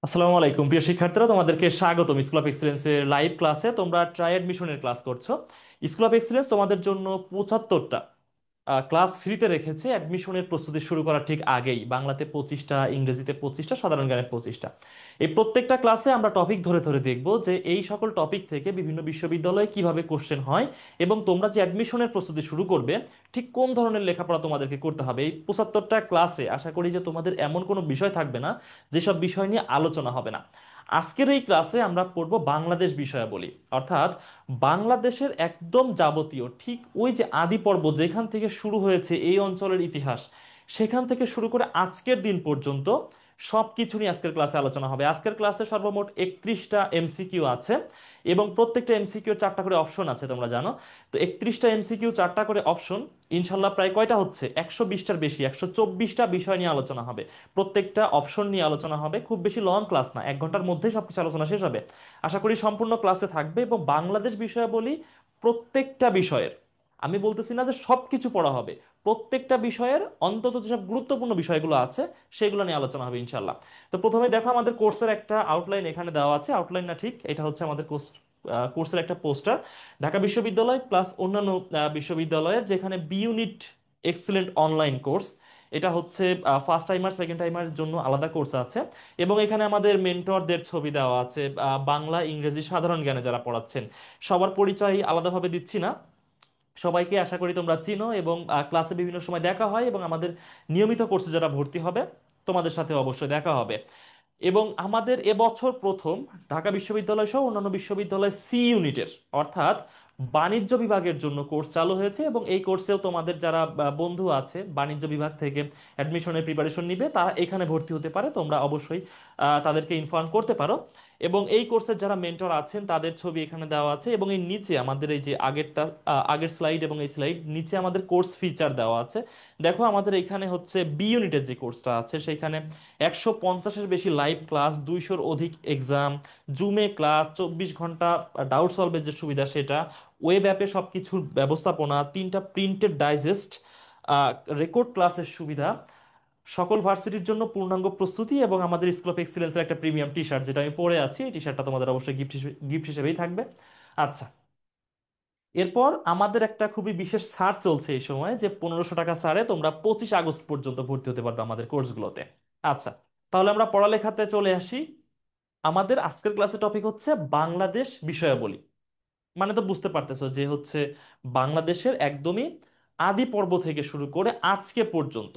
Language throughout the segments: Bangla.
আসসালামু আলাইকুম প্রিয় শিক্ষার্থীরা, তোমাদেরকে স্বাগতম স্কুল অফ এক্সিলেন্সের লাইভ ক্লাসে। তোমরা ট্রাই অ্যাডমিশনের ক্লাস করছো। স্কুল অফ এক্সিলেন্স তোমাদের জন্য 75টা ক্লাস ফ্রিতে রেখেছে অ্যাডমিশনের প্রস্তুতি শুরু করার ঠিক আগেই। বাংলাতে 25টা, ইংরেজিতে 25টা, সাধারণ জ্ঞানে 25টা। এই প্রত্যেকটা ক্লাসে আমরা টপিক ধরে ধরে দেখব যে এই সকল টপিক থেকে বিভিন্ন বিশ্ববিদ্যালয়ে কিভাবে কোশ্চেন হয়, এবং তোমরা যে অ্যাডমিশনের প্রস্তুতি শুরু করবে ঠিক কোন ধরনের লেখাপড়া তোমাদেরকে করতে হবে। এই 75টা ক্লাসে আশা করি যে তোমাদের এমন কোনো বিষয় থাকবে না যেসব বিষয় নিয়ে আলোচনা হবে না। আজকের এই ক্লাসে আমরা পড়ব বাংলাদেশ বিষয়াবলী, অর্থাৎ বাংলাদেশের একদম যাবতীয়, ঠিক ওই যে আদি পর্ব যেখান থেকে শুরু হয়েছে এই অঞ্চলের ইতিহাস, সেখান থেকে শুরু করে আজকের দিন পর্যন্ত সব কিছু নিয়ে আজকের ক্লাসে আলোচনা হবে। আজকের ক্লাসে সর্বমোট 31টা এমসিকিউ আছে, এবং প্রত্যেকটা এমসিকিউ 4টা করে অপশন আছে, তোমরা জানো। তো 31টা এমসিকিউ, 4টা করে অপশন, ইনশাল্লাহ প্রায় কয়টা হচ্ছে, 120টার বেশি, 124টা বিষয় নিয়ে আলোচনা হবে। প্রত্যেকটা অপশন নিয়ে আলোচনা হবে। খুব বেশি লং ক্লাস না, 1 ঘন্টার মধ্যেই সবকিছু আলোচনা শেষ হবে। আশা করি সম্পূর্ণ ক্লাসে থাকবে। এবং বাংলাদেশ বিষয়াবলী প্রত্যেকটা বিষয়ের, আমি বলতেছি না যে সবকিছু পড়া হবে, প্রত্যেকটা বিষয়ের অন্তত যেসব গুরুত্বপূর্ণ বিষয়গুলো আছে সেগুলো নিয়ে আলোচনা হবে ইনশাল্লাহ। তো প্রথমে দেখো, আমাদের কোর্সের একটা আউটলাইন এখানে দেওয়া আছে। আউটলাইন না, ঠিক এটা হচ্ছে আমাদের কোর্সের একটা পোস্টার। ঢাকা বিশ্ববিদ্যালয় প্লাস অন্যান্য বিশ্ববিদ্যালয়ের যেখানে B unit excellent online course, এটা হচ্ছে ফার্স্ট টাইমার সেকেন্ড টাইমার জন্য আলাদা কোর্স আছে। এবং এখানে আমাদের মেন্টরদের ছবি দেওয়া আছে, বাংলা ইংরেজি সাধারণ জ্ঞানে যারা পড়াচ্ছেন। সবার পরিচয় আলাদাভাবে দিচ্ছি না, সবাইকে আশা করি তোমরা চিনো, এবং ক্লাসে বিভিন্ন সময় দেখা হয়, এবং আমাদের নিয়মিত কোর্সে যারা ভর্তি হবে তোমাদের সাথে অবশ্যই দেখা হবে। এবং আমাদের এবছর প্রথম ঢাকা বিশ্ববিদ্যালয় সহ অন্যান্য বিশ্ববিদ্যালয় সি ইউনিটের, অর্থাৎ বাণিজ্য বিভাগের জন্য কোর্স চালু হয়েছে। এবং এই কোর্সেও তোমাদের যারা বন্ধু আছে বাণিজ্য বিভাগ থেকে অ্যাডমিশনের প্রিপারেশন নিবে, তারা এখানে ভর্তি হতে পারে। তোমরা অবশ্যই তাদেরকে ইনফর্ম করতে পারো। এবং এই কোর্সের যারা মেন্টর আছেন তাদের ছবি এখানে দেওয়া আছে। এবং এই নিচে আমাদের এই যে আগের স্লাইড এবং এই স্লাইড নিচে আমাদের কোর্স ফিচার দেওয়া আছে। দেখো, আমাদের এখানে হচ্ছে বি ইউনিটের যে কোর্সটা আছে সেখানে 150-এর বেশি লাইভ ক্লাস, 200-র অধিক এক্সাম, জুমে ক্লাস, 24 ঘন্টা ডাউট সলভের যে সুবিধা সেটা, ওয়েব অ্যাপে সবকিছুর ব্যবস্থাপনা, 3টা প্রিন্টেড ডাইজেস্ট, রেকর্ড ক্লাসের সুবিধা, সকল ভার্সিটির জন্য পূর্ণাঙ্গ প্রস্তুতি, এবং আমাদের স্কুল অফ এক্সিলেন্সের একটা প্রিমিয়াম টি শার্ট যেটা আমি পরে আছি, এই টি শার্টটা তোমাদের অবশ্যই গিফট হিসেবেই থাকবে। আচ্ছা, এরপর আমাদের একটা খুবই বিশেষ ছাড় চলছে এই সময়, যে 1500 টাকা ছাড়ে তোমরা 25 আগস্ট পর্যন্ত ভর্তি হতে পারবে আমাদের কোর্সগুলোতে। আচ্ছা, তাহলে আমরা পড়ালেখাতে চলে আসি। আমাদের আজকের ক্লাসের টপিক হচ্ছে বাংলাদেশ বিষয়াবলী। মানে তো বুঝতে পারতেছো যে হচ্ছে বাংলাদেশের একদমই আদি পর্ব থেকে শুরু করে আজকে পর্যন্ত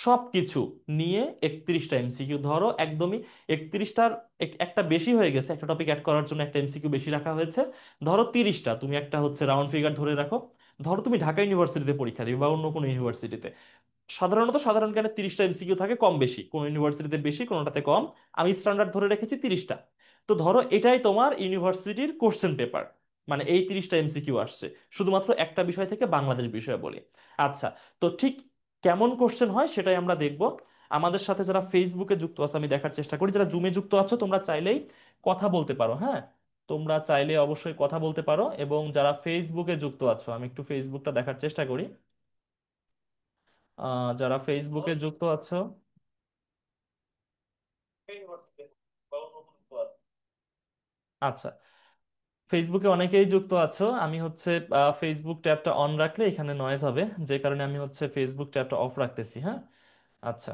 সবকিছু নিয়ে 31টা এমসিকিউ। ধরো একদমই 31টার একটা বেশি হয়ে গেছে, একটা টপিক অ্যাড করার জন্য একটা এমসিকিউ বেশি রাখা হয়েছে। ধরো 30টা, তুমি একটা হচ্ছে রাউন্ড ফিগার ধরে রাখো। ধরো তুমি ঢাকা ইউনিভার্সিটিতে পরীক্ষা দিবে বা অন্য কোনো ইউনিভার্সিটিতে, সাধারণত সাধারণ জ্ঞানে 30টা এমসিকিউ থাকে, কম বেশি, কোনো ইউনিভার্সিটিতে বেশি কোনোটাতে কম। আমি স্ট্যান্ডার্ড ধরে রেখেছি 30টা। তো ধরো এটাই তোমার ইউনিভার্সিটির কোশ্চেন পেপার, মানে এই 30টা এমসিকিউ আসছে শুধুমাত্র একটা বিষয় থেকে, বাংলাদেশ বিষয় বলে। আচ্ছা, তো ঠিক কেমন কোশ্চেন হয় সেটাই আমরা দেখব। আমাদের সাথে যারা ফেসবুকে যুক্ত আছে, আমি দেখার চেষ্টা করি, যারা জুমে যুক্ত আছো তোমরা চাইলেই কথা বলতে পারো, হ্যাঁ, তোমরা চাইলে অবশ্যই কথা বলতে পারো। এবং যারা ফেসবুকে যুক্ত আছো, আমি একটু ফেসবুকটা দেখার চেষ্টা করি। যারা ফেসবুকে যুক্ত আছো, আচ্ছা, ফেসবুকে অনেকেই যুক্ত আছো। আমি হচ্ছে ফেসবুক ট্যাবটা অন রাখলে এখানে নয়েজ হবে, যে কারণে আমি হচ্ছে ফেসবুক ট্যাবটা অফ রাখতেছি, হ্যাঁ। আচ্ছা,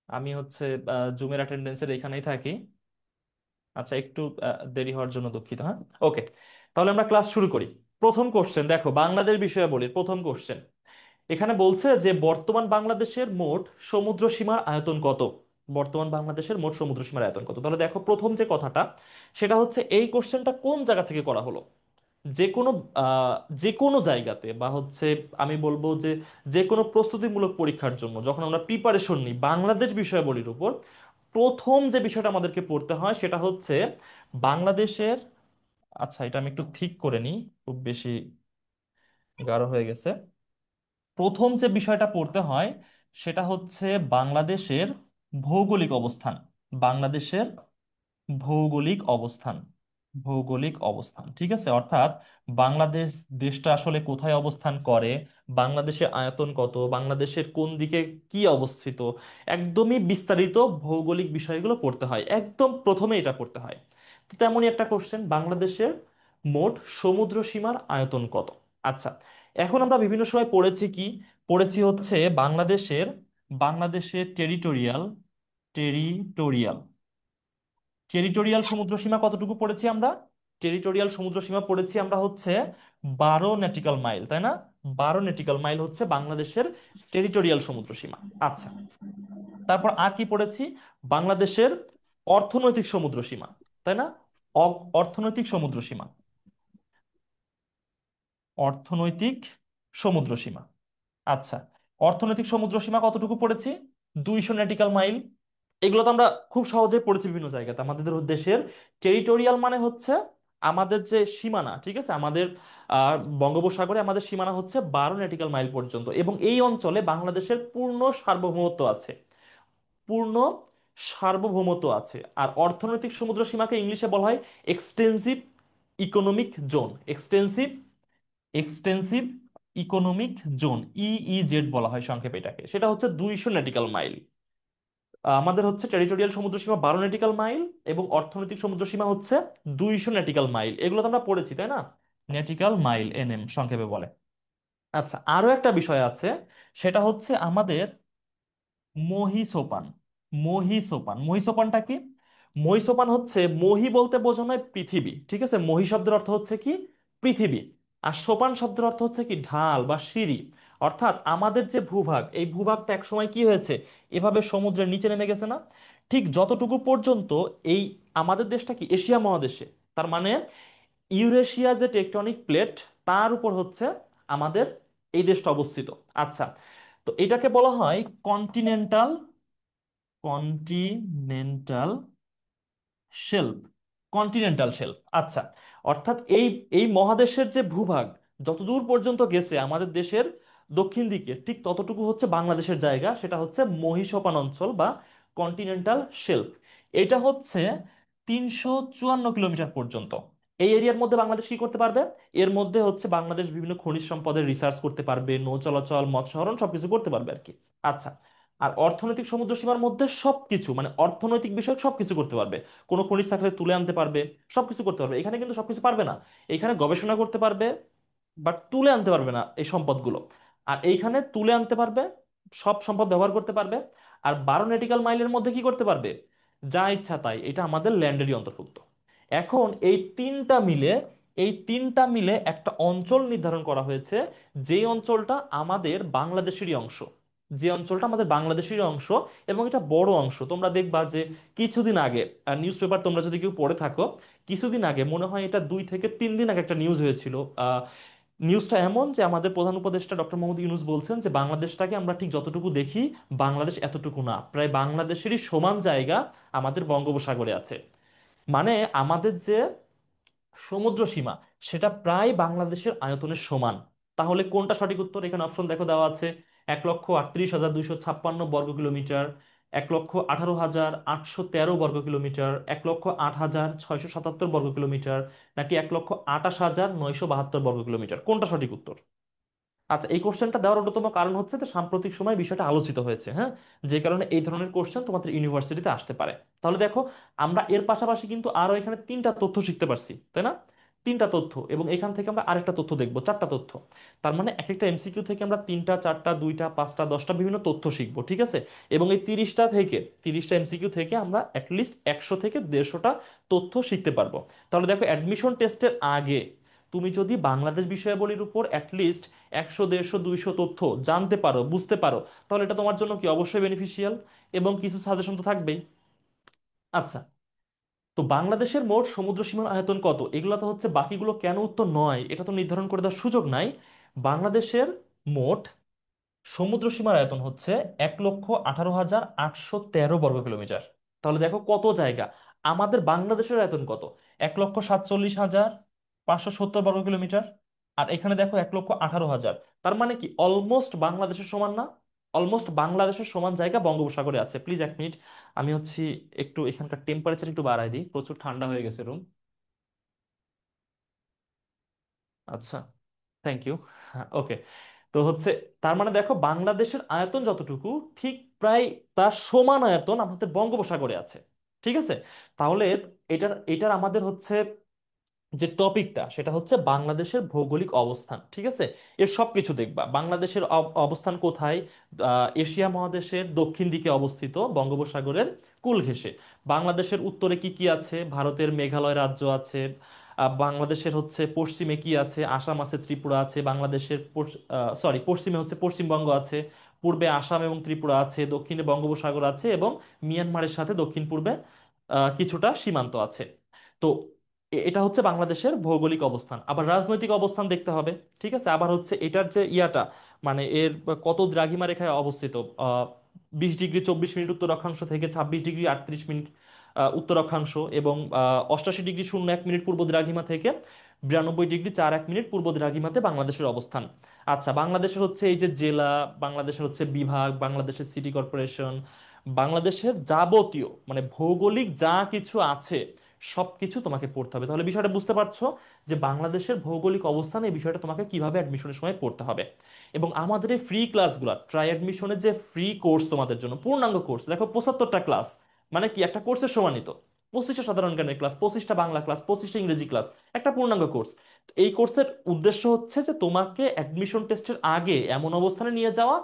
আমি হচ্ছে জুমের অ্যাটেন্ডেন্সের এখানেই থাকি। আচ্ছা, একটু দেরি হওয়ার জন্য দুঃখিত, হ্যাঁ। ওকে, তাহলে আমরা ক্লাস শুরু করি। প্রথম কোশ্চেন দেখো, বাংলাদেশ বিষয়াবলীর প্রথম কোশ্চেন এখানে বলছে যে বর্তমান বাংলাদেশের মোট সমুদ্র সীমার আয়তন কত। বর্তমান বাংলাদেশের মোট সমুদ্র সীমার আয়তন কত? তাহলে দেখো, প্রথম যে কথাটা সেটা হচ্ছে এই কোশ্চেনটা কোন জায়গা থেকে করা হলো। যে কোনো আহ, যে কোনো জায়গাতে, বা হচ্ছে আমি বলবো যে যে কোনো প্রস্তুতিমূলক পরীক্ষার জন্য যখন আমরা প্রিপারেশন নিই বাংলাদেশ বিষয়াবলীর উপর, প্রথম যে বিষয়টা আমাদেরকে পড়তে হয় সেটা হচ্ছে বাংলাদেশের, আচ্ছা এটা আমি একটু ঠিক করে নিই, খুব বেশি গাঢ় হয়ে গেছে। প্রথম যে বিষয়টা পড়তে হয় সেটা হচ্ছে বাংলাদেশের ভৌগোলিক অবস্থান। বাংলাদেশের ভৌগোলিক অবস্থান। ভৌগোলিক অবস্থান, ঠিক আছে। অর্থাৎ বাংলাদেশ দেশটা আসলে কোথায় অবস্থান করে, বাংলাদেশের আয়তন কত, বাংলাদেশের কোন দিকে কি অবস্থিত, একদমই বিস্তারিত ভৌগোলিক বিষয়গুলো পড়তে হয়, একদম প্রথমে এটা পড়তে হয়। তো তেমনই একটা কোশ্চেন, বাংলাদেশের মোট সমুদ্র সীমার আয়তন কত। আচ্ছা, এখন আমরা বিভিন্ন সময় পড়েছি কি, পড়েছি হচ্ছে বাংলাদেশের, বাংলাদেশের টেরিটোরিয়াল টেরিটোরিয়াল সমুদ্র সীমা কতটুকু পড়েছি আমরা, টেরিটোরিয়াল সমুদ্র সীমা পড়েছি আমরা হচ্ছে 12 নটিক্যাল মাইল, তাই না? 12 নটিক্যাল মাইল হচ্ছে বাংলাদেশের টেরিটোরিয়াল সমুদ্র সীমা। আচ্ছা, তারপর আর কি পড়েছি, বাংলাদেশের অর্থনৈতিক সমুদ্র সীমা, তাই না? অর্থনৈতিক সমুদ্র সীমা, অর্থনৈতিক সমুদ্র সীমা। আচ্ছা, অর্থনৈতিক সমুদ্র সীমা কতটুকু পড়েছি, 200 নটিক্যাল মাইল। এগুলো তো আমরা খুব সহজে পড়েছি বিভিন্ন জায়গাতে। আমাদের দেশের টেরিটোরিয়াল মানে হচ্ছে আমাদের যে সীমানা, ঠিক আছে, আমাদের বঙ্গোপসাগরে আমাদের সীমানা হচ্ছে 12 নটিক্যাল মাইল পর্যন্ত, এবং এই অঞ্চলে বাংলাদেশের পূর্ণ সার্বভৌমত্ব আছে, পূর্ণ সার্বভৌমত্ব আছে। আর অর্থনৈতিক সমুদ্র সীমাকে ইংলিশে বলা হয় extensive economic zone, extensive economic zone, EEZ বলা হয় সংক্ষেপে এটাকে। সেটা হচ্ছে 200 নটিক্যাল মাইল। আমাদের হচ্ছে টেরিটোরিয়াল সমুদ্র সীমা 12 নটিক্যাল মাইল, এবং অর্থনৈতিক সমুদ্র সীমা হচ্ছে 200 নটিক্যাল মাইল। এগুলো তো আমরা পড়েছি, তাই না? নেটিক্যাল মাইল, এনএম সংক্ষেপে বলে। আচ্ছা, আরো একটা বিষয় আছে, সেটা হচ্ছে আমাদের মহিসোপান। মহিসোপানটা কি? মহিসোপান হচ্ছে, মহি বলতে বোঝানো হয় পৃথিবী, ঠিক আছে, মহি শব্দের অর্থ হচ্ছে কি, পৃথিবী। আর সোপান শব্দের অর্থ হচ্ছে কি, ঢাল বা সিঁড়ি। অর্থাৎ আমাদের যে ভূভাগ, এই ভূভাগটা একসময় কি হয়েছে, এভাবে সমুদ্রের নিচে নেমে গেছে না? ঠিক যতটুকু পর্যন্ত এই আমাদের দেশটা কি এশিয়া মহাদেশে, তার মানে ইউরেশিয়া যে টেকটনিক প্লেট, তার উপর হচ্ছে আমাদের এই দেশটা অবস্থিত। আচ্ছা, তো এটাকে বলা হয় continental, continental shelf, continental shelf. আচ্ছা, অর্থাৎ এই এই মহাদেশের যে ভূভাগ যতদূর পর্যন্ত গেছে আমাদের দেশের দক্ষিণ দিকে, ঠিক ততটুকু হচ্ছে বাংলাদেশের জায়গা, সেটা হচ্ছে মহিসোপান অঞ্চল বা কন্টিনেন্টাল শেলফ। এটা হচ্ছে 354 কিলোমিটার পর্যন্ত। এই এরিয়ার মধ্যে বাংলাদেশ কি করতে পারবে, এর মধ্যে হচ্ছে বাংলাদেশ বিভিন্ন খনিজ সম্পদের রিসার্চ করতে পারবে, নৌ চলাচল, মৎস্যহরণ সবকিছু করতে পারবে আর কি। আচ্ছা, আর অর্থনৈতিক সমুদ্র সীমার মধ্যে সবকিছু, মানে অর্থনৈতিক বিষয়ক সবকিছু করতে পারবে। কোনো খনিজ থাকলে তুলে আনতে পারবে, সবকিছু করতে পারবে। এখানে কিন্তু সবকিছু পারবে না, এখানে গবেষণা করতে পারবে বাট তুলে আনতে পারবে না এই সম্পদগুলো। আর এইখানে তুলে আনতে পারবে, সব সম্পদ ব্যবহার করতে পারবে। আর 12 নটিক্যাল মাইলের মধ্যে কি করতে পারবে, যা ইচ্ছা তাই, এটা আমাদের ল্যান্ডেরই অন্তর্ভুক্ত। এখন এই তিনটা মিলে একটা অঞ্চল নির্ধারণ করা হয়েছে, যে অঞ্চলটা আমাদের বাংলাদেশেরই অংশ, যে অঞ্চলটা আমাদের বাংলাদেশেরই অংশ। এবং এটা বড় অংশ। তোমরা দেখবা যে কিছুদিন আগে নিউজ পেপার তোমরা যদি কেউ পড়ে থাকো, কিছুদিন আগে মনে হয় এটা 2 থেকে 3 দিন আগে একটা নিউজ হয়েছিল। নিউজটা এমন যে আমাদের প্রধান উপদেষ্টা ডক্টর মোহাম্মদ ইউনূস বলছেন যে বাংলাদেশটাকে আমরা ঠিক যতটুকু দেখি, বাংলাদেশ এতটুকু না, প্রায় বাংলাদেশেরই সমান জায়গা আমাদের বঙ্গোপসাগরে আছে। মানে আমাদের যে সমুদ্র সীমা, সেটা প্রায় বাংলাদেশের আয়তনের সমান। তাহলে কোনটা সঠিক উত্তর, এখানে অপশন দেখো দেওয়া আছে, 1,38,256 বর্গ কিলোমিটার, 1,18,813 বর্গ কিলোমিটার, 1,08,677 বর্গ কিলোমিটার, নাকি 1,28,972 বর্গ কিলোমিটার, কোনটা সঠিক উত্তর? আচ্ছা, এই কোশ্চেনটা দেওয়ার অন্যতম কারণ হচ্ছে যে সাম্প্রতিক সময় বিষয়টা আলোচিত হয়েছে, হ্যাঁ, যে কারণে এই ধরনের কোশ্চেন তোমাদের ইউনিভার্সিটিতে আসতে পারে। তাহলে দেখো, আমরা এর পাশাপাশি কিন্তু আরো এখানে তিনটা তথ্য শিখতে পারছি, তাই না? তিনটা তথ্য, এবং এখান থেকে আমরা আরেকটা তথ্য দেখবো, চারটা তথ্য। তার মানে এক একটা এমসিকিউ থেকে আমরা তিনটা, চারটা, দুইটা, পাঁচটা, 10টা বিভিন্ন তথ্য শিখবো, ঠিক আছে। এবং এই 30টা এমসিকিউ থেকে আমরা অ্যাটলিস্ট 100 থেকে 150টা তথ্য শিখতে পারবো। তাহলে দেখো, অ্যাডমিশন টেস্টের আগে তুমি যদি বাংলাদেশ বিষয়াবলীর উপর অ্যাটলিস্ট 100, 150, 200 তথ্য জানতে পারো, বুঝতে পারো, তাহলে এটা তোমার জন্য কি অবশ্যই বেনিফিশিয়াল, এবং কিছু সাজেশন তো থাকবেই। আচ্ছা, তো বাংলাদেশের মোট সমুদ্র সীমার আয়তন কত, এগুলো তো হচ্ছে, বাকিগুলো কেন উত্তর নয় এটা তো নির্ধারণ করে দেওয়ার সুযোগ নাই। বাংলাদেশের মোট সমুদ্র সীমার আয়তন হচ্ছে 1,18,813 বর্গ কিলোমিটার। তাহলে দেখো কত জায়গা। আমাদের বাংলাদেশের আয়তন কত, 1,47,570 বর্গ কিলোমিটার। আর এখানে দেখো 1,18,000। তার মানে কি অলমোস্ট বাংলাদেশের সমান না? অলমোস্ট বাংলাদেশের সমান জায়গা বঙ্গোপসাগরে আছে। প্লিজ 1 মিনিট, আমি হচ্ছে একটু এখানকার টেম্পারেচার একটু বাড়াই দিই, প্রচুর ঠান্ডা হয়ে গেছে রুম। আচ্ছা, থ্যাংক ইউ। ওকে, তো হচ্ছে তার মানে দেখো বাংলাদেশের আয়তন যতটুকু, ঠিক প্রায় তার সমান আয়তন আমাদের বঙ্গোপসাগরে আছে। ঠিক আছে, তাহলে এটার আমাদের হচ্ছে যে টপিকটা সেটা হচ্ছে বাংলাদেশের ভৌগোলিক অবস্থান। ঠিক আছে, এর সব কিছু দেখবা বাংলাদেশের অবস্থান কোথায়। এশিয়া মহাদেশের দক্ষিণ দিকে অবস্থিত বঙ্গোপসাগরের কুল ঘেঁষে। বাংলাদেশের উত্তরে কি কি আছে, ভারতের মেঘালয় রাজ্য আছে। বাংলাদেশের হচ্ছে পশ্চিমে কি আছে, আসাম আছে, ত্রিপুরা আছে। বাংলাদেশের পশ্চিমে হচ্ছে পশ্চিমবঙ্গ আছে, পূর্বে আসাম এবং ত্রিপুরা আছে, দক্ষিণে বঙ্গোপসাগর আছে, এবং মিয়ানমারের সাথে দক্ষিণ পূর্বে কিছুটা সীমান্ত আছে। তো এটা হচ্ছে বাংলাদেশের ভৌগোলিক অবস্থান। আবার রাজনৈতিক অবস্থান দেখতে হবে। ঠিক আছে, আবার হচ্ছে এটার যে ইয়াটা, মানে এর কত দ্রাঘিমা রেখায় অবস্থিত। 20 ডিগ্রি 24 মিনিট উত্তর অক্ষাংশ থেকে 26 ডিগ্রি 38 মিনিট উত্তর অক্ষাংশ, এবং 88 ডিগ্রি 01 মিনিট পূর্ব দ্রাঘিমা থেকে 92 ডিগ্রি 41 মিনিট পূর্ব দ্রাঘিমাতে বাংলাদেশের অবস্থান। আচ্ছা, বাংলাদেশের হচ্ছে এই যে জেলা, বাংলাদেশের হচ্ছে বিভাগ, বাংলাদেশের সিটি কর্পোরেশন, বাংলাদেশের যাবতীয় মানে ভৌগোলিক যা কিছু আছে সবকিছু তোমাকে পড়তে হবে। তাহলে বিষয়টা বুঝতে পারছো যে বাংলাদেশের ভৌগোলিক অবস্থান, এই বিষয়টা তোমাকে কিভাবে অ্যাডমিশনের সময় পড়তে হবে। এবং আমাদের এই ফ্রি ক্লাসগুলো, ট্রাই অ্যাডমিশনের যে ফ্রি কোর্স তোমাদের জন্য পূর্ণাঙ্গ কোর্স, দেখো 75টা ক্লাস, মানে কি একটা কোর্সের সমানিত। 25টা সাধারণ জ্ঞানের ক্লাস, 25টা বাংলা ক্লাস, 25টা ইংরেজি ক্লাস, একটা পূর্ণাঙ্গ কোর্স। এই কোর্সের উদ্দেশ্য হচ্ছে যে তোমাকে অ্যাডমিশন টেস্টের আগে এমন অবস্থানে নিয়ে যাওয়া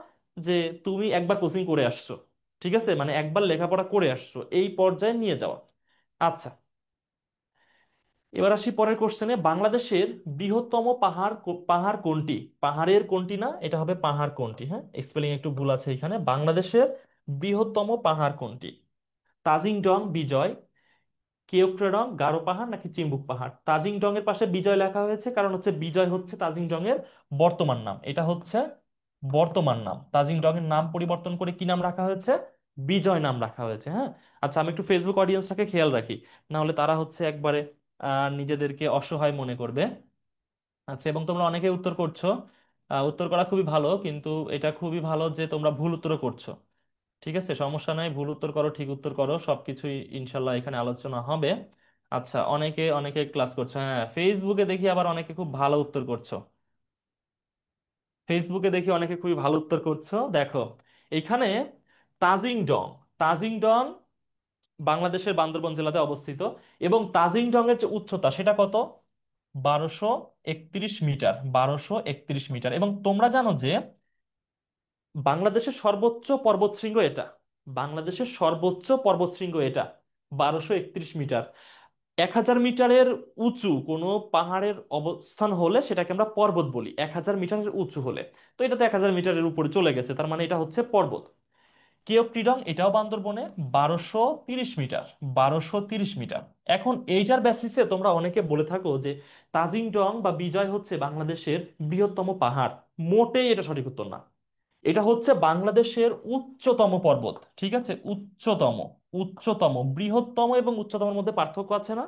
যে তুমি একবার কোচিং করে আসছো। ঠিক আছে, মানে একবার লেখাপড়া করে আসছো, এই পর্যায়ে নিয়ে যাওয়া। আচ্ছা, এবার আসি পরের কোশ্চেনে। বাংলাদেশের বৃহত্তম পাহাড় কোনটি? পাহাড়ের কোনটি না, এটা হবে পাহাড় কোনটি। হ্যাঁ, স্পেলিং একটু ভুল আছে এখানে। বাংলাদেশের বৃহত্তম পাহাড় কোনটি? তাজিং ডং বিজয়, কেওক্রাডং গারো পাহাড়, নাকি চিম্বুক পাহাড়? তাজিং ডং এর পাশে বিজয় লেখা হয়েছে কারণ হচ্ছে বিজয় হচ্ছে তাজিং ডং এর বর্তমান নাম। এটা হচ্ছে বর্তমান নাম। তাজিং ডং এর নাম পরিবর্তন করে কি নাম রাখা হয়েছে? বিজয় নাম রাখা হয়েছে। হ্যাঁ, আচ্ছা, আমি একটু ফেসবুক অডিয়েন্সটাকে খেয়াল রাখি, না হলে তারা হচ্ছে একবারে নিজেদেরকে অসহায় মনে করবে। আচ্ছা, এবং তোমরা অনেকে উত্তর করছো। উত্তর করা খুবই ভালো, কিন্তু এটা খুবই ভালো যে তোমরা ভুল উত্তরও করছো। ঠিক আছে, সমস্যা নাই, ভুল উত্তর করো, ঠিক উত্তর করো, সবকিছুই ইনশাল্লাহ এখানে আলোচনা হবে। আচ্ছা, অনেকে অনেকে ক্লাস করছো। হ্যাঁ, ফেসবুকে দেখি আবার অনেকে খুব ভালো উত্তর করছো। ফেসবুকে দেখি অনেকে খুবই ভালো উত্তর করছো। দেখো এইখানে তাজিং ডং, তাজিং ডং বাংলাদেশের বান্দরবন জেলাতে অবস্থিত। এবং তাজিং ডং এর যে উচ্চতা সেটা কত? 1231 মিটার। 1231 মিটার। এবং তোমরা জানো যে বাংলাদেশের সর্বোচ্চ পর্বতশৃঙ্গ এটা। বাংলাদেশের সর্বোচ্চ পর্বতশৃঙ্গ এটা, 1231 মিটার। 1000 মিটারের উঁচু কোনো পাহাড়ের অবস্থান হলে সেটাকে আমরা পর্বত বলি, 1000 মিটারের উঁচু হলে। তো এটা তো 1000 মিটারের উপরে চলে গেছে, তার মানে এটা হচ্ছে পর্বত। কেওক্রিডং এটাও বান্দরবনে, 1230 মিটার। 1230 মিটার। এখন এইটার বেসিসে তোমরা অনেকে বলে থাকো যে তাজিং ডং বা বিজয় হচ্ছে বাংলাদেশের বৃহত্তম পাহাড়। মোটেই এটা সঠিক উত্তর না। এটা হচ্ছে বাংলাদেশের উচ্চতম পর্বত। ঠিক আছে, উচ্চতম। উচ্চতম, বৃহত্তম এবং উচ্চতমের মধ্যে পার্থক্য আছে না?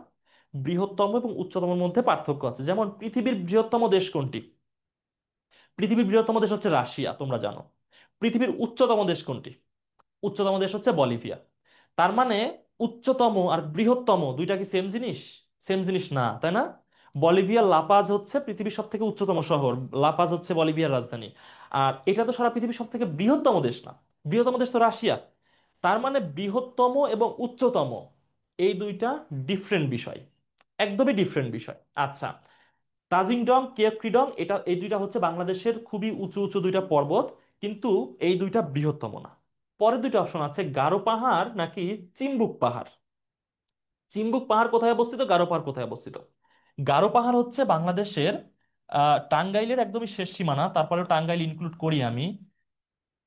বৃহত্তম এবং উচ্চতমের মধ্যে পার্থক্য আছে। যেমন পৃথিবীর বৃহত্তম দেশ কোনটি? পৃথিবীর বৃহত্তম দেশ হচ্ছে রাশিয়া, তোমরা জানো। পৃথিবীর উচ্চতম দেশ কোনটি? উচ্চতম দেশ হচ্ছে বলিভিয়া। তার মানে উচ্চতম আর বৃহত্তম দুইটা কি সেম জিনিস? সেম জিনিস না, তাই না? বলিভিয়ার লাপাজ হচ্ছে পৃথিবীর সব থেকে উচ্চতম শহর, লাপাজ হচ্ছে বলিভিয়ার রাজধানী। আর এটা তো সারা পৃথিবীর সব থেকে বৃহত্তম দেশ না, বৃহত্তম দেশ তো রাশিয়া। তার মানে বৃহত্তম এবং উচ্চতম এই দুইটা ডিফারেন্ট বিষয়, একদমই ডিফারেন্ট বিষয়। আচ্ছা, তাজিংডং কেওক্রিডং এটা এই দুইটা হচ্ছে বাংলাদেশের খুবই উঁচু উঁচু দুইটা পর্বত, কিন্তু এই দুইটা বৃহত্তম না। পরের দুইটা অপশন আছে, গারো পাহাড় নাকি চিম্বুক পাহাড়। চিম্বুক পাহাড় কোথায় অবস্থিত, গারো পাহাড় কোথায় অবস্থিত? গারো পাহাড় হচ্ছে বাংলাদেশের টাঙ্গাইলের একদমই শেষ সীমানা, তারপরে টাঙ্গাইল ইনক্লুড করি আমি।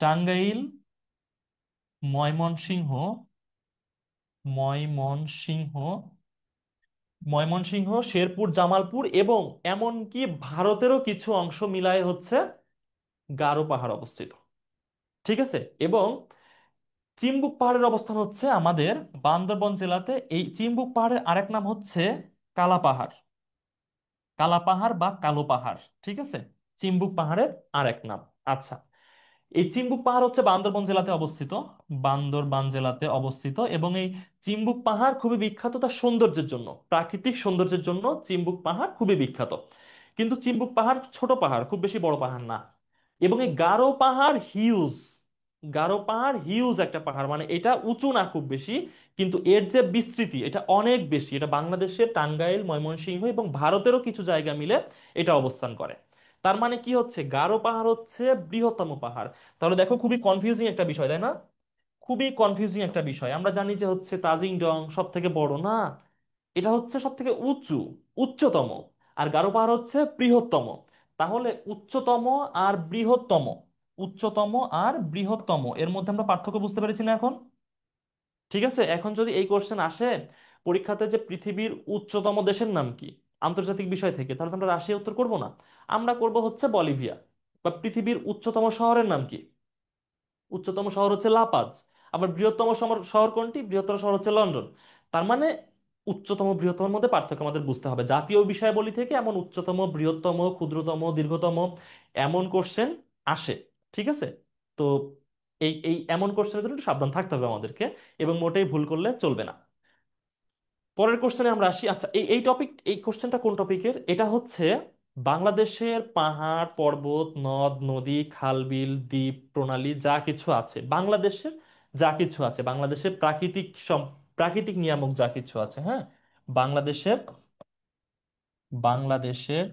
টাঙ্গাইল, ময়মনসিংহ, ময়মনসিংহ, ময়মনসিংহ, শেরপুর, জামালপুর এবং এমনকি ভারতেরও কিছু অংশ মিলায় হচ্ছে গারো পাহাড় অবস্থিত। ঠিক আছে, এবং চিম্বুক পাহাড়ের অবস্থান হচ্ছে আমাদের বান্দরবন জেলাতে। এই চিম্বুক পাহাড়ের আরেক নাম হচ্ছে কালা পাহাড়। কালা পাহাড় বা কালো পাহাড়। ঠিক আছে, চিম্বুক পাহাড়ের আরেক নাম। আচ্ছা, এই চিম্বুক পাহাড় হচ্ছে বান্দরবন জেলাতে অবস্থিত। বান্দরবান জেলাতে অবস্থিত। এবং এই চিম্বুক পাহাড় খুবই বিখ্যাত তার সৌন্দর্যের জন্য, প্রাকৃতিক সৌন্দর্যের জন্য চিম্বুক পাহাড় খুবই বিখ্যাত। কিন্তু চিম্বুক পাহাড় ছোট পাহাড়, খুব বেশি বড় পাহাড় না। এবং এই গারো পাহাড় হিউজ, গারো পাহাড় হিউজ একটা পাহাড়, মানে এটা উঁচু না খুব বেশি, কিন্তু এর যে বিস্তৃতি এটা অনেক বেশি। এটা বাংলাদেশের টাঙ্গাইল, ময়মনসিংহ এবং ভারতেরও কিছু জায়গা মিলে এটা অবস্থান করে। তার মানে কি হচ্ছে, গারো পাহাড় হচ্ছে বৃহত্তম পাহাড়। তাহলে দেখো, খুবই কনফিউজিং একটা বিষয়, তাই না? খুবই কনফিউজিং একটা বিষয়। আমরা জানি যে হচ্ছে তাজিং ডং সব থেকে বড় না, এটা হচ্ছে সব থেকে উঁচু, উচ্চতম। আর গারো পাহাড় হচ্ছে বৃহত্তম। তাহলে উচ্চতম আর বৃহত্তম, উচ্চতম আর বৃহত্তম এর মধ্যে আমরা পার্থক্য বুঝতে পেরেছি না এখন? ঠিক আছে, এখন যদি এই কোশ্চেন আসে পরীক্ষাতে যে পৃথিবীর উচ্চতম দেশের নাম কি আন্তর্জাতিক বিষয় থেকে, তাহলে তো আমরা রাশিয়া উত্তর করব না, আমরা করব হচ্ছে বলিভিয়া। বা পৃথিবীর উচ্চতম শহরের নাম কি, উচ্চতম শহর হচ্ছে লাপাজ। আবার বৃহত্তম শহর কোনটি, বৃহত্তম শহর হচ্ছে লন্ডন। তার মানে উচ্চতম বৃহত্তমের মধ্যে পার্থক্য আমাদের বুঝতে হবে। জাতীয় বিষয়াবলী থেকে এমন উচ্চতম, বৃহত্তম, ক্ষুদ্রতম, দীর্ঘতম এমন কোশ্চেন আসে। ঠিক আছে? তো এই এই এমন কোশ্চেনের জন্য একটু সাবধান থাকতে হবে আমাদেরকে, এবং মোটেই ভুল করলে চলবে না। পরের কোশ্চেনে আমরা আসি। আচ্ছা, এই এই টপিক, এই কোশ্চেনটা কোন টপিকের, এটা হচ্ছে বাংলাদেশের পাহাড় পর্বত, নদ নদী, খাল বিল, দ্বীপ প্রণালী যা কিছু আছে বাংলাদেশের, যা কিছু আছে বাংলাদেশের প্রাকৃতিক প্রাকৃতিক নিয়ামক যা কিছু আছে, হ্যাঁ, বাংলাদেশের, বাংলাদেশের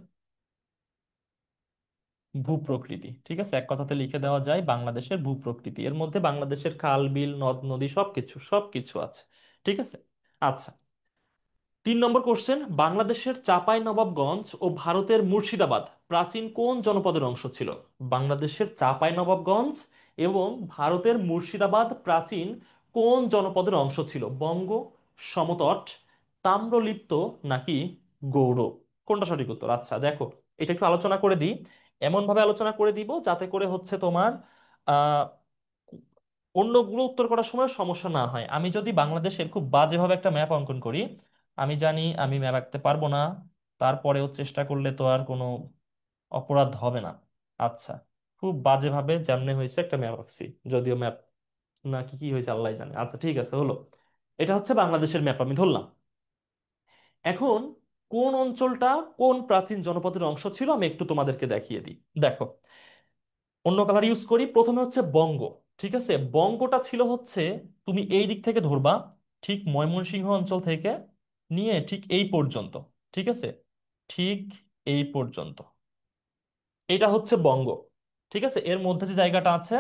ভূপ্রকৃতি। ঠিক আছে, এক কথাতে লিখে দেওয়া যায় বাংলাদেশের ভূপ্রকৃতি। এর মধ্যে বাংলাদেশের খাল বিল নদ নদী সবকিছু সবকিছু আছে। ঠিক আছে। আচ্ছা, 3 নম্বর কোশ্চেন, বাংলাদেশের চাঁপাই নবাবগঞ্জ ও ভারতের মুর্শিদাবাদ প্রাচীন কোন জনপদের অংশ ছিল? বাংলাদেশের চাঁপাই নবাবগঞ্জ এবং ভারতের মুর্শিদাবাদ প্রাচীন কোন জনপদের অংশ ছিল? বঙ্গ, সমতট, তাম্রলিপ্ত, নাকি গৌড়? কোনটা সঠিক উত্তর? আচ্ছা দেখো, এটা একটু আলোচনা করে দিই। এমন ভাবে আলোচনা করে দিব যাতে করে হচ্ছে তোমার আহ অন্যগুলো উত্তর করার সময় সমস্যা না হয়। আমি যদি বাংলাদেশের খুব বাজেভাবে একটা ম্যাপ অঙ্কন করি, আমি জানি আমি ম্যাপ আঁকতে পারবো না, তারপরেও চেষ্টা করলে তো আর কোনো অপরাধ হবে না। আচ্ছা, খুব বাজেভাবে যেমনে হয়েছে একটা ম্যাপ আঁকছি, যদিও ম্যাপ না কি কি হয়েছে আল্লাহ জানে। আচ্ছা ঠিক আছে, হলো। এটা হচ্ছে বাংলাদেশের ম্যাপ আমি ধরলাম। এখন কোন অঞ্চলটা কোন প্রাচীন জনপদের অংশ ছিল আমি একটু তোমাদেরকে দেখিয়ে দিই। দেখো, অন্য কালার ইউজ করি। প্রথমে হচ্ছে বঙ্গ। ঠিক আছে, বঙ্গটা ছিল হচ্ছে, তুমি এই দিক থেকে ধরবা, ঠিক ময়মনসিংহ অঞ্চল থেকে নিয়ে ঠিক এই পর্যন্ত। ঠিক আছে, ঠিক এই পর্যন্ত, এটা হচ্ছে বঙ্গ। ঠিক আছে, এর মধ্যে যে জায়গাটা আছে,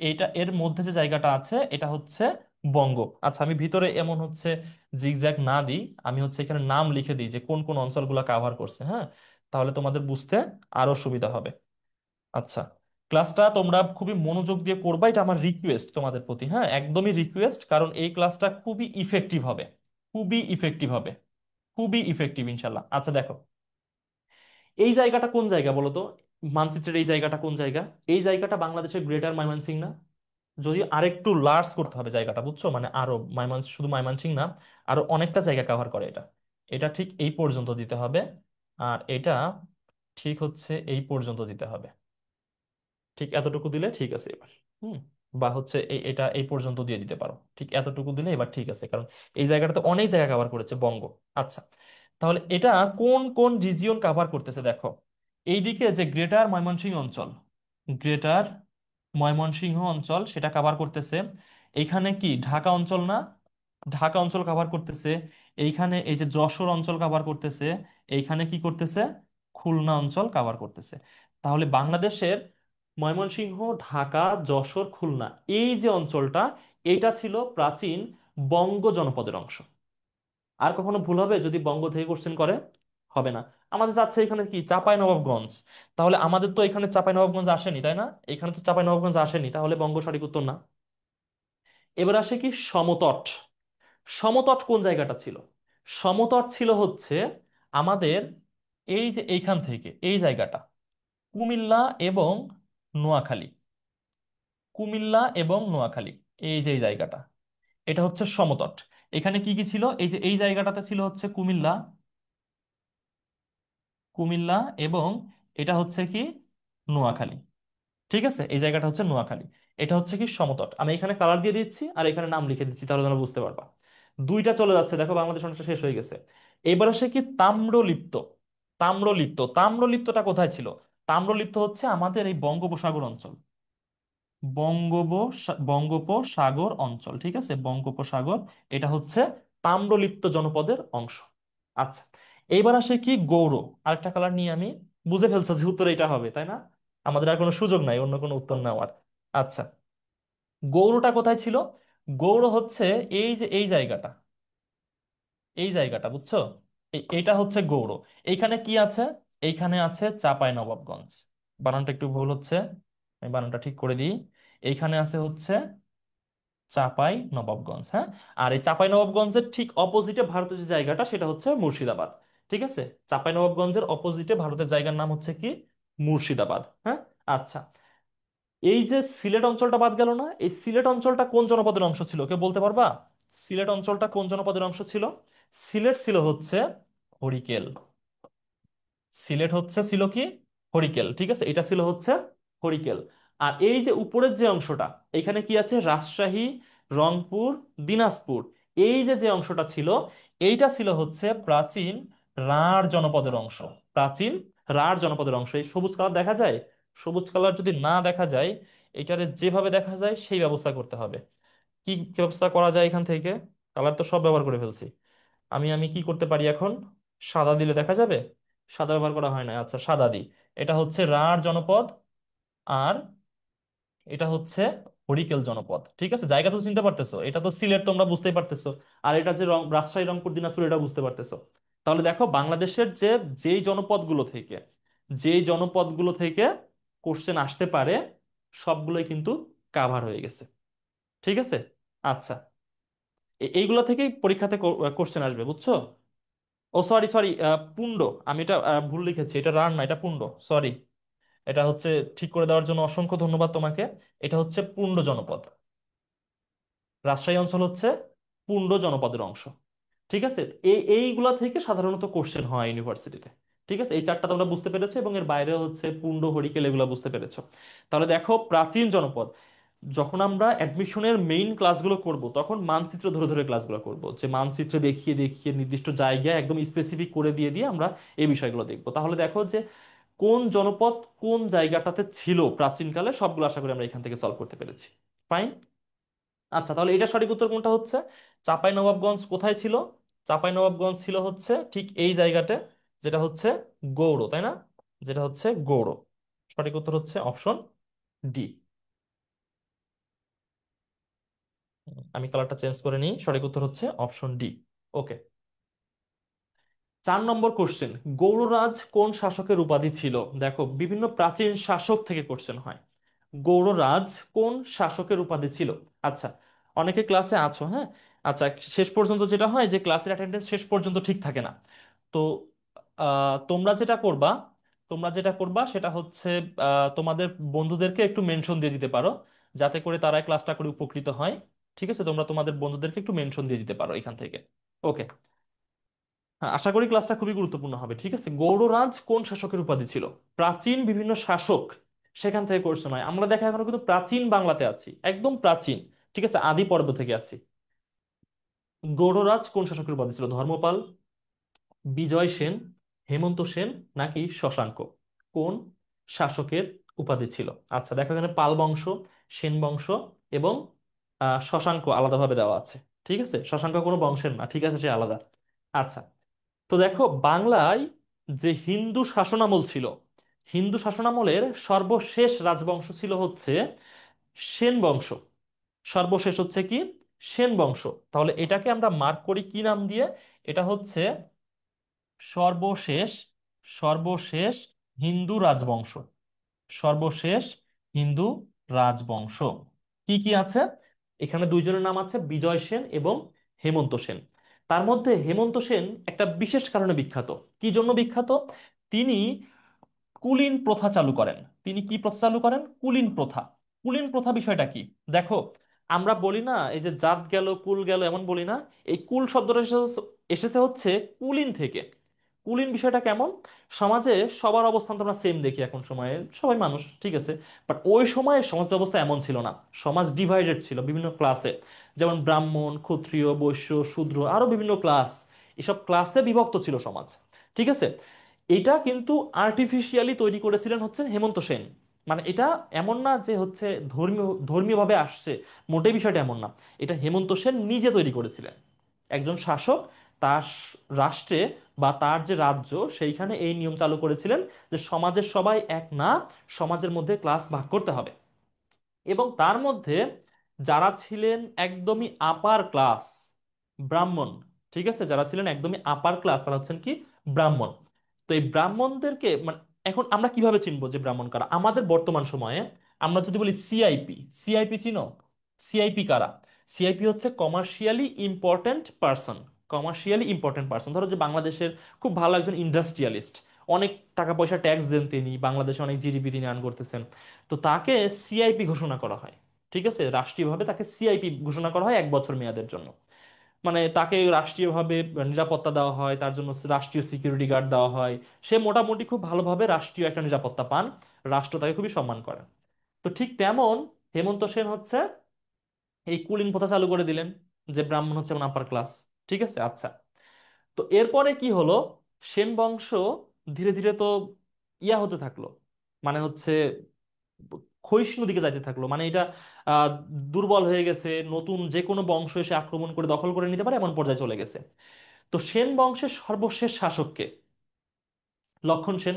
এইটা এর মধ্যে যে জায়গাটা আছে এটা হচ্ছে বঙ্গ। আচ্ছা, আমি ভিতরে এমন হচ্ছে জিগজ্যাগ না দিই, আমি হচ্ছে এখানে নাম লিখে দিই যে কোন কোন অঞ্চলগুলো কাভার করছে, হ্যাঁ, তাহলে তোমাদের বুঝতে আরো সুবিধা হবে। আচ্ছা, ক্লাসটা তোমরা খুবই মনোযোগ দিয়ে করবা, এটা আমার রিকোয়েস্ট তোমাদের প্রতি, হ্যাঁ, একদমই রিকোয়েস্ট, কারণ এই ক্লাসটা খুবই ইফেক্টিভ হবে, খুবই ইফেক্টিভ হবে, খুবই ইফেক্টিভ ইনশাল্লাহ। আচ্ছা দেখো, এই জায়গাটা কোন জায়গা বলো তো, মানচিত্রের এই জায়গাটা কোন জায়গা? এই জায়গাটা বাংলাদেশের গ্রেটার ময়মনসিংহ না? যদি আরেকটু লার্জ করতে হবে জায়গাটা, বুঝছো, মানে আরো শুধু ময়মনসিংহ না, আরো অনেকটা জায়গা কভার করে এটা। এটা ঠিক এই পর্যন্ত দিতে হবে, আর এটা ঠিক হচ্ছে এই পর্যন্ত দিতে হবে। ঠিক এতটুকু দিলে ঠিক আছে এবার। হুম। বা হচ্ছে এটা এই পর্যন্ত দিয়ে দিতে পারো, ঠিক এতটুকু দিলে এবার ঠিক আছে, কারণ এই জায়গাটাতে অনেক জায়গা কভার করেছে বঙ্গ। আচ্ছা, তাহলে এটা কোন কোন রিজিয়ন কভার করতেছে দেখো। এইদিকে যে গ্রেটার ময়মনসিংহ অঞ্চল, গ্রেটার ময়মনসিংহ অঞ্চল সেটা কভার করতেছে। এইখানে কি ঢাকা অঞ্চল না? ঢাকা অঞ্চল কভার করতেছে। এইখানে এই যে যশোর অঞ্চল কভার করতেছে। এইখানে কি করতেছে, খুলনা অঞ্চল কভার করতেছে। তাহলে বাংলাদেশের ময়মনসিংহ, ঢাকা, যশোর, খুলনা, এই যে অঞ্চলটা, এটা ছিল প্রাচীন বঙ্গ জনপদের অংশ। আর কখনো ভুল হবে যদি বঙ্গ থেকে কোশ্চেন করে? হবে না। আমাদের যাচ্ছে এখানে কি চাঁপাই নবাবগঞ্জ, তাহলে আমাদের তো এখানে চাঁপাই নবাবগঞ্জ আসেনি, তাই না? এখানে তো চাঁপাই নবাবগঞ্জ আসেনি, তাহলে বঙ্গ সঠিক উত্তর না। এবার আসে কি সমতট। সমতট কোন জায়গাটা ছিল? সমতট ছিল হচ্ছে আমাদের এই যে এইখান থেকে এই জায়গাটা, কুমিল্লা এবং নোয়াখালী, কুমিল্লা এবং নোয়াখালী, এই যে এই জায়গাটা, এটা হচ্ছে সমতট। এখানে কি কি ছিল, এই যে এই জায়গাটাতে ছিল হচ্ছে কুমিল্লা, কুমিল্লা, এবং এটা হচ্ছে কি নোয়াখালী। ঠিক আছে, এই জায়গাটা হচ্ছে নোয়াখালী। এটা হচ্ছে কি সমতট। আমি এখানে কালার দিয়ে দিচ্ছি আর এখানে নাম লিখে দিচ্ছি, তাহলে তোমরা বুঝতে পারবা। দুইটা চলে যাচ্ছে দেখো, বাংলাদেশ অনেকটা শেষ হয়ে গেছে। এবার আসে কি তাম্রলিপ্ত। তাম্রলিপ্ত, তাম্রলিপ্তটা কোথায় ছিল? তাম্রলিপ্ত হচ্ছে আমাদের এই বঙ্গোপসাগর অঞ্চল। বঙ্গোপসাগর অঞ্চল, ঠিক আছে, বঙ্গোপসাগর। এটা হচ্ছে তাম্রলিপ্ত জনপদের অংশ। আচ্ছা, এইবার আসে কি গৌড়। আরেকটা কালার নিয়ে আমি, বুঝে ফেলছো যে উত্তর এটা হবে, তাই না? আমাদের আর কোনো সুযোগ নাই অন্য কোনো উত্তর নেওয়ার। আচ্ছা, গৌড়টা কোথায় ছিল? গৌড় হচ্ছে এই যে এই জায়গাটা, এই জায়গাটা বুঝছো? এইটা হচ্ছে গৌড়। এইখানে কি আছে? এইখানে আছে চাঁপাই নবাবগঞ্জ। বানানটা একটু ভুল হচ্ছে, আমি বানানটা ঠিক করে দিই। এইখানে আছে হচ্ছে চাপাই নবাবগঞ্জ, হ্যাঁ। আর এই চাপাই নবাবগঞ্জের ঠিক অপোজিটে ভারতের যে জায়গাটা সেটা হচ্ছে মুর্শিদাবাদ। ঠিক আছে, চাপাই নবাবগঞ্জের অপোজিটে ভারতের জায়গার নাম হচ্ছে কি? মুর্শিদাবাদ, হ্যাঁ। আচ্ছা, এই যে সিলেট অঞ্চলটা বাদ গেল না, এই সিলেট অঞ্চলটা কোন জনপদের অংশ ছিল, কেউ বলতে পারবা? সিলেট অঞ্চলটা কোন জনপদের অংশ ছিল? সিলেট ছিল হচ্ছে হরিকেল। সিলেট হচ্ছে ছিল কি? হরিকেল, ঠিক আছে, এটা ছিল হচ্ছে হরিকেল। আর এই যে উপরের যে অংশটা, এখানে কি আছে? রাজশাহী, রংপুর, দিনাজপুর। এই যে যে অংশটা ছিল, এইটা ছিল হচ্ছে প্রাচীন রাঢ় জনপদের অংশ। প্রাচীন রাঢ় জনপদের অংশ। এই সবুজ কালার দেখা যায়? সবুজ কালার যদি না দেখা যায়, এটারে যেভাবে দেখা যায় সেই ব্যবস্থা করতে হবে। কি ব্যবস্থা করা যায় এখান থেকে? কালার তো সব ব্যবহার করে ফেলছি। আমি কি করতে পারি এখন? সাদা দিলে দেখা যাবে? সাদা ব্যবহার করা হয় না, আচ্ছা সাদা দিই। এটা হচ্ছে রাঢ় জনপদ, আর এটা হচ্ছে হরিকেল জনপদ। ঠিক আছে, জায়গা তো চিনতে পারতেছো, এটা তো সিলেট, তোমরা বুঝতেই পারতেছো। আর এটা যে রাজশাহী, রংপুর, দিনাজপুর, এটা বুঝতে পারতেছো। তাহলে দেখো বাংলাদেশের যে যেই জনপদগুলো থেকে, যেই জনপদগুলো থেকে কোশ্চেন আসতে পারে, সবগুলোই কিন্তু কাভার হয়ে গেছে। ঠিক আছে। আচ্ছা, এইগুলো থেকেই পরীক্ষাতে কোশ্চেন আসবে, বুঝছো? ও সরি সরি, পুন্ড। আমি এটা ভুল লিখেছি, এটা রান না, এটা পুন্ড। সরি, এটা হচ্ছে ঠিক করে দেওয়ার জন্য অসংখ্য ধন্যবাদ তোমাকে। এটা হচ্ছে পুন্ড জনপদ। রাজশাহী অঞ্চল হচ্ছে পুন্ড জনপদের অংশ। ঠিক আছে, এইগুলা থেকে সাধারণত কোশ্চেন হয় ইউনিভার্সিটিতে। ঠিক আছে, এই চারটা তোমরা বুঝতে পেরেছো, এবং এর বাইরে হচ্ছে পুন্ড, হরিকেল, এগুলা বুঝতে পেরেছো। তাহলে দেখো প্রাচীন জনপদ, যখন আমরা অ্যাডমিশনের মেইন ক্লাসগুলো করব তখন মানচিত্র ধরে ধরে ক্লাসগুলো করব, যে মানচিত্র দেখিয়ে দেখিয়ে নির্দিষ্ট জায়গায় একদম স্পেসিফিক করে দিয়ে দিয়ে আমরা এই বিষয়গুলো দেখব। তাহলে দেখো যে কোন জনপদ কোন জায়গাটাতে ছিল প্রাচীনকালে, সবগুলো আশা করি আমরা এখান থেকে সলভ করতে পেরেছি। ফাইন। আচ্ছা, তাহলে এটা সঠিক উত্তর কোনটা হচ্ছে? চাঁপাই নবাবগঞ্জ কোথায় ছিল? চাঁপাই নবাবগঞ্জ ছিল হচ্ছে ঠিক এই জায়গাতে, যেটা হচ্ছে গৌড়, তাই না? যেটা হচ্ছে গৌড়। সঠিক উত্তর হচ্ছে অপশন ডি। আমি কালারটা চেঞ্জ করে নিই, সঠিক উত্তর হচ্ছে অপশন ডি। ওকে। 4 নম্বর কোশ্চেন, গৌড়রাজ কোন শাসকের উপাধি ছিল? দেখো বিভিন্ন প্রাচীন শাসক থেকে কোশ্চেন হয়। গৌড়রাজ কোন শাসকের উপাধি ছিল? আচ্ছা, অনেকে ক্লাসে আছো, হ্যাঁ। আচ্ছা, শেষ পর্যন্ত যেটা হয় যে ক্লাসের অ্যাটেন্ডেন্স শেষ পর্যন্ত ঠিক থাকে না। তো তোমরা যেটা করবা, সেটা হচ্ছে তোমাদের বন্ধুদেরকে একটু মেনশন দিয়ে দিতে পারো, যাতে করে তারা ক্লাসটা করে উপকৃত হয়। ঠিক আছে, তোমরা তোমাদের বন্ধুদেরকে একটু মেনশন দিয়ে দিতে পারো এখান থেকে। ওকে। হ্যাঁ, আশা করি ক্লাসটা খুবই গুরুত্বপূর্ণ হবে। ঠিক আছে, গৌড়রাজ কোন শাসকের উপাধি ছিল? প্রাচীন বিভিন্ন শাসক, সেখান থেকে কোর্স নয়। আমরা দেখা এখনো কিন্তু প্রাচীন বাংলাতে আছি, একদম প্রাচীন। ঠিক আছে, আদি পর্ব থেকে আছি। গৌড়রাজ কোন শাসকের উপাধি ছিল? ধর্মপাল, বিজয় সেন, হেমন্ত সেন, নাকি শশাঙ্ক? কোন শাসকের উপাধি ছিল? আচ্ছা দেখো, এখানে পাল বংশ, সেন বংশ এবং শশাঙ্ক আলাদাভাবে দেওয়া আছে। ঠিক আছে, শশাঙ্ক কোনো বংশের না, ঠিক আছে, সে আলাদা। আচ্ছা, তো দেখো বাংলায় যে হিন্দু শাসনামল ছিল, হিন্দু শাসনামলের সর্বশেষ রাজবংশ ছিল হচ্ছে সেন বংশ। সর্বশেষ হচ্ছে কি? সেন বংশ। তাহলে এটাকে আমরা মার্ক করি কি নাম দিয়ে? এটা হচ্ছে সর্বশেষ, সর্বশেষ হিন্দু রাজবংশ। সর্বশেষ হিন্দু রাজবংশ। কি কি আছে? এখানে দুইজনের নাম আছে, বিজয় সেন এবং হেমন্ত সেন। তার মধ্যে হেমন্ত সেন একটা বিশেষ কারণে বিখ্যাত। কি জন্য বিখ্যাত? তিনি কুলীন প্রথা চালু করেন। তিনি কি প্রথা চালু করেন? কুলীন প্রথা। কুলীন প্রথা বিষয়টা কি? দেখো, আমরা বলি না এই যে জাত গেল কুল গেল, এমন বলি না? এই কুল শব্দটা এসেছে হচ্ছে কুলীন থেকে। কুলীন বিষয়টা কেমন? সমাজে সবার অবস্থান তো আমরা সেম দেখি এখন সময়ে, সবাই মানুষ, ঠিক আছে। বাট ওই সময়ে সমাজ ব্যবস্থা এমন ছিল না। সমাজ ডিভাইডেড ছিল বিভিন্ন ক্লাসে, যেমন ব্রাহ্মণ, ক্ষত্রিয়, বৈশ্য, শূদ্র, আরো বিভিন্ন ক্লাস। এসব ক্লাসে বিভক্ত ছিল সমাজ। ঠিক আছে, এটা কিন্তু আর্টিফিশিয়ালি তৈরি করেছিলেন হচ্ছেন হেমন্ত সেন। মানে এটা এমন না যে হচ্ছে ধর্মীয়ভাবে আসছে, মোটেই বিষয়টা এমন না। এটা হেমন্ত সেন নিজে তৈরি করেছিলেন। একজন শাসক তার রাষ্ট্রে বা তার যে রাজ্য সেইখানে এই নিয়ম চালু করেছিলেন যে সমাজের সবাই এক না, সমাজের মধ্যে ক্লাস ভাগ করতে হবে। এবং তার মধ্যে যারা ছিলেন একদমই আপার ক্লাস, ব্রাহ্মণ, ঠিক আছে, যারা ছিলেন একদমই আপার ক্লাস তারা হচ্ছেন কি ব্রাহ্মণ। তো এই ব্রাহ্মণদেরকে মানে এখন আমরা কিভাবে চিনবো যে ব্রাহ্মণ কারা? আমাদের বর্তমান সময়ে আমরা যদি বলি সিআইপি, সিআইপি চিনো? সিআইপি কারা? সিআইপি হচ্ছে commercially important person. Commercially important person, ধরো যে বাংলাদেশের খুব ভালো একজন ইন্ডাস্ট্রিয়ালিস্ট, অনেক টাকা পয়সা ট্যাক্স দেন তিনি, বাংলাদেশে অনেক জিডিপি তিনি আর্ন করতেছেন, তো তাকে সিআইপি ঘোষণা করা হয়। ঠিক আছে, রাষ্ট্রীয়ভাবে তাকে সিআইপি ঘোষণা করা হয় 1 বছর মেয়াদের জন্য। মানে তাকে রাষ্ট্রীয়ভাবে নিরাপত্তা দেওয়া হয়, তার জন্য রাষ্ট্রীয় সিকিউরিটি গার্ড দেওয়া হয়। সে মোটামুটি খুব ভালোভাবে রাষ্ট্রীয় একটা নিরাপত্তা পান, রাষ্ট্র তাকে খুবই সম্মান করে। তো ঠিক তেমন হেমন্ত সেন হচ্ছে এই কুলীন প্রথা চালু করে দিলেন, যে ব্রাহ্মণ হচ্ছে মানে আপার ক্লাস। ঠিক আছে, আচ্ছা। তো এরপরে কি হলো, সেন বংশ ধীরে ধীরে তো ইয়া হতে থাকলো, মানে হচ্ছে ক্ষয়িষ্ণু দিকে যাইতে থাকলো। মানে এটা আহ, দুর্বল হয়ে গেছে, নতুন যে কোনো বংশ এসে আক্রমণ করে দখল করে নিতে পারে এমন পর্যায়ে চলে গেছে। তো সেন বংশের সর্বশেষ শাসককে লক্ষণ সেন।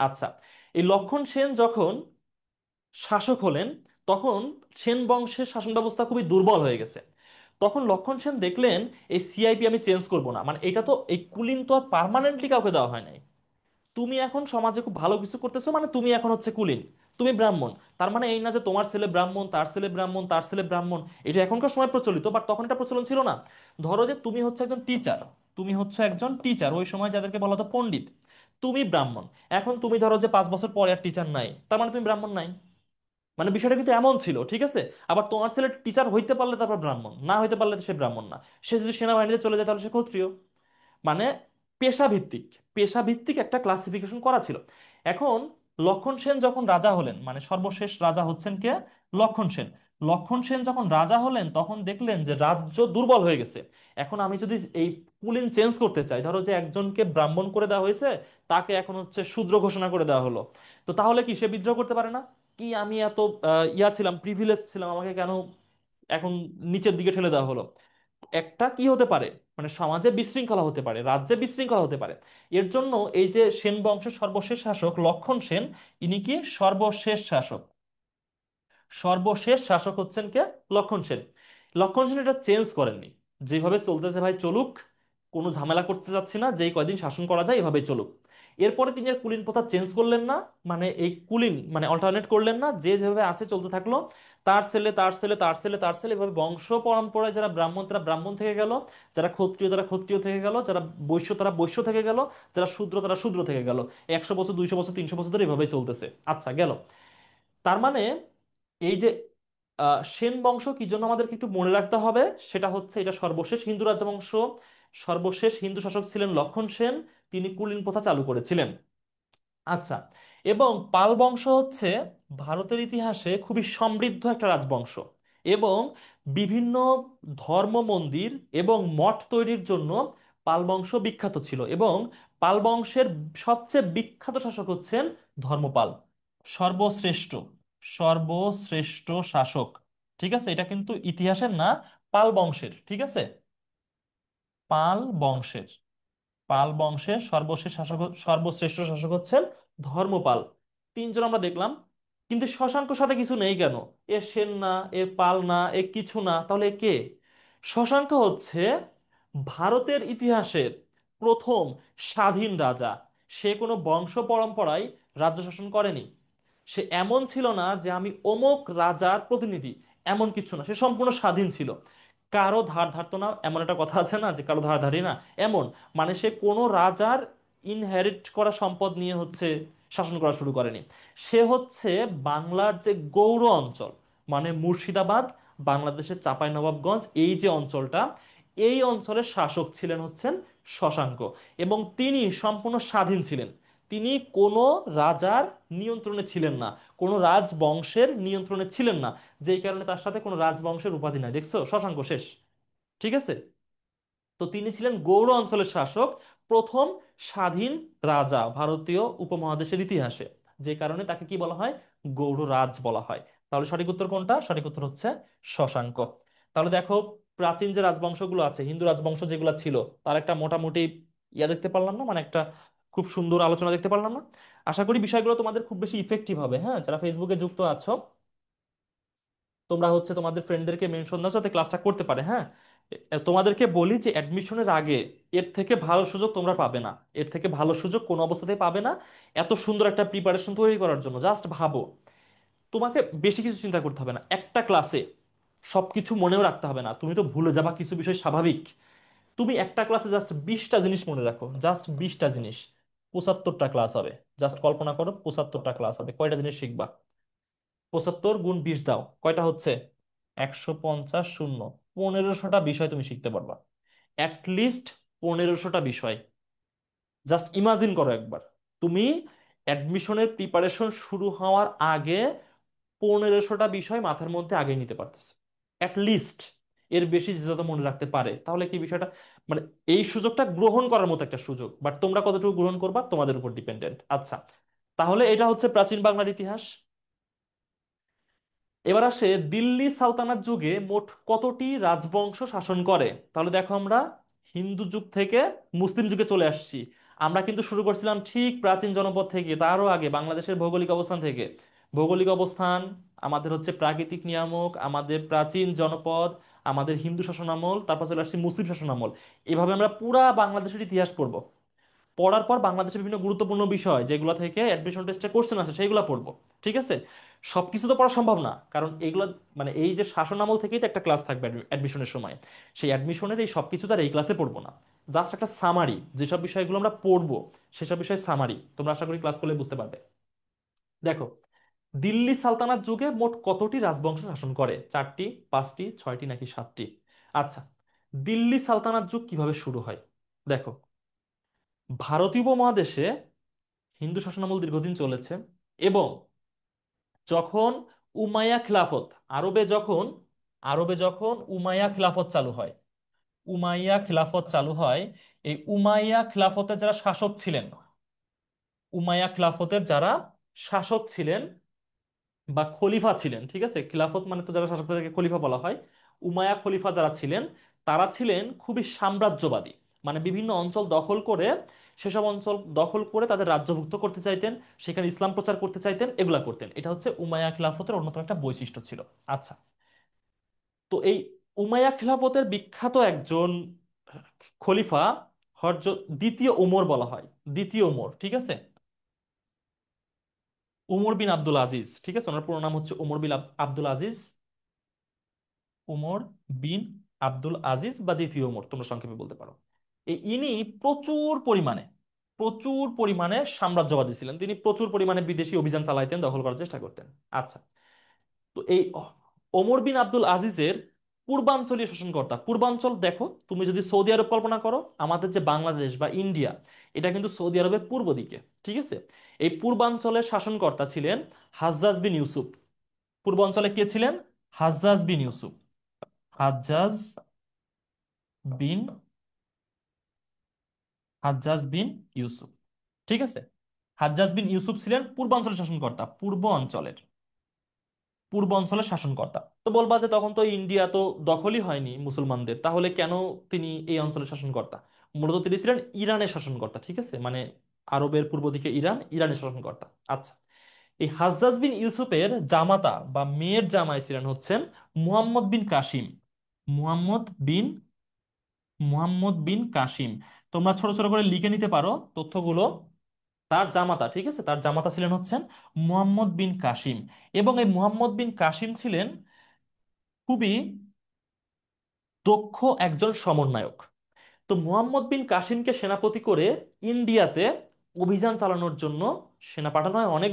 আচ্ছা, এই লক্ষণ সেন যখন শাসক হলেন তখন সেন বংশের শাসন ব্যবস্থা খুবই দুর্বল হয়ে গেছে। তখন লক্ষণ সেন দেখলেন এই সিআইপি আমি চেঞ্জ করব না, মানে এটা তো এই কুলিন তো আর পার্মানেন্টলি কাউকে দেওয়া হয় নাই। তুমি এখন সমাজে খুব ভালো কিছু করতেছো, মানে তুমি এখন হচ্ছে কুলীন, তুমি ব্রাহ্মণ। তার মানে এই না যে তোমার ছেলে ব্রাহ্মণ, তার ছেলে ব্রাহ্মণ, তার ছেলে ব্রাহ্মণ। এটা এখনকার সময় প্রচলিত, বাট তখন এটা প্রচলন ছিল না। ধরো যে তুমি হচ্ছে একজন টিচার, তুমি হচ্ছে একজন টিচার, ওই সময় যাদেরকে বলা হতো পণ্ডিত, তুমি ব্রাহ্মণ। এখন তুমি ধরো যে 5 বছর পরে আর টিচার নাই, তার মানে তুমি ব্রাহ্মণ নাই। মানে বিষয়টা কিন্তু এমন ছিল, ঠিক আছে। আবার তোমার ছেলে টিচার হইতে পারলে তারপর ব্রাহ্মণ, না হইতে পারলে তো সে ব্রাহ্মণ না। সে যদি সেনাবাহিনীতে চলে যায় তাহলে সে ক্ষত্রিয়। মানে পেশাভিত্তিক, পেশাভিত্তিক একটা ক্লাসিফিকেশন করা ছিল। এখন লক্ষণ সেন যখন রাজা হলেন, মানে সর্বশেষ রাজা হচ্ছেন কে? লক্ষণ সেন। লক্ষণ সেন যখন রাজা হলেন তখন দেখলেন যে রাজ্য দুর্বল হয়ে গেছে। এখন আমি যদি এই কুলিন চেঞ্জ করতে চাই, ধরো যে একজনকে ব্রাহ্মণ করে দেওয়া হয়েছে, তাকে এখন হচ্ছে শূদ্র ঘোষণা করে দেওয়া হলো, তো তাহলে কি সে বিদ্রোহ করতে পারে না? কি আমি এত ইয়া ছিলাম, প্রিভিলেজ ছিলাম, আমাকে কেন এখন নিচের দিকে ঠেলে দেওয়া হলো? একটা কি হতে পারে, মানে সমাজে বিশৃঙ্খলা হতে পারে, রাজ্যে বিশৃঙ্খলা হতে পারে। এর জন্য এই যে সেন বংশের সর্বশেষ শাসক লক্ষণ সেন, ইনি কি সর্বশেষ শাসক, সর্বশেষ শাসক হচ্ছেন কে? লক্ষণ সেন। লক্ষণ সেন এটা চেঞ্জ করেননি, যেভাবে চলতেছে ভাই চলুক, কোনো ঝামেলা করতে চাচ্ছি না, যেই কয়দিন শাসন করা যায় এভাবেই চলুক। এরপরে তিনি আর কুলীন প্রথা চেঞ্জ করলেন না, মানে এই কুলীন মানে অল্টারনেট করলেন না, যে যেভাবে আছে চলতে থাকলো। তার ছেলে, তার ছেলে, তার ছেলে, তার ছেলে, এভাবে বংশ পরম্পরায় যারা ব্রাহ্মণ তারা ব্রাহ্মণ থেকে গেল, যারা ক্ষত্রিয় তারা ক্ষত্রিয় থেকে গেল, যারা বৈশ্য তারা বৈশ্য থেকে গেল, যারা শূদ্র তারা শূদ্র থেকে গেল। 100 বছর, 200 বছর, 300 বছর ধরে এভাবে চলতেছে। আচ্ছা, গেল। তার মানে এই যে সেন বংশ কি জন্য আমাদেরকে একটু মনে রাখতে হবে, সেটা হচ্ছে এটা সর্বশেষ হিন্দু রাজবংশ, সর্বশেষ হিন্দু শাসক ছিলেন লক্ষণ সেন, তিনি কুলীন প্রথা চালু করেছিলেন। আচ্ছা, এবং পাল বংশ হচ্ছে ভারতের ইতিহাসে খুবই সমৃদ্ধ একটা রাজবংশ, এবং বিভিন্ন ধর্ম মন্দির এবং মঠ তৈরির জন্য পাল বংশ বিখ্যাত ছিল। এবং পাল বংশের সবচেয়ে বিখ্যাত শাসক হচ্ছেন ধর্মপাল, সর্বশ্রেষ্ঠ, সর্বশ্রেষ্ঠ শাসক। ঠিক আছে, এটা কিন্তু ইতিহাসের না, পাল বংশের, ঠিক আছে, পাল বংশের। পাল বংশের সর্বশেষ শাসক সর্বশ্রেষ্ঠ শাসক হচ্ছেন ধর্মপাল। তিনজন আমরা দেখলাম, কিন্তু শশাঙ্কর সাথে কিছু নেই কেন? এ সেন না, এ পাল না, এ কিছু না, তাহলে এ কে? শশাঙ্ক হচ্ছে ভারতের ইতিহাসের প্রথম স্বাধীন রাজা। সে কোনো বংশ পরম্পরায় রাজ্য শাসন করেনি। সে এমন ছিল না যে আমি অমুক রাজার প্রতিনিধি, এমন কিছু না, সে সম্পূর্ণ স্বাধীন ছিল। কারো ধার ধারতো না, এমন একটা কথা আছে না যে কারো ধার ধারি না, এমন। মানে সে কোনো রাজার ইনহেরিট করা সম্পদ নিয়ে হচ্ছে শাসন করা শুরু করেনি। সে হচ্ছে বাংলার যে গৌড় অঞ্চল, মানে মুর্শিদাবাদ, বাংলাদেশের চাঁপাইনবাবগঞ্জ, এই যে অঞ্চলটা, এই অঞ্চলের শাসক ছিলেন হচ্ছেন শশাঙ্ক। এবং তিনি সম্পূর্ণ স্বাধীন ছিলেন। তিনি কোনো রাজার নিয়ন্ত্রণে ছিলেন না, কোনো রাজবংশের নিয়ন্ত্রণে ছিলেন না, যেই কারণে তার সাথে কোনো রাজবংশের উপাধি নাই। দেখছো, শশাঙ্ক শেষ। ঠিক আছে। তো তিনি ছিলেন গৌড় অঞ্চলের শাসক, প্রথম স্বাধীন রাজা ভারতীয় উপমহাদেশের ইতিহাসে, যে কারণে তাকে কি বলা হয়, গৌড় রাজ বলা হয়। তাহলে সঠিক উত্তর কোনটা? সঠিক উত্তর হচ্ছে শশাঙ্ক। তাহলে দেখো, প্রাচীন যে রাজবংশগুলো আছে, হিন্দু রাজবংশ যেগুলো ছিল, তার একটা মোটামুটি দেখতে পারলাম না, মানে একটা খুব সুন্দর আলোচনা দেখতে পারলাম না। আশা করি বিষয়গুলো তোমাদের খুব বেশি ইফেক্টিভ হবে। হ্যাঁ, যারা ফেসবুকে যুক্ত আছো, তোমরা হচ্ছে তোমাদের ফ্রেন্ডদেরকে মেনশন দাও যাতে ক্লাসটা করতে পারে। হ্যাঁ, তোমাদেরকে বলি যে অ্যাডমিশনের আগে এর থেকে ভালো সুযোগ তোমরা পাবে না, এর থেকে ভালো সুযোগ কোনো অবস্থাতেই পাবে না। এত সুন্দর একটা প্রিপারেশন তৈরি করার জন্য জাস্ট ভাবো, তোমাকে বেশি কিছু চিন্তা করতে হবে না, একটা ক্লাসে সবকিছু মনেও রাখতে হবে না, তুমি তো ভুলে যাবা কিছু বিষয় স্বাভাবিক। তুমি একটা ক্লাসে জাস্ট 20টা জিনিস মনে রাখো, জাস্ট 20টা জিনিস, 75টা ক্লাস হবে। জাস্ট কল্পনা করো, 75টা ক্লাস হবে, কয়টা জিনিস শিখবা? 75 গুণ 20 দাও, কয়টা হচ্ছে? 150, শূন্য, 1500টা বিষয় তুমি শিখতে পারবা। অ্যাটলিস্ট 1500টা বিষয়। জাস্ট ইমাজিন করো একবার, তুমি অ্যাডমিশনের প্রিপারেশন শুরু হওয়ার আগে 1500টা বিষয় মাথার মধ্যে আগে নিতে পারতেছো অ্যাটলিস্ট। এর বেশি যে যত মনে রাখতে পারে, তাহলে কি বিষয়টা, মানে এই সুযোগটা গ্রহণ করার মতো একটা সুযোগ, বাট তোমরা কতটুকু গ্রহণ করবা তোমাদের উপর ডিপেন্ডেন্ট। আচ্ছা, তাহলে এটা হচ্ছে প্রাচীন বাংলার ইতিহাস। এবার আসে, দিল্লি সালতানাত যুগে মোট কতটি রাজবংশ শাসন করে? তাহলে দেখো, আমরা হিন্দু যুগ থেকে মুসলিম যুগে চলে আসছি। আমরা কিন্তু শুরু করছিলাম ঠিক প্রাচীন জনপদ থেকে, তারও আগে বাংলাদেশের ভৌগোলিক অবস্থান থেকে। ভৌগোলিক অবস্থান, আমাদের হচ্ছে প্রাকৃতিক নিয়ামক, আমাদের প্রাচীন জনপদ, আমাদের হিন্দু শাসনামল, তারপর চলে আসছি মুসলিম শাসনামল। এভাবে আমরা পুরা বাংলাদেশের ইতিহাস পড়বো। পড়ার পর বাংলাদেশের বিভিন্ন গুরুত্বপূর্ণ বিষয় যেগুলো থেকে অ্যাডমিশন টেস্টে কোশ্চেন আসে সেইগুলো পড়বো। ঠিক আছে? সবকিছু তো পড়া সম্ভব না, কারণ এইগুলো, মানে এই যে শাসন আমল থেকেই তো একটা ক্লাস থাকবে অ্যাডমিশনের সময়। সেই অ্যাডমিশনের এই সবকিছু তো আর এই ক্লাসে পড়বো না। জাস্ট একটা সামারি, যেসব বিষয়গুলো আমরা পড়বো সেসব বিষয় সামারি তোমরা আশা করি ক্লাস করলে বুঝতে পারবে। দেখো, দিল্লি সালতানাত যুগে মোট কতটি রাজবংশ শাসন করে? 4টি, 5টি, 6টি নাকি 7টি? আচ্ছা, দিল্লি সালতানাত যুগ কিভাবে শুরু হয়? দেখো, ভারতীয় উপমহাদেশে হিন্দু শাসনামল দীর্ঘদিন চলেছে, এবং যখন উমাইয়া খিলাফত, আরবে যখন উমাইয়া খিলাফত চালু হয়, উমাইয়া খিলাফত চালু হয়, এই উমাইয়া খিলাফতের যারা শাসক ছিলেন, উমাইয়া খিলাফতের যারা শাসক ছিলেন বা খলিফা ছিলেন, ঠিক আছে, খিলাফত মানে তো যারা শাসক তাদেরকে খলিফা বলা হয়। উমাইয়া খলিফা যারা ছিলেন, তারা ছিলেন খুবই সাম্রাজ্যবাদী, মানে বিভিন্ন অঞ্চল দখল করে, সেসব অঞ্চল দখল করে তাদের রাজ্যভুক্ত করতে চাইতেন, সেখানে ইসলাম প্রচার করতে চাইতেন, এগুলা করতেন। এটা হচ্ছে উমাইয়া খিলাফতের অন্যতম একটা বৈশিষ্ট্য ছিল। আচ্ছা, তো এই উমাইয়া খিলাফতের বিখ্যাত একজন খলিফা হরজ দ্বিতীয় ওমর বলা হয়, দ্বিতীয় ওমর, ঠিক আছে, উমর বিন আব্দুল আজিজ, ঠিক আছে, ওনার পুরো নাম হচ্ছে উমর বিন আব্দুল আজিজ। উমর বিন আব্দুল আজিজ বা দ্বিতীয় উমর তোমরা সংক্ষেপে বলতে পারো। ইনি প্রচুর পরিমাণে, প্রচুর পরিমাণে সাম্রাজ্যবাদী ছিলেন, তিনি প্রচুর পরিমাণে বিদেশি অভিযান চালাইতেন, দখল করার চেষ্টা করতেন। আচ্ছা, তো এই ওমর বিন আব্দুল আজিজের পূর্বাঞ্চলীয় শাসনকর্তা, পূর্বাঞ্চল দেখো, তুমি যদি সৌদি আরব কল্পনা করো, আমাদের যে বাংলাদেশ বা ইন্ডিয়া, এটা কিন্তু সৌদি আরবের পূর্ব দিকে। ঠিক আছে? এই পূর্বাঞ্চলের শাসনকর্তা ছিলেন হাজ্জাজ বিন ইউসুফ। পূর্বাঞ্চলে কে ছিলেন? হাজ্জাজ বিন ইউসুফ। হাজ্জাজ বিন হাজ্জাজ বিন ইউসুফ, ঠিক আছে। হাজ্জাজ বিন ইউসুফ ছিলেন পূর্বাঞ্চলের শাসনকর্তা, পূর্ব অঞ্চলের শাসনকর্তা। তো বলবা যে তখন তো ইন্ডিয়া তো দখলই হয়নি মুসলমানদের, তাহলে কেন তিনি এই অঞ্চলের শাসনকর্তা? মূলত তিনি ছিলেন ইরানের শাসনকর্তা, ঠিক আছে, মানে আরবের পূর্ব দিকে ইরান, ইরানের শাসনকর্তা। আচ্ছা, এই হাজ্জাজ বিন ইউসুফের জামাতা বা মেয়ের জামাই ছিলেন হচ্ছেন মুহাম্মদ বিন কাসিম। মুহাম্মদ বিন মুহাম্মদ বিন কাসিম। তোমরা ছোট ছোট করে লিখে নিতে পারো তথ্যগুলো। তার জামাতা, ঠিক আছে, তার জামাতা ছিলেন হচ্ছেন মুহাম্মদ বিন কাসিম। এবং এই মুহাম্মদ বিন কাসিম ছিলেন খুবই দক্ষ একজন সমন্বয়ক। তো মুহাম্মদ বিন কাসিমকে সেনাপতি করে ইন্ডিয়াতে অভিযান চালানোর জন্য সেনা পাঠানো হয়। অনেক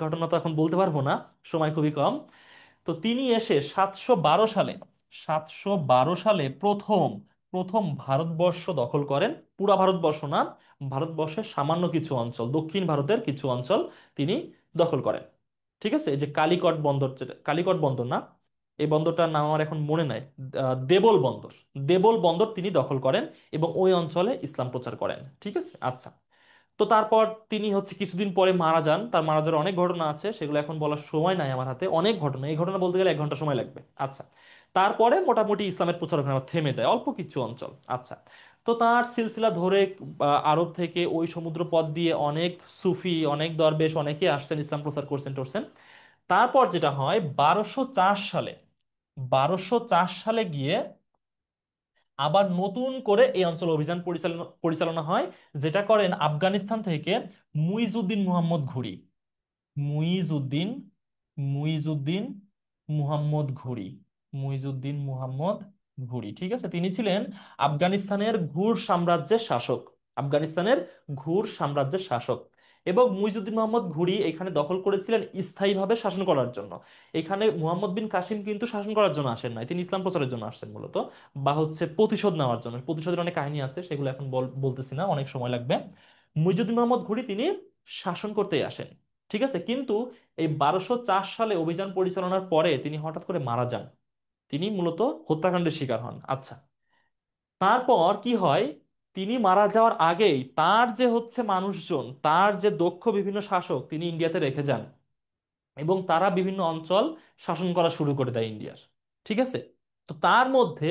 ঘটনা তো এখন বলতে পারবো না, সময় খুবই কম। তো তিনি এসে 712 সালে প্রথম প্রথম ভারতবর্ষ দখল করেন। পুরা ভারতবর্ষ না, ভারতবর্ষের সামান্য কিছু অঞ্চল, দক্ষিণ ভারতের কিছু অঞ্চল তিনি দখল করেন। ঠিক আছে? এই যে কালিকট বন্দর, যেটা কালিকট বন্দর না, এই বন্দরটার নাম আমার এখন মনে নাই। দেবল বন্দর। দেবল বন্দর তিনি দখল করেন এবং ওই অঞ্চলে ইসলাম প্রচার করেন। ঠিক আছে, আচ্ছা। তো তারপর তিনি হচ্ছে কিছুদিন পরে মারা যান। তার মারা যাওয়ার অনেক ঘটনা আছে, সেগুলো এখন বলার সময় নাই আমার হাতে। অনেক ঘটনা, এই ঘটনা বলতে গেলে 1 ঘন্টা সময় লাগবে। আচ্ছা, তারপরে মোটামুটি ইসলামের প্রচার ওখানে আবার থেমে যায়, অল্প কিছু অঞ্চল। আচ্ছা, তো তার সিলসিলা ধরে আরব থেকে ওই সমুদ্র পথ দিয়ে অনেক সুফি, অনেক দরবেশ, অনেকে আসছেন, ইসলাম প্রচার করছেন টরছেন। তারপর যেটা হয়, 1204 সালে, 1204 সালে গিয়ে আবার নতুন করে এই অঞ্চল অভিযান পরিচালনা পরিচালনা হয়, যেটা করেন আফগানিস্তান থেকে মুইজউদ্দিন মুহাম্মদ ঘুরি। মুইজউদ্দিন মুইজউদ্দিন মুহাম্মদ ঘুরি। মুইজউদ্দিন মুহাম্মদ ঘুরি, ঠিক আছে। তিনি ছিলেন আফগানিস্তানের ঘুর সাম্রাজ্যের শাসক। আফগানিস্তানের ঘুর সাম্রাজ্যের শাসক। এবং মুইজউদ্দিন মোহাম্মদ ঘুরি এখানে দখল করেছিলেন স্থায়ীভাবে শাসন করার জন্য। এখানে মুহাম্মদ বিন কাসিম কিন্তু শাসন করার জন্য আসেন নাই, তিনি ইসলাম প্রচারের জন্য আসছেন মূলত, বা হচ্ছে প্রতিশোধ নেওয়ার জন্য। প্রতিশোধের অনেক কাহিনী আছে, সেগুলো এখন বলতেছি না, অনেক সময় লাগবে। মুইজউদ্দিন মোহাম্মদ ঘুরি তিনি শাসন করতেই আসেন। ঠিক আছে, কিন্তু এই 1204 সালে অভিযান পরিচালনার পরে তিনি হঠাৎ করে মারা যান। তিনি মূলত হত্যাকাণ্ডের শিকার হন। আচ্ছা, তারপর কি হয়, তিনি মারা যাওয়ার আগেই তার যে হচ্ছে মানুষজন, তার যে দক্ষ বিভিন্ন শাসক তিনি ইন্ডিয়াতে রেখে যান, এবং তারা বিভিন্ন অঞ্চল শাসন করা শুরু করে দেয় ইন্ডিয়ার। ঠিক আছে, তো তার মধ্যে,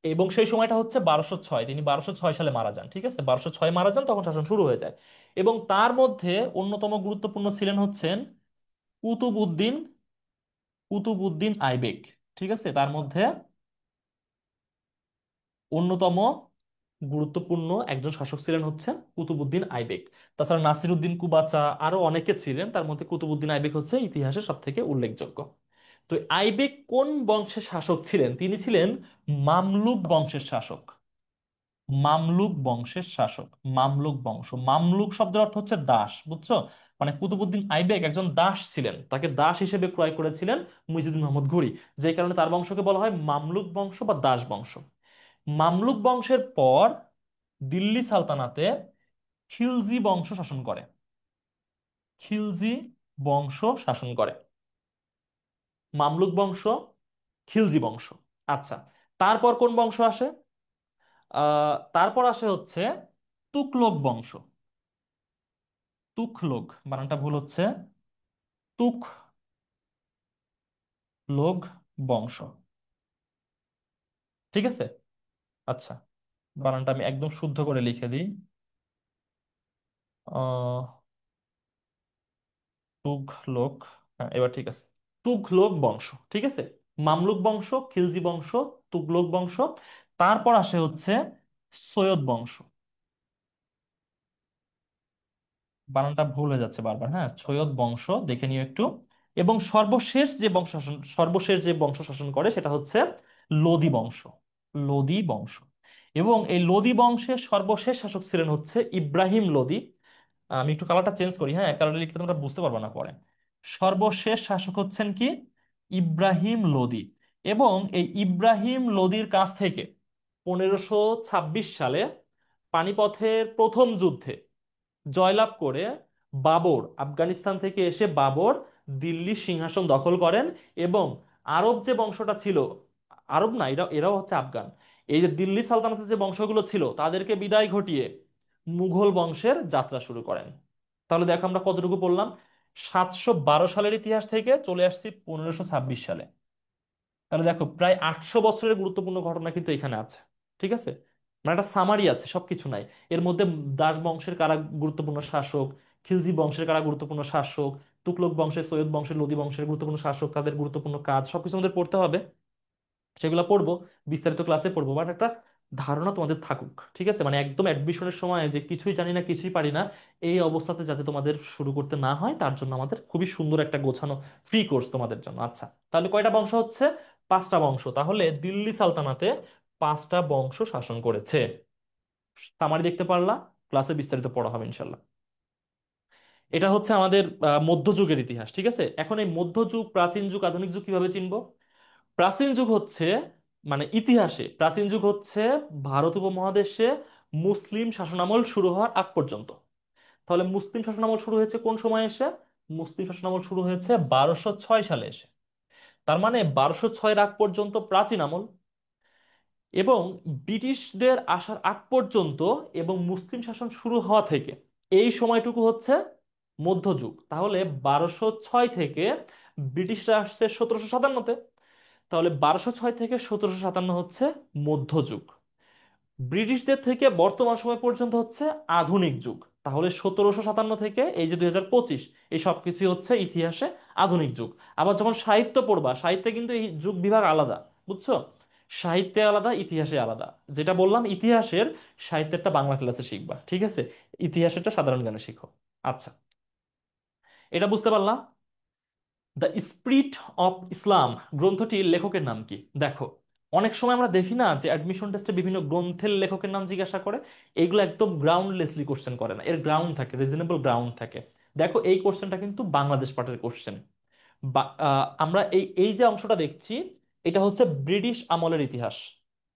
এবং সেই সময়টা হচ্ছে 1206, তিনি 1206 সালে মারা যান। ঠিক আছে, 1206 মারা যান, তখন শাসন শুরু হয়ে যায়। এবং তার মধ্যে অন্যতম গুরুত্বপূর্ণ ছিলেন হচ্ছেন কুতুবউদ্দিন কুতুবউদ্দিন আইবেক। ঠিক আছে, তার মধ্যে অন্যতম গুরুত্বপূর্ণ একজন শাসক ছিলেন হচ্ছে কুতুবউদ্দিন আইবেক। তাছাড়া নাসিরউদ্দিন কুবাচা, আরো অনেকে ছিলেন, তার মধ্যে কুতুবউদ্দিন আইবেক হচ্ছে ইতিহাসে সব থেকে উল্লেখযোগ্য। তো আইবেক কোন বংশের শাসক ছিলেন? তিনি ছিলেন মামলুক বংশের শাসক। মামলুক বংশের শাসক। মামলুক বংশ, মামলুক শব্দের অর্থ হচ্ছে দাস, বুঝছো? মানে কুতুবউদ্দিন আইবেক একজন দাস ছিলেন, তাকে দাস হিসেবে ক্রয় করেছিলেন মুইজুদ্দিন মোহাম্মদ ঘুরি। যে কারণে তার বংশকে বলা হয় মামলুক বংশ বা দাস বংশ। মামলুক বংশের পর দিল্লি সালতানাতে খিলজি বংশ শাসন করে। খিলজি বংশ শাসন করে। মামলুক বংশ, খিলজি বংশ। আচ্ছা, তারপর কোন বংশ আসে? তারপর আসে হচ্ছে তুগলক বংশ। তুখলোক, বানানটা ভুল হচ্ছে, তুখলোক বংশ। ঠিক আছে, আচ্ছা, বানানটা আমি একদম শুদ্ধ করে লিখে দিই। আহ তুঘলক, হ্যাঁ এবার ঠিক আছে। তুঘলক বংশ, ঠিক আছে। মামলুক বংশ, খিলজি বংশ, তুগলক বংশ। তারপর আসে হচ্ছে সৈয়দ বংশ। বানানটা ভুল হয়ে যাচ্ছে বারবার, হ্যাঁ, সৈয়দ বংশ, দেখে নিও একটু। এবং সর্বশেষ যে বংশ শাসন করে সেটা হচ্ছে লোদি বংশ। লোদি বংশ। এবং এই লোদি বংশের সর্বশেষ শাসক ছিলেন হচ্ছে ইব্রাহিম লোদি। আমি একটু কালারটা চেঞ্জ করি, হ্যাঁ, কালারটা লিখলে তোমরা বুঝতে পারবে না পরে। সর্বশেষ শাসক হচ্ছেন কি? ইব্রাহিম লোদি। এবং এই ইব্রাহিম লোদির কাছ থেকে 1526 সালে পানিপথের প্রথম যুদ্ধে জয়লাভ করে বাবর, আফগানিস্তান থেকে এসে বাবর দিল্লির সিংহাসন দখল করেন। এবং আরব যে বংশটা ছিল, আরব না, এরাও হচ্ছে আফগান, এই যে দিল্লি সালতানাতের যে বংশগুলো ছিল তাদেরকে বিদায় ঘটিয়ে মুঘল বংশের যাত্রা শুরু করেন। তাহলে দেখো আমরা কতটুকু পড়লাম। 712 সালের ইতিহাস থেকে চলে আসছি 1526 সালে। তাহলে দেখো প্রায় 800 বছরের গুরুত্বপূর্ণ ঘটনা কিন্তু এখানে আছে। ঠিক আছে, মানে একটা সামারি আছে, সবকিছু নাই এর মধ্যে। দাস বংশের কারা গুরুত্বপূর্ণ শাসক, খিলজি বংশের কারা গুরুত্বপূর্ণ শাসক, তুগলক বংশের, সৈয়দ বংশের, লোদি বংশের গুরুত্বপূর্ণ শাসক, তাদের গুরুত্বপূর্ণ কাজ, সবকিছু আমাদের পড়তে হবে। সেগুলো পড়বো, বিস্তারিত ক্লাসে পড়বো, বাট একটা ধারণা তোমাদের থাকুক। ঠিক আছে, মানে একদম অ্যাডমিশনের সময় যে কিছুই জানি না, কিছুই পারি না, এই অবস্থাতে যাতে তোমাদের শুরু করতে না হয়, তার জন্য আমাদের খুবই সুন্দর একটা গোছানো ফ্রি কোর্স তোমাদের জন্য। আচ্ছা, তাহলে কয়টা বংশ হচ্ছে? 5টা বংশ। তাহলে দিল্লি সালতানাতে 5টা বংশ শাসন করেছে। তামারি দেখতে পারলা, ক্লাসে বিস্তারিত পড়া হবে ইনশাল্লাহ। এটা হচ্ছে আমাদের মধ্যযুগের ইতিহাস। ঠিক আছে, এখন এই মধ্যযুগ, প্রাচীন যুগ, আধুনিক যুগ কিভাবে চিনবো? প্রাচীন যুগ হচ্ছে, মানে ইতিহাসে প্রাচীন যুগ হচ্ছে ভারত উপমহাদেশে মুসলিম শাসনামল শুরু হওয়ার আগ পর্যন্ত। তাহলে মুসলিম শাসনামল শুরু হয়েছে কোন সময় এসে? মুসলিম শাসনামল শুরু হয়েছে 1206 সালে এসে। তার মানে 1206 আগ পর্যন্ত প্রাচীন আমল, এবং ব্রিটিশদের আসার আগ পর্যন্ত এবং মুসলিম শাসন শুরু হওয়া থেকে এই সময়টুকু হচ্ছে মধ্যযুগ। তাহলে 1206 থেকে ব্রিটিশরা আসছে 1757-তে, তাহলে 1206 থেকে 1757 হচ্ছে মধ্যযুগ। ব্রিটিশদের থেকে বর্তমান সময় পর্যন্ত হচ্ছে আধুনিক যুগ। তাহলে 1757 থেকে এই যে 2025, এই সব কিছু হচ্ছে ইতিহাসে আধুনিক যুগ। আবার যখন সাহিত্য পড়বা, সাহিত্যে কিন্তু এই যুগ বিভাগ আলাদা, বুঝছো? সাহিত্যে আলাদা, ইতিহাসে আলাদা। যেটা বললাম ইতিহাসের, সাহিত্যেরটা বাংলা ক্লাসে শিখবা, ঠিক আছে? ইতিহাসেরটা সাধারণ জ্ঞানে শিখো। আচ্ছা, এটা বুঝতে পারলাম। দ্য স্পিরিট অফ ইসলাম গ্রন্থটির লেখকের নাম কি? দেখো, অনেক সময় আমরা দেখি না যে অ্যাডমিশন টেস্টে বিভিন্ন গ্রন্থের লেখকের নাম জিজ্ঞাসা করে। এগুলো একদম গ্রাউন্ডলেসলি কোশ্চেন করে না, এর গ্রাউন্ড থাকে, রিজনেবল গ্রাউন্ড থাকে। দেখো, এই কোশ্চেনটা কিন্তু বাংলাদেশ পার্টের কোশ্চেন। আমরা এই এই যে অংশটা দেখছি, এটা হচ্ছে ব্রিটিশ আমলের ইতিহাস।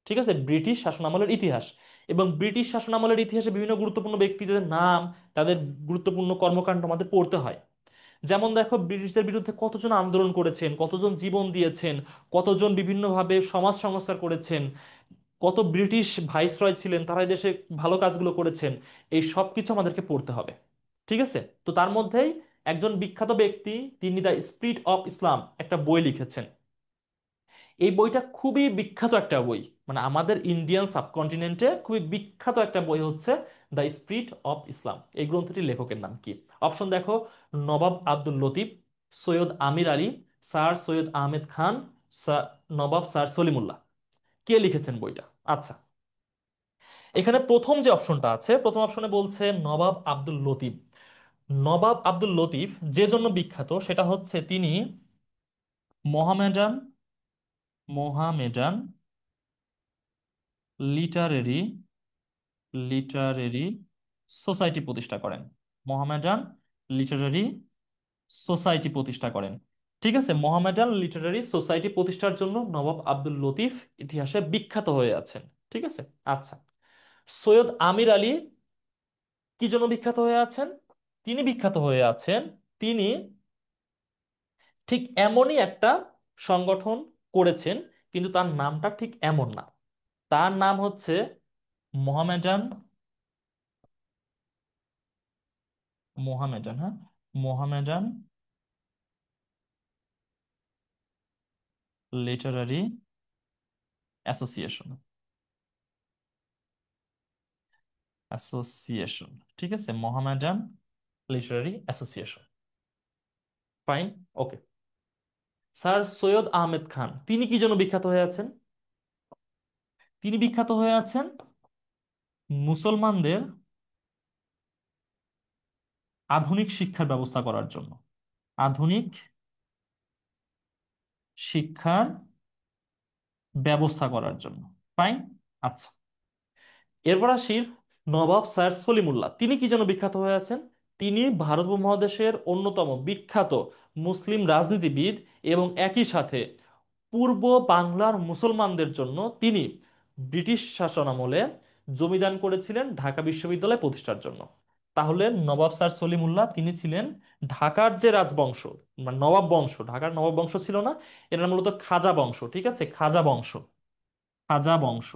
ঠিক আছে, ব্রিটিশ শাসন আমলের ইতিহাস। এবং ব্রিটিশ শাসন আমলের ইতিহাসে বিভিন্ন গুরুত্বপূর্ণ ব্যক্তিদের নাম, তাদের গুরুত্বপূর্ণ কর্মকাণ্ড আমাদের পড়তে হয়। যেমন দেখো, ব্রিটিশদের বিরুদ্ধে কতজন আন্দোলন করেছেন, কতজন জীবন দিয়েছেন, কতজন বিভিন্নভাবে সমাজ সংস্কার করেছেন, কত ব্রিটিশ ভাইসরয় ছিলেন, তারা এই দেশে ভালো কাজগুলো করেছেন। এই সব কিছু আমাদেরকে পড়তে হবে। ঠিক আছে, তো তার মধ্যেই একজন বিখ্যাত ব্যক্তি, তিনি দ্য স্পিরিট অফ ইসলাম একটা বই লিখেছেন। এই বইটা খুবই বিখ্যাত একটা বই, মানে আমাদের ইন্ডিয়ান সাবকন্টিনেন্টে খুবই বিখ্যাত একটা বই হচ্ছে দ্য স্পিরিট অফ ইসলাম। এই গ্রন্থটির লেখকের নাম কি? অপশন দেখো: নবাব আব্দুল লতিফ, সৈয়দ আমির আলী, স্যার সৈয়দ আহমেদ খান, নবাব স্যার সলিমুল্লাহ। কে লিখেছেন বইটা? আচ্ছা, এখানে প্রথম যে অপশনটা আছে, প্রথম অপশনে বলছে নবাব আব্দুল লতিফ। নবাব আব্দুল লতিফ যে জন্য বিখ্যাত সেটা হচ্ছে তিনি Mohammedan Mohammedan literary literary society প্রতিষ্ঠা করেন। মোহামেডান লিটারেরি সোসাইটি প্রতিষ্ঠা করেন। ঠিক আছে, মোহামেডান লিটারেরি সোসাইটি প্রতিষ্ঠার জন্য নবাব আব্দুল লতিফ ইতিহাসে বিখ্যাত হয়ে আছেন। ঠিক আছে। আচ্ছা, সৈয়দ আমির আলী কি জন্য বিখ্যাত হয়ে আছেন? তিনি বিখ্যাত হয়ে আছেন, তিনি ঠিক এমনই একটা সংগঠন করেছেন, কিন্তু তার নামটা ঠিক এমন না। তার নাম হচ্ছে মোহামেডান মোহামেডান হ্যাঁ, মোহামেডান লিটারারি অ্যাসোসিয়েশন। অ্যাসোসিয়েশন, ঠিক আছে, মোহামেডান লিটারারি অ্যাসোসিয়েশন। ফাইন, ওকে। স্যার সৈয়দ আহমেদ খান তিনি কি জন্য বিখ্যাত হয়ে আছেন? তিনি বিখ্যাত হয়ে আছেন মুসলমানদের আধুনিক শিক্ষার ব্যবস্থা করার জন্য। আধুনিক শিক্ষার ব্যবস্থা করার জন্য। ফাইন। আচ্ছা, এরপর আসি নবাব স্যার সলিমুল্লাহ, তিনি কি জন্য বিখ্যাত হয়ে আছেন? তিনি ভারত উপমহাদেশের অন্যতম বিখ্যাত মুসলিম রাজনীতিবিদ, এবং একই সাথে পূর্ব বাংলার মুসলমানদের জন্য তিনি ব্রিটিশ শাসন আমলে জমিদান করেছিলেন ঢাকা বিশ্ববিদ্যালয় প্রতিষ্ঠার জন্য। তাহলে নবাব স্যার সলিমুল্লাহ তিনি ছিলেন ঢাকার যে রাজবংশ, মানে নবাব বংশ, ঢাকার নবাব বংশ ছিল না, এরা মূলত খাজা বংশ। ঠিক আছে, খাজা বংশ, খাজা বংশ,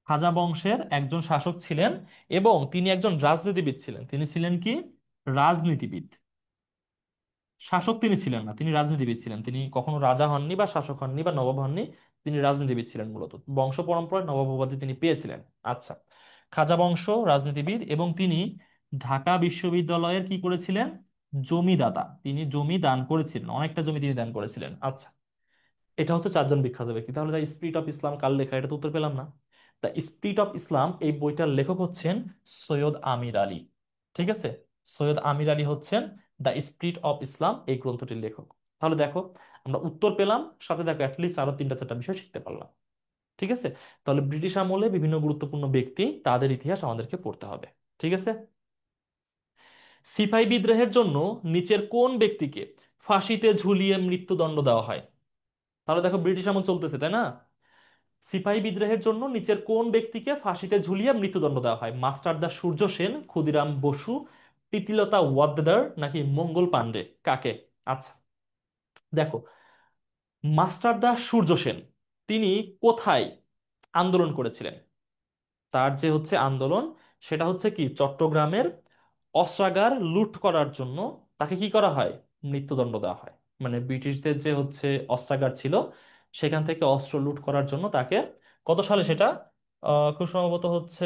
খাজা বংশের একজন শাসক ছিলেন। এবং তিনি একজন রাজনীতিবিদ ছিলেন। তিনি ছিলেন কি? রাজনীতিবিদ। শাসক তিনি ছিলেন না, তিনি রাজনীতিবিদ ছিলেন। তিনি কখনো রাজা হননি বা শাসক হননি বা নবাব হননি, তিনি রাজনীতিবিদ ছিলেন। মূলত বংশ পরম্পরায় নবাব উপাধি তিনি পেয়েছিলেন। আচ্ছা, খাজা বংশ, রাজনীতিবিদ, এবং তিনি ঢাকা বিশ্ববিদ্যালয়ের কি করেছিলেন? জমিদাতা। তিনি জমি দান করেছিলেন, অনেকটা জমি তিনি দান করেছিলেন। আচ্ছা, এটা হচ্ছে চারজন বিখ্যাত ব্যক্তি। তাহলে দ্য স্পিরিট অফ ইসলাম কার লেখা? এটা তো উত্তর পেলাম না। দ্য স্পিরিট অফ ইসলাম এই বইটার লেখক হচ্ছেন সৈয়দ আমির আলী। ঠিক আছে, সৈয়দ আমির আলী হচ্ছেন দ্য স্পিরিট অফ ইসলাম এই গ্রন্থটির লেখক। তাহলে দেখো, আমরা উত্তর পেলাম, সাথে দেখো অ্যাটলিস্ট আরো তিনটা চারটা বিষয় শিখতে পারলাম। ঠিক আছে, তাহলে ব্রিটিশ আমলে বিভিন্ন গুরুত্বপূর্ণ ব্যক্তি, তাদের ইতিহাস আমাদেরকে পড়তে হবে। ঠিক আছে। সিপাহী বিদ্রোহের জন্য নিচের কোন ব্যক্তিকে ফাঁসিতে ঝুলিয়ে মৃত্যুদণ্ড দেওয়া হয়? তাহলে দেখো, ব্রিটিশ আমল চলতেছে, তাই না? সিপাহী বিদ্রোহের জন্য নিচের কোন ব্যক্তিকে ফাঁসিতে ঝুলিয়ে মৃত্যুদণ্ড দেওয়া হয়? মাস্টারদা সূর্য সেন, ক্ষুদিরাম বসু, প্রীতিলতা ওয়াদ্দেদার, নাকি মঙ্গল পাণ্ডে? কাকে? আচ্ছা, দেখো, মাস্টারদা সূর্য সেন তিনি কোথায় আন্দোলন করেছিলেন? তার যে হচ্ছে আন্দোলন, সেটা হচ্ছে কি চট্টগ্রামের অস্ত্রাগার লুট করার জন্য তাকে কি করা হয়? মৃত্যুদণ্ড দেওয়া হয়। মানে ব্রিটিশদের যে হচ্ছে অস্ত্রাগার ছিল, সেখান থেকে অস্ত্র লুট করার জন্য তাকে, কত সালে সেটা, খুব সম্ভবত হচ্ছে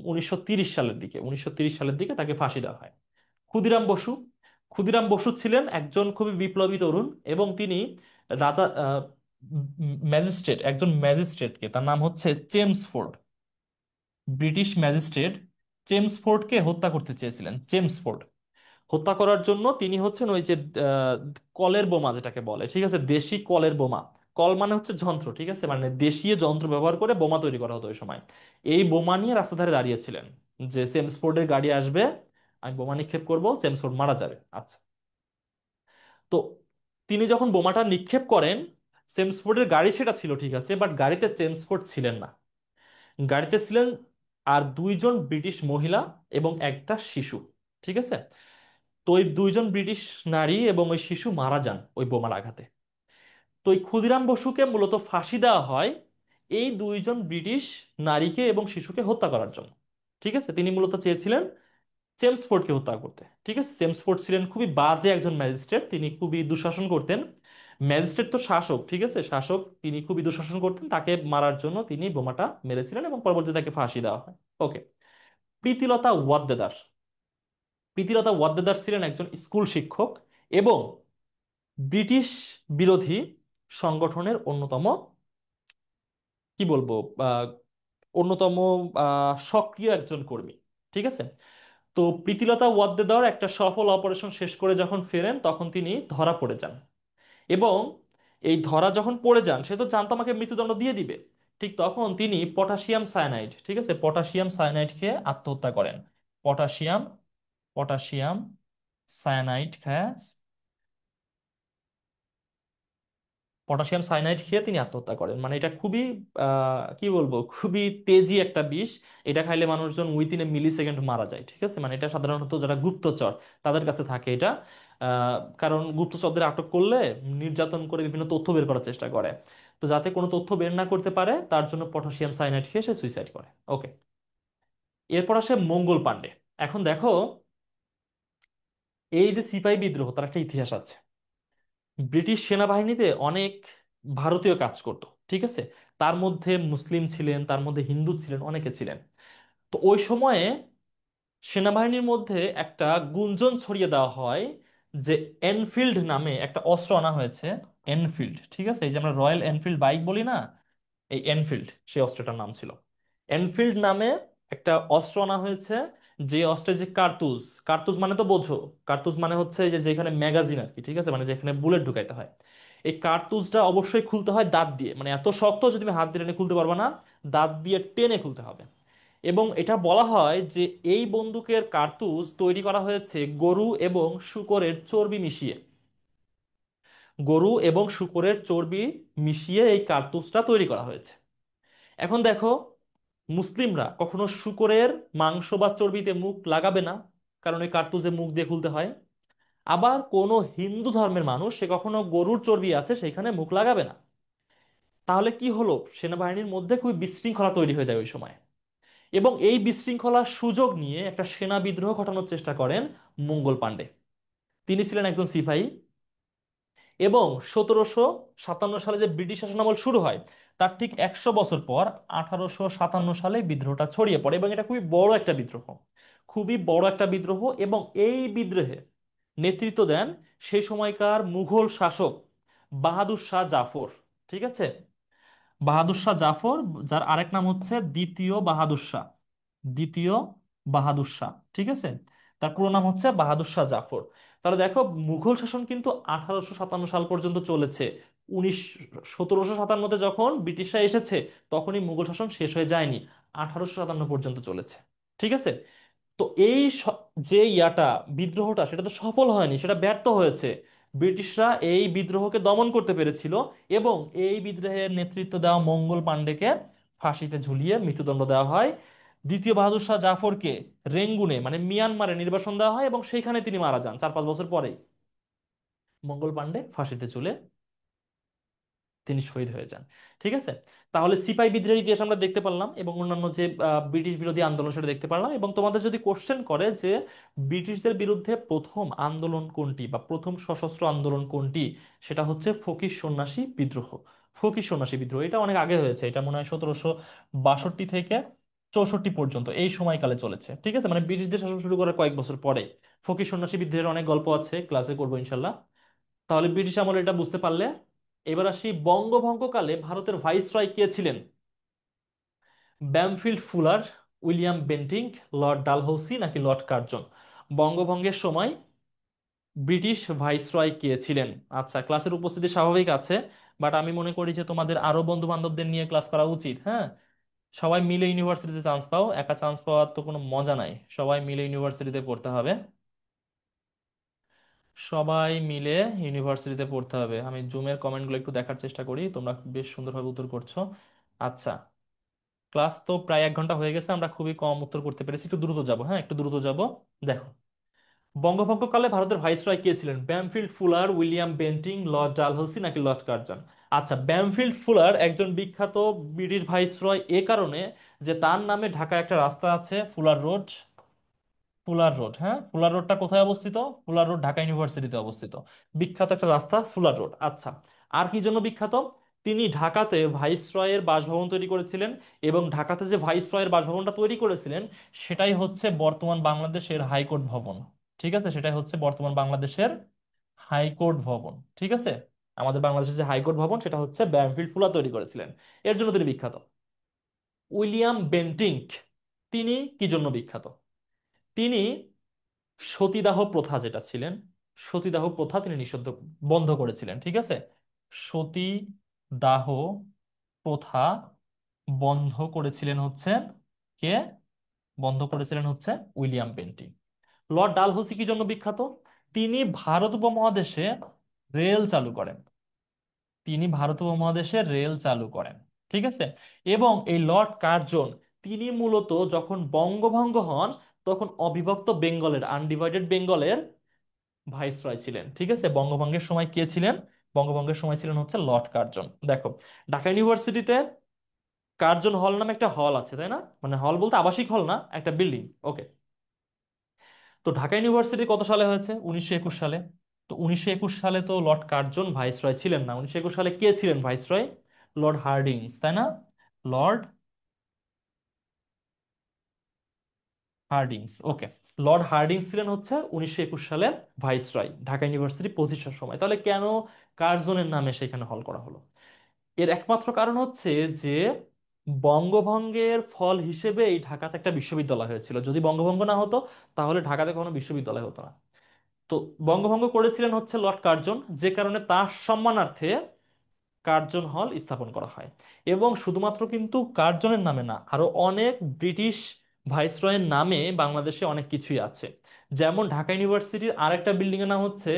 1930 সালের দিকে, 1930 সালের দিকে তাকে ফাঁসি দেওয়া হয়। ক্ষুদিরাম বসু, ক্ষুদিরাম বসু ছিলেন একজন খুবই বিপ্লবী তরুণ, এবং তিনি রাজা, ম্যাজিস্ট্রেট, একজন ম্যাজিস্ট্রেটকে, তার নাম হচ্ছে চেমসফোর্ড, ব্রিটিশ ম্যাজিস্ট্রেট চেমসফোর্ডকে হত্যা করতে চেয়েছিলেন। চেমসফোর্ড হত্যা করার জন্য তিনি হচ্ছেন ওই যে আহ, কলের বোমা যেটাকে বলে, ঠিক আছে, দেশি কলের বোমা। কল মানে হচ্ছে যন্ত্র, ঠিক আছে, মানে দেশীয় যন্ত্র ব্যবহার করে বোমা তৈরি করা হতো ওই সময়। এই বোমা নিয়ে রাস্তা ধারে দাঁড়িয়েছিলেন যে চেমসফোর্ডের গাড়ি আসবে, আমি বোমা নিক্ষেপ করব, চেমসফোর্ড মারা যাবে। আচ্ছা, তো তিনি যখন বোমাটা নিক্ষেপ করেন, চেমসফোর্ডের গাড়ি সেটা ছিল, ঠিক আছে, বাট গাড়িতে চেমসফোর্ড ছিলেন না। গাড়িতে ছিলেন আর দুইজন ব্রিটিশ মহিলা এবং একটা শিশু, ঠিক আছে। তো ওই দুইজন ব্রিটিশ নারী এবং ওই শিশু মারা যান ওই বোমার আঘাতে। তো এই ক্ষুদিরাম বসুকে মূলত ফাঁসি দেওয়া হয় এই দুইজন ব্রিটিশ নারীকে এবং শিশুকে হত্যা করার জন্য। ঠিক আছে, তিনি মূলত চেয়েছিলেন চেমসফোর্ডকে হত্যা করতে। ঠিক আছে, চেমসফোর্ড ছিলেন খুবই বাজে একজন ম্যাজিস্ট্রেট, তিনি খুবই দুঃশাসন করতেন। ম্যাজিস্ট্রেট তো শাসক, ঠিক আছে, শাসক, তিনি খুবই দুঃশাসন করতেন, তাকে মারার জন্য তিনি বোমাটা মেরেছিলেন এবং পরবর্তীতে তাকে ফাঁসি দেওয়া হয়। ওকে। প্রীতিলতা ওয়াদ্দেদার, প্রীতিলতা ওয়াদ্দেদার ছিলেন একজন স্কুল শিক্ষক এবং ব্রিটিশ বিরোধী সংগঠনের অন্যতম, কি বলবো, আহ, অন্যতম সক্রিয় একজন কর্মী। ঠিক আছে। তো প্রীতিলতা ওয়াদ্দেদার একটা সফল অপারেশন শেষ করে যখন ফেরেন, তখন তিনি ধরা পড়ে যান। এবং এই ধরা যখন পড়ে যান, সে তো জানতো আমাকে মৃত্যুদণ্ড দিয়ে দিবে। ঠিক তখন তিনি পটাশিয়াম সায়ানাইড, ঠিক আছে, পটাশিয়াম সায়ানাইড খেয়ে আত্মহত্যা করেন। পটাশিয়াম, পটাশিয়াম সায়ানাইড খেয়ে, পটাশিয়াম সায়ানাইড খেয়ে তিনি আত্মহত্যা করেন। মানে এটা খুবই কি বলবো, খুবই তেজি একটা বিষ। এটা খাইলে মানুষজন উইদিন এ মিলি সেকেন্ড মারা যায়। ঠিক আছে, মানে এটা সাধারণত যারা গুপ্তচর তাদের কাছে থাকে এটা। কারণ গুপ্তচরদের আটক করলে নির্যাতন করে বিভিন্ন তথ্য বের করার চেষ্টা করে। তো যাতে কোনো তথ্য বের না করতে পারে, তার জন্য পটাশিয়াম সায়ানাইড খেয়ে সে সুইসাইড করে। ওকে। এরপর আসে মঙ্গল পাণ্ডে। এখন দেখো, এই যে সিপাহী বিদ্রোহ, তার একটা ইতিহাস আছে। ব্রিটিশ সেনাবাহিনীতে অনেক ভারতীয় কাজ করত, ঠিক আছে। তার মধ্যে মুসলিম ছিলেন, তার মধ্যে হিন্দু ছিলেন, অনেকে ছিলেন। তো ওই সময়ে সেনাবাহিনীর মধ্যে একটা গুঞ্জন ছড়িয়ে দেওয়া হয় যে এনফিল্ড নামে একটা অস্ত্র আনা হয়েছে। এনফিল্ড, ঠিক আছে, এই যে আমরা রয়্যাল এনফিল্ড বাইক বলি না, এই এনফিল্ড সেই অস্ত্রটার নাম ছিল। এনফিল্ড নামে একটা অস্ত্র আনা হয়েছে, যে অস্ত্রের যে কার্তুজ, কার্তুজ মানে তো বোঝো, কার্তুজ মানে হচ্ছে এই যে যেখানে ম্যাগাজিন আর কি, ঠিক আছে, মানে যেখানে বুলেট ঢুকাইতে হয়। এই কার্তুজটা অবশ্যই খুলতে হয় দাঁত দিয়ে, মানে এত শক্ত যে তুমি হাত দিয়ে টেনে খুলতে পারবে না, দাঁত দিয়ে টেনে খুলতে হবে। এবং এটা বলা হয় যে এই বন্দুকের কার্তুজ তৈরি করা হয়েছে গরু এবং শূকরের চর্বি মিশিয়ে। গরু এবং শূকরের চর্বি মিশিয়ে এই কার্তুজটা তৈরি করা হয়েছে। এখন দেখো, মুসলিমরা কখনো শূকরের মাংস বা চর্বিতে মুখ লাগাবে না, কারণ ওই কার্তুজে মুখ দিয়ে খুলতে হয়। আবার কোনো হিন্দু ধর্মের মানুষ সে কখনো গরুর চর্বি আছে সেখানে মুখ লাগাবে না। তাহলে কি হলো, সেনাবাহিনীর মধ্যে খুবই বিশৃঙ্খলা তৈরি হয়ে যায় ওই সময়। এবং এই বিশৃঙ্খলার সুযোগ নিয়ে একটা সেনা বিদ্রোহ ঘটানোর চেষ্টা করেন মঙ্গল পাণ্ডে। তিনি ছিলেন একজন সিপাহী। এবং 1757 সালে যে ব্রিটিশ শাসনামল শুরু হয়, তার ঠিক 100 বছর পর 1857 সালে বিদ্রোহটা ছড়িয়ে পড়ে, এবং এটা খুবই বড় একটা বিদ্রোহ, খুবই বড় একটা বিদ্রোহ। এবং এই বিদ্রোহে নেতৃত্ব দেন সেই সময়কার মুঘল শাসক বাহাদুর শাহ জাফর। ঠিক আছে, বাহাদুর শাহ জাফর, যার আরেক নাম হচ্ছে দ্বিতীয় বাহাদুর শাহ, দ্বিতীয় বাহাদুর শাহ, ঠিক আছে। তার পুরো নাম হচ্ছে বাহাদুর শাহ জাফর। তাহলে দেখো, মুঘল শাসন কিন্তু 1857 সাল পর্যন্ত চলেছে। 1757-তে যখন ব্রিটিশরা এসেছে, তখনই মুঘল শাসন শেষ হয়ে যায়নি, 1857 পর্যন্ত চলেছে। ঠিক আছে। তো এই যে বিদ্রোহটা, সেটা তো সফল হয়নি, সেটা ব্যর্থ হয়েছে। ব্রিটিশরা এই বিদ্রোহকে দমন করতে পেরেছিল, এবং এই বিদ্রোহের নেতৃত্ব দেওয়া মঙ্গল পাণ্ডেকে ফাঁসিতে ঝুলিয়ে মৃত্যুদণ্ড দেওয়া হয়। দ্বিতীয় বাহাদুর শাহ জাফরকে রেঙ্গুনে মানে মিয়ানমারে নির্বাসন দেওয়া হয়, এবং সেইখানে তিনি মারা যান 4-5 বছর পরেই। মঙ্গল পাণ্ডে ফাঁসিতে ঝুলে তিনি শহীদ হয়ে যান। ঠিক আছে, তাহলে সিপাহী বিদ্রোহের ইতিহাস আমরা দেখতে পারলাম এবং অন্যান্য যে ব্রিটিশ বিরোধী আন্দোলন সেটা দেখতে পারলাম। এবং তোমাদের যদি কোশ্চেন করে যে ব্রিটিশদের বিরুদ্ধে প্রথম আন্দোলন কোনটি বা প্রথম সশস্ত্র আন্দোলন কোনটি, সেটা হচ্ছে ফকির সন্ন্যাসী বিদ্রোহ। ফকির সন্ন্যাসী বিদ্রোহ এটা অনেক আগে হয়েছে, এটা মনে হয় 1762 থেকে 64 পর্যন্ত এই সময়কালে চলেছে। ঠিক আছে, মানে ব্রিটিশদের শাসন শুরু করার কয়েক বছর পরে। ফকির সন্ন্যাসী বিদ্রোহের অনেক গল্প আছে, ক্লাসে করবো ইনশাল্লাহ। তাহলে ব্রিটিশ আমলে এটা বুঝতে পারলে, এবার আসি বঙ্গভঙ্গকালে ভারতের ভাইসরয় কে ছিলেন? Bampfylde fuller, William Bentinck, Lord Dalhousie নাকি লর্ড কার্জন? বঙ্গভঙ্গের সময় ব্রিটিশ ভাইসরয় কে ছিলেন? আচ্ছা, ক্লাসের উপস্থিতি স্বাভাবিক আছে, বাট আমি মনে করি যে তোমাদের আরো বন্ধু বান্ধবদের নিয়ে ক্লাস করা উচিত। হ্যাঁ, সবাই মিলে ইউনিভার্সিটিতে চান্স পাও, একা চান্স পাওয়ার তো কোনো মজা নাই, সবাই মিলে ইউনিভার্সিটিতে পড়তে হবে। সবাই মিলে ইউনিভার্সিটিতে পড়তে হবে। আমি জুমের কমেন্টগুলো একটু দেখার চেষ্টা করি, তোমরা বেশ সুন্দরভাবে উত্তর করছো। আচ্ছা, ক্লাস তো প্রায় 1 ঘন্টা হয়ে গেছে, আমরা খুবই কম উত্তর করতে পেরেছি, একটু দ্রুত যাব। হ্যাঁ, একটু দ্রুত যাব। দেখো, বঙ্গভঙ্গকালে ভারতের ভাইসরয় কে ছিলেন? Bampfylde fuller, William Bentinck, Lord Dalhousie নাকি লর্ড কার্জন? আচ্ছা, ব্যামফিল্ড ফুলার একজন বিখ্যাত ব্রিটিশ ভাইসরয় এ কারণে যে তার নামে ঢাকায় একটা রাস্তা আছে, ফুলার রোড। ফুলার রোড, হ্যাঁ, ফুলার রোডটা কোথায় অবস্থিত? ফুলার রোড ঢাকা ইউনিভার্সিটিতে অবস্থিত। বিখ্যাত একটা রাস্তা ফুলার রোড। আচ্ছা, আর কি জন্য বিখ্যাত? তিনি ঢাকাতে ভাইসরয়ের বাসভবন তৈরি করেছিলেন, এবং ঢাকাতে যে ভাইসরয়ের বাসভবনটা তৈরি করেছিলেন সেটাই হচ্ছে বর্তমান বাংলাদেশের হাইকোর্ট ভবন। ঠিক আছে, সেটাই হচ্ছে বর্তমান বাংলাদেশের হাইকোর্ট ভবন। ঠিক আছে, আমাদের বাংলাদেশের যে হাইকোর্ট ভবন সেটা হচ্ছে ব্যামফিল্ড ফুলার তৈরি করেছিলেন, এর জন্য তিনি বিখ্যাত। উইলিয়াম বেন্টিঙ্ক, তিনি কি জন্য বিখ্যাত? তিনি সতীদাহ প্রথা যেটা ছিলেন, সতীদাহ প্রথা তিনি নিষিদ্ধ, বন্ধ করেছিলেন। ঠিক আছে, সতীদাহ প্রথা বন্ধ করেছিলেন হচ্ছে কে? বন্ধ করেছিলেন হচ্ছে উইলিয়াম বেন্টিং। লর্ড ডালহৌসি কি জন্য বিখ্যাত? তিনি ভারত উপমহাদেশে রেল চালু করেন। তিনি ভারত উপমহাদেশে রেল চালু করেন। ঠিক আছে, এবং এই লর্ড কার্জন, তিনি মূলত যখন বঙ্গভঙ্গ হন তখন অবিভক্ত বেঙ্গলের, আনডিভাইডেড বেঙ্গলের ভাইসরয় ছিলেন। ঠিক আছে, বঙ্গভঙ্গের সময় কে ছিলেন? বঙ্গভঙ্গের সময় ছিলেন হচ্ছে লর্ড কার্জন। দেখো, ঢাকা ইউনিভার্সিটিতে কার্জন হল নামে একটা হল আছে, তাই না? মানে হল বলতে আবাসিক হল না, একটা বিল্ডিং। ওকে, তো ঢাকা ইউনিভার্সিটি কত সালে হয়েছে? 1921 সালে। তো 1921 সালে তো লর্ড কার্জন ভাইসরয় ছিলেন না। 1921 সালে কে ছিলেন ভাইসরয়? লর্ড হার্ডিংস, তাই না? লর্ড হার্ডিংস, ওকে। লর্ড হার্ডিংস ছিলেন হচ্ছে 1921 সালে ভাইসরয় ঢাকা ইউনিভার্সিটি প্রতিষ্ঠার সময়। তাহলে কেন কার্জনের নামে সেখানে হল করা হলো? এর একমাত্র কারণ হচ্ছে যে বঙ্গভঙ্গের ফল হিসেবে এই ঢাকাতে একটা বিশ্ববিদ্যালয় হয়েছিল। যদি বঙ্গভঙ্গ না হতো তাহলে ঢাকাতে কোনো বিশ্ববিদ্যালয় হতো না। তো বঙ্গভঙ্গ করেছিলেন হচ্ছে লর্ড কার্জন, যে কারণে তার সম্মানার্থে কার্জন হল স্থাপন করা হয়। এবং শুধুমাত্র কিন্তু কার্জনের নামে না, আরো অনেক ব্রিটিশ ভাইসরয়ের নামে বাংলাদেশে অনেক কিছুই আছে। যেমন ঢাকা ইউনিভার্সিটির আরেকটা বিল্ডিং এর নাম হচ্ছে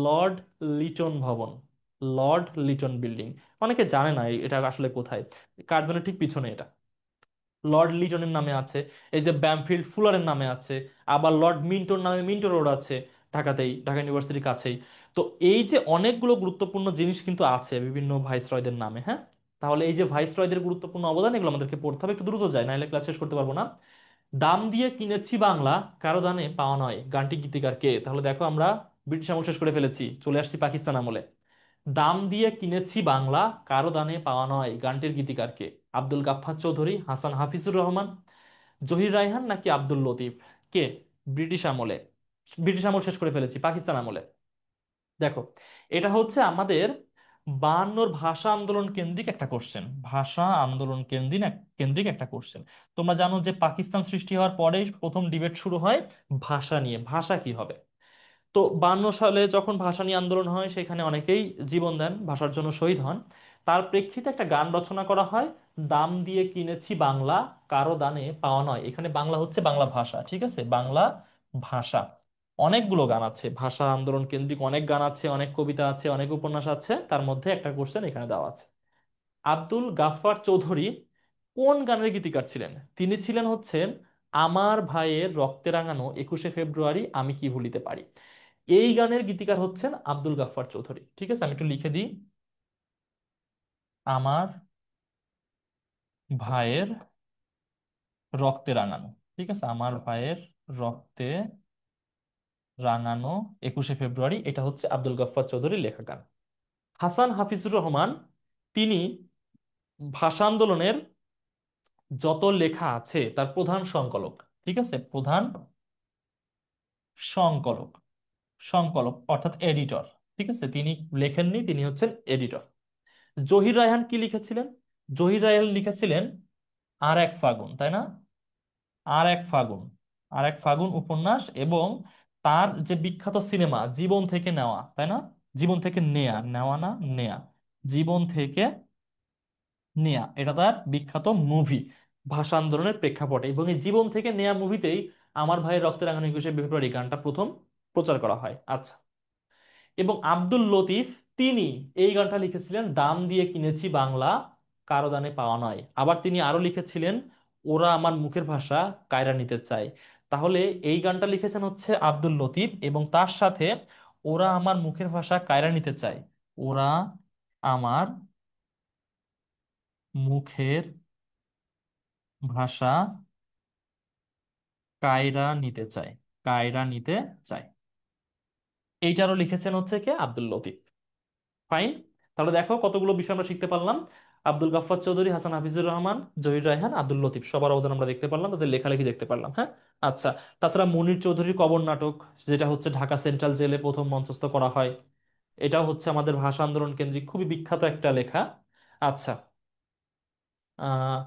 লর্ড লিটন ভবন। লর্ড লিটন বিল্ডিং, অনেকে জানে না এটা আসলে কোথায়। কার্জনের ঠিক পিছনে এটা, লর্ড লিটনের নামে আছে। এই যে ব্যামফিল্ড ফুলারের নামে আছে, আবার লর্ড মিন্টোর নামে মিন্টো রোড আছে ঢাকাতেই, ঢাকা ইউনিভার্সিটির কাছেই। তো এই যে অনেকগুলো গুরুত্বপূর্ণ জিনিস কিন্তু আছে বিভিন্ন ভাইসরয়দের নামে। হ্যাঁ, তাহলে এই যে ভাইসরয়দের গুরুত্বপূর্ণ অবদান, এগুলো আমাদেরকে পড়তে হবে। একটু দ্রুত যায়, নাহলে ক্লাস শেষ করতে পারবো না। দাম দিয়ে কিনেছি বাংলা, কারো দানে পাওয়া নয়, গানটি গীতিকার কে? তাহলে দেখো, আমরা ব্রিটিশ আমল শেষ করে ফেলেছি, চলে আসছি পাকিস্তান আমলে। দাম দিয়ে কিনেছি বাংলা, কারো দানে পাওয়া নয়, গানটির গীতিকার কে? আব্দুল গাফফার চৌধুরী, হাসান হাফিজুর রহমান, জহির রায়হান নাকি আব্দুল লতিফ? কে? ব্রিটিশ আমলে। ব্রিটিশ আমল শেষ করে ফেলেছি, পাকিস্তান আমলে। দেখো, এটা হচ্ছে আমাদের 52 ভাষা আন্দোলন কেন্দ্রিক একটা কোশ্চেন। ভাষা আন্দোলন কেন্দ্রিক একটা কোশ্চেন। তোমরা জানো যে পাকিস্তান সৃষ্টি হওয়ার পরেই প্রথম ডিবেট শুরু হয় ভাষা নিয়ে, ভাষা কি হবে। তো 52 সালে যখন ভাষা নিয়ে আন্দোলন হয় সেখানে অনেকেই জীবন দেন, ভাষার জন্য শহীদ হন। তার প্রেক্ষিতে একটা গান রচনা করা হয়, দাম দিয়ে কিনেছি বাংলা, কারো দানে পাওয়া নয়। এখানে বাংলা হচ্ছে বাংলা ভাষা। ঠিক আছে, বাংলা ভাষা। অনেকগুলো গান আছে, ভাষা আন্দোলন কেন্দ্রিক অনেক গান আছে, অনেক কবিতা আছে, অনেক উপন্যাস আছে, তার মধ্যে একটা কোশ্চেন এখানে দেওয়া আছে। আব্দুল গাফফার চৌধুরী কোন গানের গীতিকার ছিলেন? তিনি ছিলেন হচ্ছে আমার ভাইয়ের রক্তে রাঙানো 21শে ফেব্রুয়ারি আমি কি ভুলিতে পারি। এই গানের গীতিকার হচ্ছেন আব্দুল গাফফার চৌধুরী। ঠিক আছে, আমি একটু লিখে দিই। আমার ভাইয়ের রক্তে রাঙানো। ঠিক আছে, আমার ভাইয়ের রক্তে রাঙানো 21শে ফেব্রুয়ারি, এটা হচ্ছে আব্দুল গাফফার চৌধুরীর লেখা গান। হাসান হাফিজুর রহমান, তিনি ভাষা আন্দোলনের যত লেখা আছে তার প্রধান সংকলক। ঠিক আছে, প্রধান সংকলক, সংকলক অর্থাৎ এডিটর। ঠিক আছে, তিনি লেখেননি, তিনি হচ্ছেন এডিটর। জহির রায়হান কি লিখেছিলেন? জহির রায়হান লিখেছিলেন আর এক ফাগুন, তাই না? আর এক ফাগুন, আর এক ফাগুন উপন্যাস, এবং তার যে বিখ্যাত সিনেমা জীবন থেকে নেওয়া, তাই না? জীবন থেকে নেয়া, নেওয়া না, নেয়া, জীবন থেকে নেয়া, এটা তার বিখ্যাত মুভি ভাষা আন্দোলনের প্রেক্ষাপটে। এবং এই জীবন থেকে নেয়া মুভিতেই আমার ভাইয়ের রক্তে রাঙানো 21শে ফেব্রুয়ারি গানটা প্রথম প্রচার করা হয়। আচ্ছা, এবং আব্দুল লতিফ, তিনি এই গানটা লিখেছিলেন দাম দিয়ে কিনেছি বাংলা, কারো দানে পাওয়া নয়। আবার তিনি আরো লিখেছিলেন ওরা আমার মুখের ভাষা কায়রা নিতে চায়। তাহলে এই গানটা লিখেছেন হচ্ছে আব্দুল লতিফ, এবং তার সাথে ওরা আমার মুখের ভাষা কায়রা নিতে চায়, ওরা আমার মুখের ভাষা কায়রা নিতে চায়, কায়রা নিতে চায়, এইটারও লিখেছেন হচ্ছে কে? আব্দুল লতিফ। ফাইন। তাহলে দেখো কতগুলো বিষয় আমরা শিখতে পারলাম। আব্দুল গাফফার চৌধুরী, হাসান হাফিজুর রহমান, জহির রায়হান, আব্দুল লতিফ, সবার অবদান আমরা দেখতে পারলাম, তাদের লেখালেখি দেখতে পারলাম। হ্যাঁ, আচ্ছা। তাছাড়া মনির চৌধুরীর কবর নাটক, যেটা হচ্ছে ঢাকা সেন্ট্রাল জেলে প্রথম মঞ্চস্থ করা হয়, এটাও হচ্ছে আমাদের ভাষা আন্দোলন কেন্দ্রিক খুবই বিখ্যাত একটা লেখা। আচ্ছা, আহ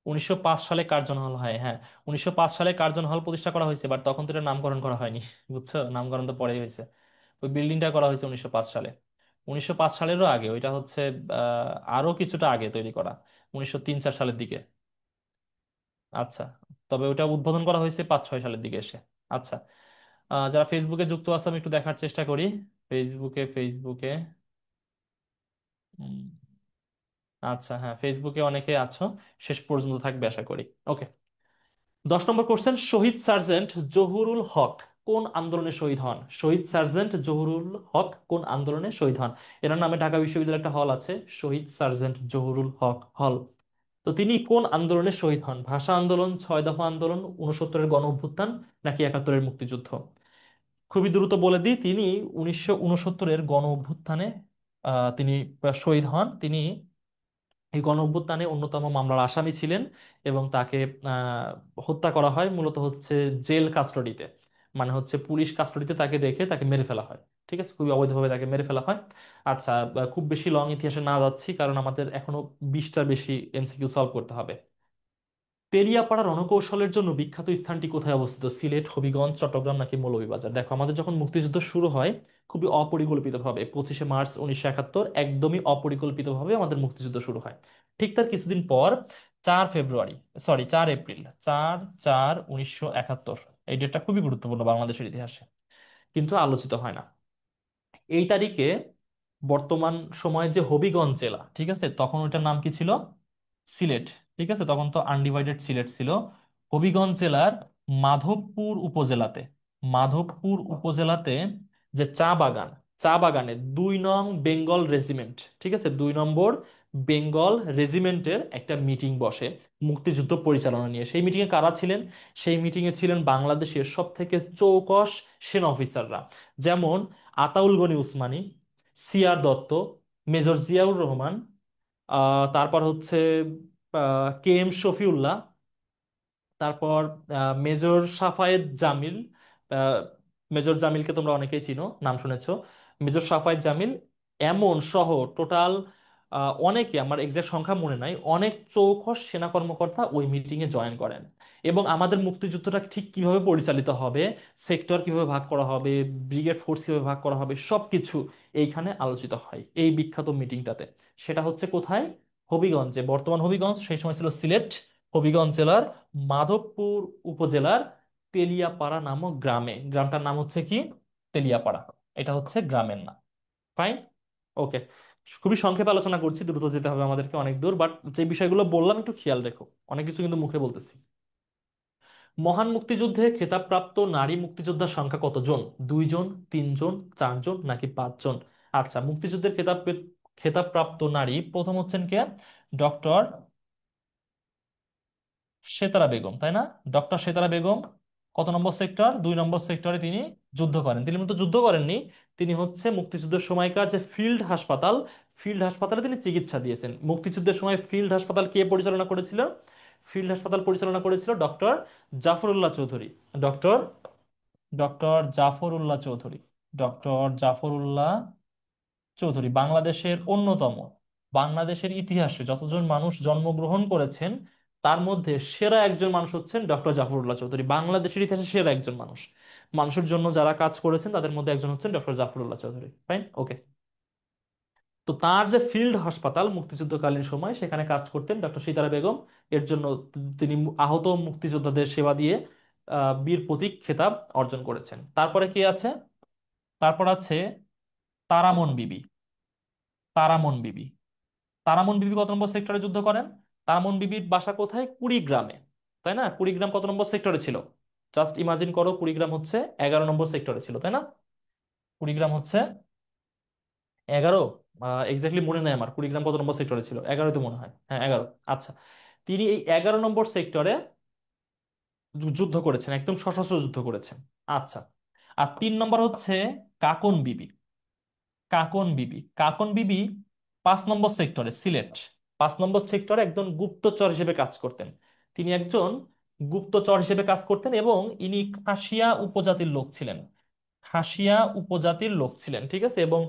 1905 সালে কার্জন হল হয়, হ্যাঁ। 1905 সালে কার্জন হল প্রতিষ্ঠা করা হয়েছে, বাট তখন তো এটা নামকরণ করা হয়নি। বুঝছো, নামকরণ তো পরেই হয়েছে। ওই বিল্ডিংটা করা হয়েছে 1905 সালে। 1905 সালেরও আগে, ওইটা হচ্ছে আরো কিছুটা আগে তৈরি করা, 1903-4 সালের দিকে। আচ্ছা, তবে ওটা উদ্বোধন করা হয়েছে 5-6 সালের দিকে এসে। আচ্ছা, যারা ফেসবুকে যুক্ত আছে আমি একটু দেখার চেষ্টা করি। ফেসবুকে উম, আচ্ছা, হ্যাঁ, ফেসবুকে অনেকে আছো, শেষ পর্যন্ত থাকবে আশা করি। ওকে, 10 নম্বর কোশ্চেন, শহীদ সার্জেন্ট জহুরুল হক কোন আন্দোলনে শহীদ হন? শহীদ সার্জেন্ট জহুরুল হক কোন আন্দোলনে শহীদ হন? এনার নামে ঢাকা বিশ্ববিদ্যালয়ে একটা হল আছে, শহীদ সার্জেন্ট জহুরুল হক হল। তো তিনি কোন আন্দোলনে শহীদ হন? ভাষা আন্দোলন, 6 দফা আন্দোলন, 69-এর গণ অভ্যুত্থান, নাকি 71-এর মুক্তিযুদ্ধ? খুবই দ্রুত বলে দিই, তিনি 1969-এর গণ অভ্যুত্থানে তিনি শহীদ হন। তিনি এই গণ অভ্যুত্থানে অন্যতম মামলার আসামি ছিলেন, এবং তাকে হত্যা করা হয় মূলত হচ্ছে জেল কাস্টডিতে, মানে হচ্ছে পুলিশ কাস্টডিতে তাকে রেখে তাকে মেরে ফেলা হয়। ঠিক আছে, খুবই অবৈধভাবে তাকে মেরে ফেলা হয়। আচ্ছা, খুব বেশি লং ইতিহাসে না যাচ্ছি, কারণ আমাদের এখনো 20টার বেশি এমসিকিউ সলভ করতে হবে। তেলিয়াপাড়া রণকৌশলের জন্য বিখ্যাত স্থানটি কোথায় অবস্থিত? সিলেট, হবিগঞ্জ, চট্টগ্রাম, নাকি মৌলভীবাজার? দেখো, আমাদের যখন মুক্তিযুদ্ধ শুরু হয় খুবই অপরিকল্পিতভাবে, 25শে মার্চ 1971 একদমই অপরিকল্পিতভাবে আমাদের মুক্তিযুদ্ধ শুরু হয়। ঠিক তার কিছুদিন পর 4 ফেব্রুয়ারি, সরি 4 এপ্রিল, 4/4/1971, এই ডেটটা খুবই গুরুত্বপূর্ণ বাংলাদেশের ইতিহাসে, কিন্তু আলোচিত হয় না। এই তারিখে বর্তমান সময়ে যে হবিগঞ্জ জেলা, ঠিক আছে, তখন ওইটার নাম কি ছিল? সিলেট। ঠিক আছে, তখন তো আনডিভাইডেড সিলেট ছিল। হবিগঞ্জ জেলার মাধবপুর উপজেলাতে, মাধবপুর উপজেলাতে যে চা বাগান, চা বাগানে 2 নং বেঙ্গল রেজিমেন্ট, ঠিক আছে, 2 নম্বর বেঙ্গল রেজিমেন্টের একটা মিটিং বসে মুক্তিযুদ্ধ পরিচালনা নিয়ে। সেই মিটিংয়ে কারা ছিলেন? সেই মিটিংয়ে ছিলেন বাংলাদেশের সব থেকে চৌকস সেনা অফিসাররা, যেমন আতাউল গনি উসমানী, সিআর দত্ত, মেজর জিয়াউর রহমান, তারপর হচ্ছে কে এম শফিউল্লাহ, তারপর মেজর সাফায়েত জামিল। আহ, মেজর জামিলকে তোমরা অনেকেই চিনো, নাম শুনেছো। মেজর সাফায়েত জামিল, এমন সহ টোটাল অনেকে, আমার এক্সাক্ট সংখ্যা মনে নাই, অনেক চৌখস সেনা কর্মকর্তা ওই মিটিংয়ে জয়েন করেন। এবং আমাদের মুক্তিযুদ্ধটা ঠিক কিভাবে পরিচালিত হবে, সেক্টর কিভাবে ভাগ করা হবে, ব্রিগেড ফোর্স কিভাবে ভাগ করা হবে, সবকিছু এইখানে আলোচিত হয় এই বিখ্যাত মিটিংটাতে। সেটা হচ্ছে কোথায়? হবিগঞ্জে। বর্তমান হবিগঞ্জ সেই সময় ছিল সিলেট। হবিগঞ্জ জেলার মাধবপুর উপজেলার তেলিয়াপাড়া নামক গ্রামে, গ্রামটার নাম হচ্ছে কি? তেলিয়াপাড়া। এটা হচ্ছে গ্রামের নাম। ফাইন। ওকে, খুবই সংক্ষেপে আলোচনা করছি, দ্রুত যেতে হবে আমাদেরকে অনেক দূর, বাট যে বিষয়গুলো বললাম একটু খেয়াল রেখো, অনেক কিছু কিন্তু মুখে বলতেছি। মহান মুক্তিযুদ্ধে খেতাবপ্রাপ্ত নারী মুক্তিযোদ্ধার সংখ্যা কতজন? 2 জন, 3 জন, 4 জন নাকি 5 জন? আচ্ছা, মুক্তিযুদ্ধের খেতাবপ্রাপ্ত নারী প্রথম হচ্ছেন কে? ডক্টর সেতারা বেগম, তাই না? ডক্টর সেতারা বেগম কত নম্বর সেক্টর? 2 নম্বর সেক্টরে তিনি যুদ্ধ করেন। তিনি মূলত যুদ্ধ করেননি, তিনি হচ্ছে মুক্তিযুদ্ধের সময়কার যে ফিল্ড হাসপাতালে তিনি চিকিৎসা দিয়েছেন। মুক্তিযুদ্ধের সময় ফিল্ড হাসপাতাল কে পরিচালনা করেছিল? ফিল্ড হাসপাতাল পরিচালনা করেছিল doctor Zafrullah Chowdhury. Doctor doctor Zafrullah Chowdhury. Doctor Zafrullah Chowdhury বাংলাদেশের অন্যতম, বাংলাদেশের ইতিহাসে যতজন মানুষ জন্মগ্রহণ করেছেন তার মধ্যে সেরা একজন মানুষ হচ্ছেন ডক্টর জাফরুল্লাহ চৌধুরী। বাংলাদেশের ইতিহাসে সেরা একজন মানুষ, মানুষের জন্য যারা কাজ করেছেন তাদের মধ্যে একজন হচ্ছেন ডক্টর জাফরুল্লাহ চৌধুরী। ফাইন, ওকে। তো তার যে ফিল্ড হাসপাতাল মুক্তিযুদ্ধকালীন সময় সেখানে কাজ করতেন ডক্টর সীতারা বেগম, এর জন্য তিনি আহত মুক্তিযোদ্ধাদের সেবা দিয়ে বীর প্রতীক খেতাব অর্জন করেছেন। তারপরে কি আছে? তারপর আছে তারামন বিবি। তারামন বিবি তারামন বিবি কত নম্বর সেক্টরে যুদ্ধ করেন? তারামন বিবির বাসা কোথায়? কুড়িগ্রামে, তাই না? কুড়িগ্রাম কত নম্বর সেক্টরে ছিল? জাস্ট ইমাজিন করো, কুড়িগ্রাম হচ্ছে 11 নম্বর সেক্টরে ছিল, তাই না? কুড়িগ্রাম হচ্ছে 11। এক্স্যাক্টলি মনে নেই আমার কুড়িগ্রাম কত নম্বর সেক্টরে ছিল, 11 তো মনে হয়, হ্যাঁ 11। আচ্ছা, তিনি এই 11 নম্বর সেক্টরে যুদ্ধ করেছেন, একদম সশস্ত্র যুদ্ধ করেছেন। আচ্ছা, আর 3 নম্বর হচ্ছে কাকন বিবি। কাকন বিবি 5 নম্বর সেক্টরে, সিলেট 5 নম্বর সেক্টরে একজন গুপ্তচর হিসেবে কাজ করতেন। তিনি একজন গুপ্তচর হিসেবে কাজ করতেন এবং ইনি খাসিয়া উপজাতির লোক ছিলেন। খাসিয়া উপজাতির লোক ছিলেন, ঠিক আছে। এবং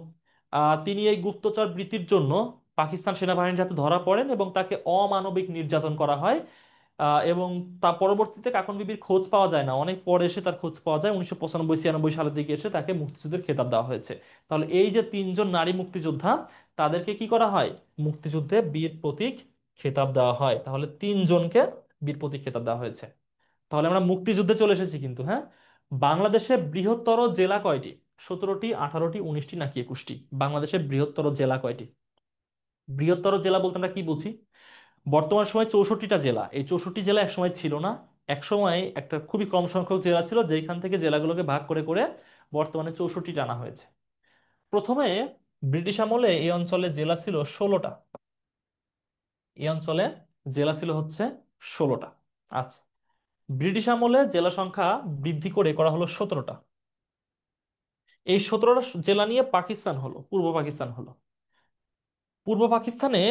তিনি এই গুপ্তচর বৃত্তির জন্য পাকিস্তান সেনাবাহিনীর হাতে ধরা পড়েন এবং তাকে অমানবিক নির্যাতন করা হয়। এবং তার পরবর্তীতে কাকন বিবির খোঁজ পাওয়া যায় না, অনেক পরে এসে তার খোঁজ পাওয়া যায় 1995-96 সালের দিকে এসে তাকে মুক্তিযুদ্ধের খেতাব দেওয়া হয়েছে। তাহলে এই যে 3 জন নারী মুক্তিযোদ্ধা, তাদেরকে কি করা হয়? মুক্তিযুদ্ধে বীর প্রতীক খেতাব দেওয়া হয়। তাহলে 3 জনকে বীর প্রতীক খেতাব দেওয়া হয়েছে। তাহলে আমরা মুক্তিযুদ্ধে চলে এসেছি কিন্তু, হ্যাঁ। বাংলাদেশের বৃহত্তর জেলা কয়টি? 17টি, 18টি, 19টি নাকি 21টি? বাংলাদেশের বৃহত্তর জেলা কয়টি? বৃহত্তর জেলা বলতে আমরা কি বুঝি? বর্তমান সময় 64টা জেলা, এই 64টি জেলা একসময় ছিল না। একসময় একটা খুবই কম সংখ্যক জেলা ছিল, যেখান থেকে জেলাগুলোকে ভাগ করে করে বর্তমানে 64টি আনা হয়েছে। প্রথমে ব্রিটিশ আমলে এই অঞ্চলে জেলা ছিল 16টা। এই অঞ্চলে জেলা ছিল হচ্ছে 16টা। আচ্ছা, ব্রিটিশ আমলে জেলা সংখ্যা বৃদ্ধি করে করা হলো 17টা। এই 17টা জেলা নিয়ে পাকিস্তান হলো, পূর্ব পাকিস্তান হলো। পূর্ব পাকিস্তানে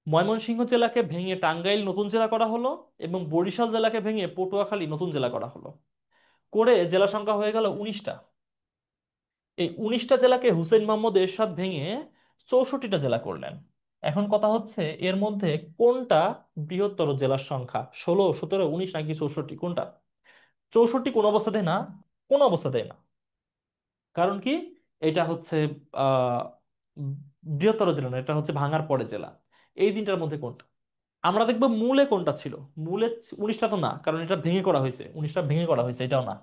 ময়মনসিংহ জেলাকে ভেঙে টাঙ্গাইল নতুন জেলা করা হলো এবং বরিশাল জেলাকে ভেঙে পটুয়াখালী নতুন জেলা করা হলো। করে জেলা সংখ্যা হয়ে গেল 19টা। এই 19টা জেলাকে হুসেইন মোহাম্মদ এরশাদ ভেঙে 64টা জেলা করলেন। এখন কথা হচ্ছে এর মধ্যে কোনটা বৃহত্তর জেলার সংখ্যা? 16, 17, 19 নাকি 64? কোনটা? 64 কোন অবস্থাতে না, কোন অবস্থাতে না। কারণ কি? এটা হচ্ছে আহ বৃহত্তর জেলা না, এটা হচ্ছে ভাঙার পরে জেলা। এই তিনটার মধ্যে কোনটা? আমরা দেখবো মূলে কোনটা ছিল। মূলে 19টা তো না, কারণ এটা ভেঙে করা হয়েছে, 19টা ভেঙে করা হয়েছে, এটাও না।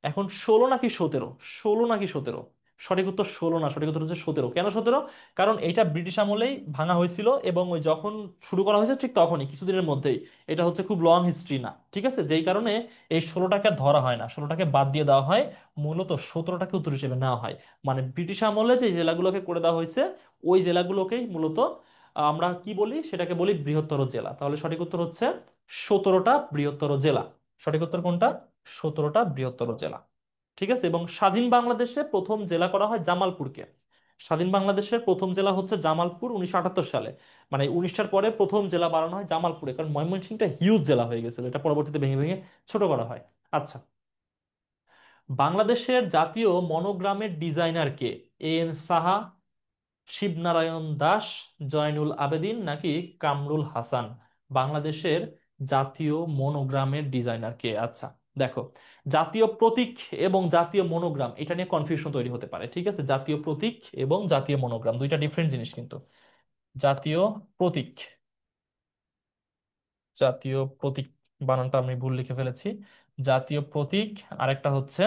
এখন 16 নাকি 17? 16 নাকি 17? সঠিক উত্তর 16 না, সঠিক উত্তর হচ্ছে 17। কেন 17? কারণ এটা ব্রিটিশ আমলেই ভাঙা হয়েছিল এবং ওই যখন শুরু করা হয়েছে ঠিক তখনই, কিছুদিনের মধ্যেই। এটা হচ্ছে খুব লং হিস্ট্রি না, ঠিক আছে, যেই কারণে এই 16টাকে ধরা হয় না, 16টাকে বাদ দিয়ে দেওয়া হয়। মূলত 17টাকে উত্তর হিসেবে নেওয়া হয়। মানে ব্রিটিশ আমলে যে জেলাগুলোকে করে দেওয়া হয়েছে ওই জেলাগুলোকেই মূলত আমরা কি বলি, সেটাকে বলি বৃহত্তর জেলা। তাহলে সঠিক উত্তর হচ্ছে 17টা বৃহত্তর জেলা। সঠিক উত্তর কোনটা? 17টা বৃহত্তর জেলা। ঠিক আছে। এবং স্বাধীন বাংলাদেশে প্রথম জেলা করা হয় জামালপুরকে। স্বাধীন বাংলাদেশের প্রথম জেলা হচ্ছে জামালপুর 1978 সালে। মানে 19টার পরে প্রথম জেলা বানানো হয় জামালপুরে, কারণ ময়মনসিংহটা হিউজ জেলা হয়ে গেছিল, এটা পরবর্তীতে ভেঙে ভেঙে ছোট করা হয়। আচ্ছা, বাংলাদেশের জাতীয় মনোগ্রামের ডিজাইনার কে? এ এন সাহা, শিবনারায়ণ দাস, জয়নুল আবেদিন নাকি কামরুল হাসান? বাংলাদেশের জাতীয় মনোগ্রামের ডিজাইনার কে? আচ্ছা, দেখো, জাতীয় প্রতীক এবং জাতীয় মনোগ্রাম এটা নিয়ে কনফিউশন তৈরি হতে পারে, ঠিক আছে। জাতীয় প্রতীক এবং জাতীয় মনোগ্রাম দুইটা ডিফারেন্ট জিনিস কিন্তু। জাতীয় প্রতীক, জাতীয় প্রতীক বানানটা আমি ভুল লিখে ফেলেছি। জাতীয় প্রতীক, আরেকটা হচ্ছে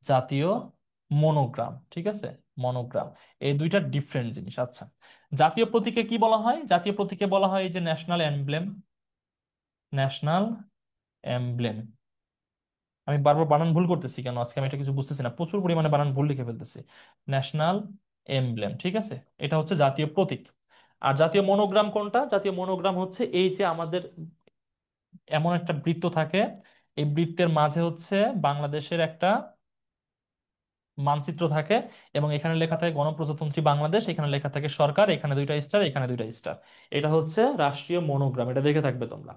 জাতীয় মনোগ্রাম, ঠিক আছে। মনোগ্রাম, এই দুইটা ডিফারেন্ট জিনিস। আচ্ছা, জাতীয় প্রতীকে কি বলা হয়? জাতীয় প্রতীকে বলা হয় এই যে ন্যাশনাল এমব্লেম, ন্যাশনাল এমব্লেম। আমি বারবার বানান ভুল করতেছি কেন আজকে, আমি এটা কিছু বুঝতেছি না, প্রচুর পরিমাণে বানান ভুল লিখে ফেলতেছি। ন্যাশনাল এমব্লেম, ঠিক আছে, এটা হচ্ছে জাতীয় প্রতীক। আর জাতীয় মনোগ্রাম কোনটা? জাতীয় মনোগ্রাম হচ্ছে এই যে আমাদের এমন একটা বৃত্ত থাকে, এই বৃত্তের মাঝে হচ্ছে বাংলাদেশের একটা মানচিত্র থাকে, এবং এখানে লেখা থাকে গণপ্রজাতন্ত্রী বাংলাদেশ, এখানে লেখা থাকে সরকার, এখানে দুইটা স্টার, এখানে দুইটা স্টার। এটা হচ্ছে রাষ্ট্রীয় মনোগ্রাম, এটা দেখে থাকবে তোমরা।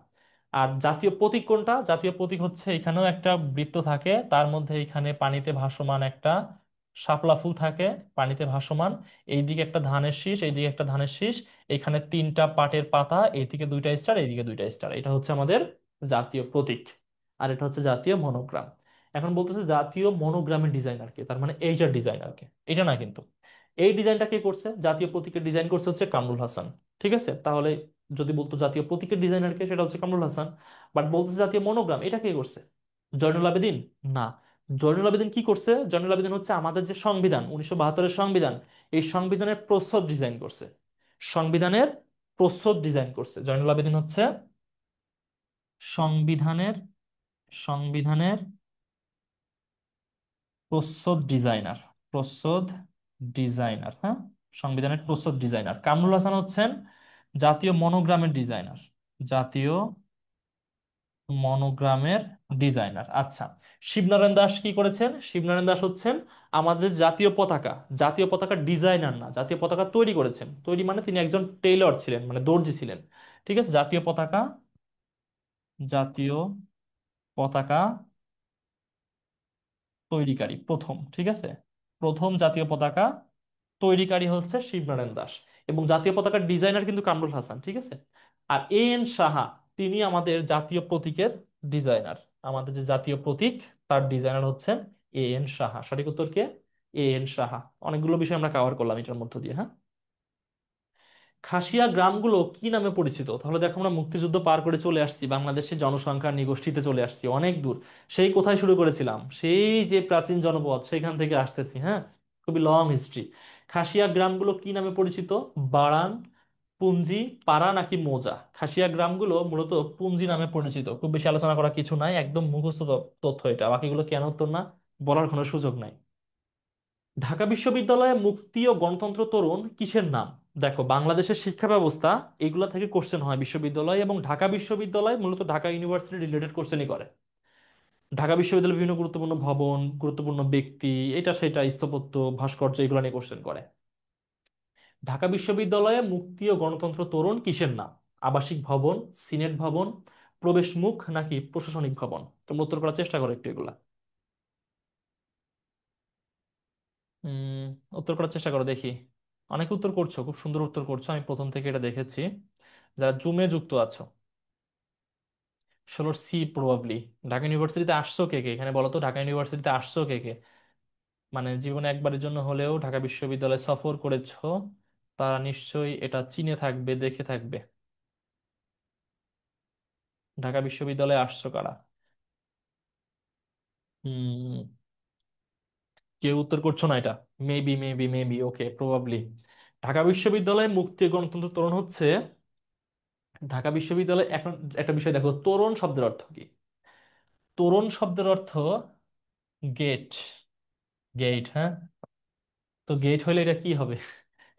আর জাতীয় প্রতীক কোনটা? জাতীয় প্রতীক হচ্ছে এখানেও একটা বৃত্ত থাকে, তার মধ্যে এখানে পানিতে ভাসমান একটা শাপলা ফুল থাকে, পানিতে ভাসমান। এইদিকে একটা ধানের শীষ, এইদিকে একটা ধানের শীষ, এখানে তিনটা পাটের পাতা, এইদিকে দুইটা স্টার, এইদিকে দুইটা স্টার। এটা হচ্ছে আমাদের জাতীয় প্রতীক। আর এটা হচ্ছে জাতীয় মনোগ্রাম। এখন বলতেছে জাতীয় মনোগ্রামের ডিজাইনার কে, তার মানে এইটার ডিজাইনার কে, এটা না কিন্তু। এই ডিজাইনটা কে করছে? জাতীয় প্রতীকের ডিজাইন করছে হচ্ছে কামরুল হাসান। ঠিক আছে, তাহলে যদি বলতো জাতীয় প্রতীকের ডিজাইনার কে, সেটা হচ্ছে কামরুল হাসান। বাট বলতেছে জাতীয় মনোগ্রাম, এটা কে করছে? জয়নুল আবেদিন? না। জয়নুল আবেদিন কি করছে? জয়নুল আবেদিন হচ্ছে আমাদের যে সংবিধান, 1972-এর সংবিধান, এই সংবিধানের প্রচ্ছদ ডিজাইন করছে। সংবিধানের প্রচ্ছদ ডিজাইন করছে জয়নুল আবেদিন হচ্ছে সংবিধানের সংবিধানের প্রচ্ছদ ডিজাইনার। প্রচ্ছদ ডিজাইনার, হ্যাঁ, সংবিধানের প্রচ্ছদ ডিজাইনার। কামরুল হাসান হচ্ছেন জাতীয় মনোগ্রামের ডিজাইনার। জাতীয় মনোগ্রামের ডিজাইনার। আচ্ছা, শিবনারায়ণ দাস কি করেছেন? শিবনারায়ণ দাস হচ্ছেন আমাদের জাতীয় পতাকা, জাতীয় পতাকার ডিজাইনার না, জাতীয় পতাকা তৈরি করেছেন। তৈরি মানে তিনি একজন টেইলর ছিলেন, মানে দর্জি ছিলেন। ঠিক আছে, জাতীয় পতাকা, জাতীয় পতাকা তৈরিকারী প্রথম, ঠিক আছে, প্রথম জাতীয় পতাকা তৈরিকারী হচ্ছে শিবনারায়ণ দাস। এবং জাতীয় পতাকার ডিজাইনার কিন্তু কামরুল হাসান, ঠিক আছে। আর এ এন সাহা, তিনি আমাদের জাতীয় প্রতীকের ডিজাইনার। আমাদের যে জাতীয় প্রতীক, তার ডিজাইনার হচ্ছেন এ এন সাহা। সঠিক উত্তর কে? A N Saha. অনেকগুলো বিষয় আমরা কভার করলাম এটার মধ্য দিয়ে, হ্যাঁ। খাসিয়া গ্রামগুলো কি নামে পরিচিত? তাহলে দেখো, আমরা মুক্তিযুদ্ধ পার করে চলে আসছি, বাংলাদেশের জনসংখ্যা নিগোষ্ঠীতে চলে আসছি অনেক দূর। সেই কোথায় শুরু করেছিলাম? সেই যে প্রাচীন জনপদ, সেখান থেকে আসতেছি, হ্যাঁ। খুবই লং হিস্ট্রি। খাসিয়া গ্রামগুলো কি নামে পরিচিত? বাড়ান, পুঞ্জি, পাড়া নাকি মৌজা? খাসিয়া গ্রামগুলো মূলত পুঞ্জি নামে পরিচিত। খুব বেশি আলোচনা করা কিছু নাই, একদম মুখস্থ তথ্য এটা, বাকিগুলো কেন উত্তর না, বলার কোনো সুযোগ নাই। ঢাকা বিশ্ববিদ্যালয়ে মুক্তি ও গণতন্ত্র তরুণ কিসের নাম? দেখো, বাংলাদেশের শিক্ষা ব্যবস্থা, এগুলা থেকে কোশ্চেন হয় বিশ্ববিদ্যালয়, এবং ঢাকা বিশ্ববিদ্যালয় মূলত ঢাকা ইউনিভার্সিটি রিলেটেড কোশ্চেনই করে। ঢাকা বিশ্ববিদ্যালয়ের বিভিন্ন গুরুত্বপূর্ণ ভবন, গুরুত্বপূর্ণ ব্যক্তি, এটা সেটা, স্থাপত্য, ভাস্কর্য, এগুলো নিয়ে কোশ্চেন করে। ঢাকা বিশ্ববিদ্যালয়ে মুক্তি ও গণতন্ত্র তরুণ কিসের নাম? আবাসিক ভবন, সিনেট ভবন, প্রবেশ মুখ নাকি প্রশাসনিক ভবন? তোমরা উত্তর করার চেষ্টা করো একটু এগুলা। উম উত্তর করার চেষ্টা করো দেখি। অনেক উত্তর করছো, খুব সুন্দর উত্তর করছো, আমি প্রথম থেকে এটা দেখেছি। যারা জুমে যুক্ত আছো, 16 সি প্রবাবলি। ঢাকা ইউনিভার্সিটিতে আসছো কে কে এখানে বলো তো? ঢাকা ইউনিভার্সিটিতে আসছো কে কে? মানে জীবনে একবারের জন্য হলেও ঢাকা বিশ্ববিদ্যালয় সফর করেছো, তারা নিশ্চয়ই এটা চিনে থাকবে, দেখে থাকবে। ঢাকা বিশ্ববিদ্যালয়ে আসছো কারা? হুম, কেউ উত্তর করছো না এটা। মেবি মেবি মেবি, ওকে, প্রবাবলি। ঢাকা বিশ্ববিদ্যালয়ে মুক্তি ও গণতন্ত্র তরুণ হচ্ছে ঢাকা বিশ্ববিদ্যালয়। এখন একটা বিষয় দেখো, তোরণ শব্দের অর্থ কি? তোরণ শব্দের অর্থ গেট। গেট, হ্যাঁ। তো গেট হলে এটা কি হবে?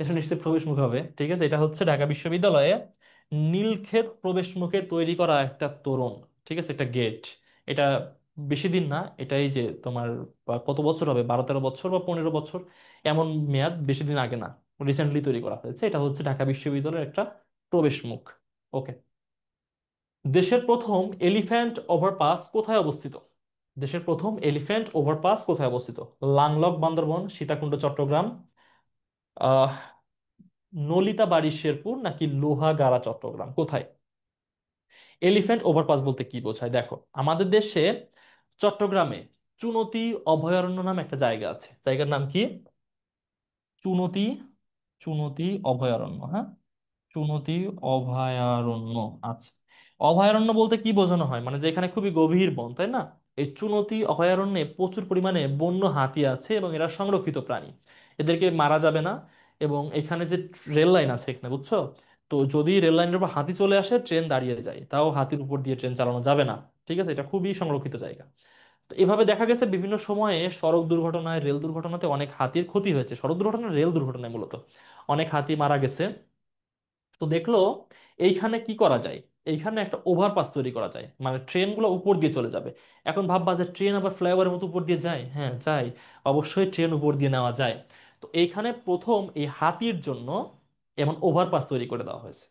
এটা নিশ্চয়ই প্রবেশ মুখ হবে, ঠিক আছে। এটা হচ্ছে ঢাকা বিশ্ববিদ্যালয়ে নীলক্ষেত প্রবেশ মুখে তৈরি করা একটা তোরণ, ঠিক আছে, একটা গেট। এটা বেশি দিন না, এটাই যে তোমার কত বছর হবে, 12-13 বছর বা 15 বছর, এমন মেয়াদ, বেশি দিন আগে না, রিসেন্টলি তৈরি করা হয়েছে। এটা হচ্ছে ঢাকা বিশ্ববিদ্যালয়ের একটা প্রবেশ মুখ। ওকে। দেশের প্রথম এলিফ্যান্ট ওভারপাস কোথায় অবস্থিত? দেশের প্রথম এলিফ্যান্ট ওভারপাস কোথায় অবস্থিত? লাংলক বান্দরবন, সীতাকুণ্ড চট্টগ্রাম, আহ নলিতাবাড়ী শেরপুর নাকি লোহাগাড়া চট্টগ্রাম? কোথায়? এলিফ্যান্ট ওভারপাস বলতে কি বোঝায়? দেখো, আমাদের দেশে চট্টগ্রামে চুনতি অভয়ারণ্য নামে একটা জায়গা আছে। জায়গার নাম কি? চুনতি, চুনতি অভয়ারণ্য, হ্যাঁ। চুনতি অভয়ারণ্য। আচ্ছা, অভয়ারণ্য বলতে কি বোঝানো হয়? মানে যেখানে খুবই গভীর বন, তাই না? এই চুনতি অভয়ারণ্যে প্রচুর পরিমাণে বন্য হাতি আছে, এবং এরা সংরক্ষিত প্রাণী, এদেরকে মারা যাবে না। এবং এখানে যে রেল লাইন আছে এখানে, বুঝছো? তো তো যদি রেল লাইনের উপর হাতি চলে আসে ট্রেন দাঁড়িয়ে যায়, তাও হাতির উপর দিয়ে ট্রেন চালানো যাবে না। ঠিক আছে, এটা খুবই সংরক্ষিত জায়গা। তো এভাবে দেখা গেছে বিভিন্ন সময়ে সড়ক দুর্ঘটনায়, রেল দুর্ঘটনাতে অনেক হাতির ক্ষতি হয়েছে। সড়ক দুর্ঘটনা, রেল দুর্ঘটনায় মূলত অনেক হাতি মারা গেছে। তো দেখলো এইখানে কি করা যায়, এইখানে একটা ওভারপাস তৈরি করা যায়, মানে ট্রেনগুলো উপর দিয়ে চলে যাবে। এখন ভাববা যে ট্রেন আবার ফ্লাইওভারের মতো উপর দিয়ে যায়, হ্যাঁ যায়, অবশ্যই ট্রেন উপর দিয়ে নেওয়া যায়। তো এইখানে প্রথম এই হাতির জন্য এমন ওভারপাস তৈরি করে দেওয়া হয়েছে।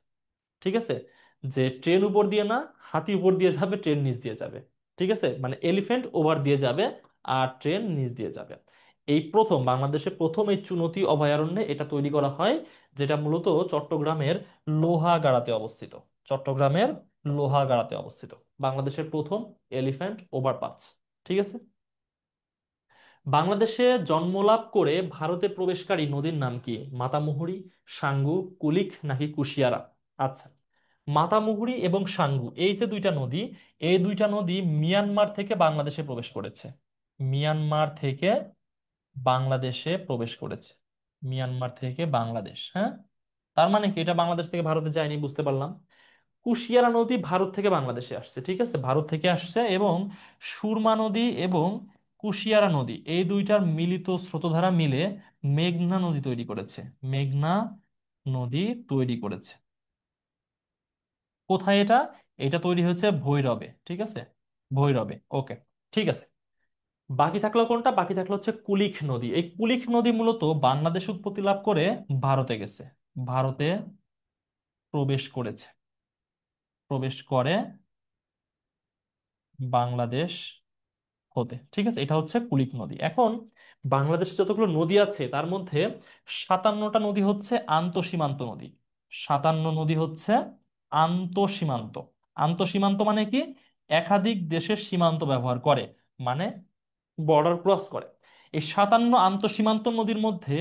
ঠিক আছে, যে ট্রেন উপর দিয়ে না, হাতি উপর দিয়ে যাবে, ট্রেন নিচ দিয়ে যাবে। ঠিক আছে, মানে এলিফ্যান্ট ওভার দিয়ে যাবে আর ট্রেন নিচ দিয়ে যাবে। এই প্রথম বাংলাদেশে প্রথম এই চুনতি অভয়ারণ্যে এটা তৈরি করা হয়, যেটা মূলত চট্টগ্রামের লোহাগাড়াতে অবস্থিত। চট্টগ্রামের লোহাগাড়াতে অবস্থিত বাংলাদেশের প্রথম এলিফ্যান্ট ওভারপাস। ঠিক আছে, বাংলাদেশে জন্মলাভ করে ভারতে প্রবেশকারী নদীর নাম কি? মাতামুহুরী, সাঙ্গু, কুলিক নাকি কুশিয়ারা? আচ্ছা, মাতামুহুরী এবং সাঙ্গু এই যে দুইটা নদী, এই দুইটা নদী মিয়ানমার থেকে বাংলাদেশে প্রবেশ করেছে। মিয়ানমার থেকে বাংলাদেশে প্রবেশ করেছে। মিয়ানমার থেকে বাংলাদেশ, হ্যাঁ। তার মানে কি এটা বাংলাদেশ থেকে ভারতে যায়নি, বুঝতে পারলাম। কুশিয়ারা নদী ভারত থেকে বাংলাদেশে আসছে, ঠিক আছে, ভারত থেকে আসছে। এবং সুরমা নদী এবং কুশিয়ারা নদী এই দুইটার মিলিত স্রোতধারা মিলে মেঘনা নদী তৈরি করেছে। মেঘনা নদী তৈরি করেছে। কোথায় এটা? এটা তৈরি হয়েছে ভৈরবে। ঠিক আছে, ভৈরবে। ওকে, ঠিক আছে। বাকি থাকলো কোনটা? বাকি থাকলো হচ্ছে কুলিক নদী। এই কুলিক নদী মূলত বাংলাদেশ উৎপত্তি লাভ করে ভারতে গেছে, ভারতে প্রবেশ করেছে, প্রবেশ করে বাংলাদেশ হতে। ঠিক আছে, এটা হচ্ছে কুলিক নদী। এখন বাংলাদেশে যতগুলো নদী আছে তার মধ্যে 57টা নদী হচ্ছে আন্তঃসীমান্ত নদী। 57 নদী হচ্ছে আন্তঃসীমান্ত। আন্তঃসীমান্ত মানে কি? একাধিক দেশের সীমান্ত ব্যবহার করে, মানে বর্ডার ক্রস করে। এই 57 আন্তঃসীমান্ত নদীর মধ্যে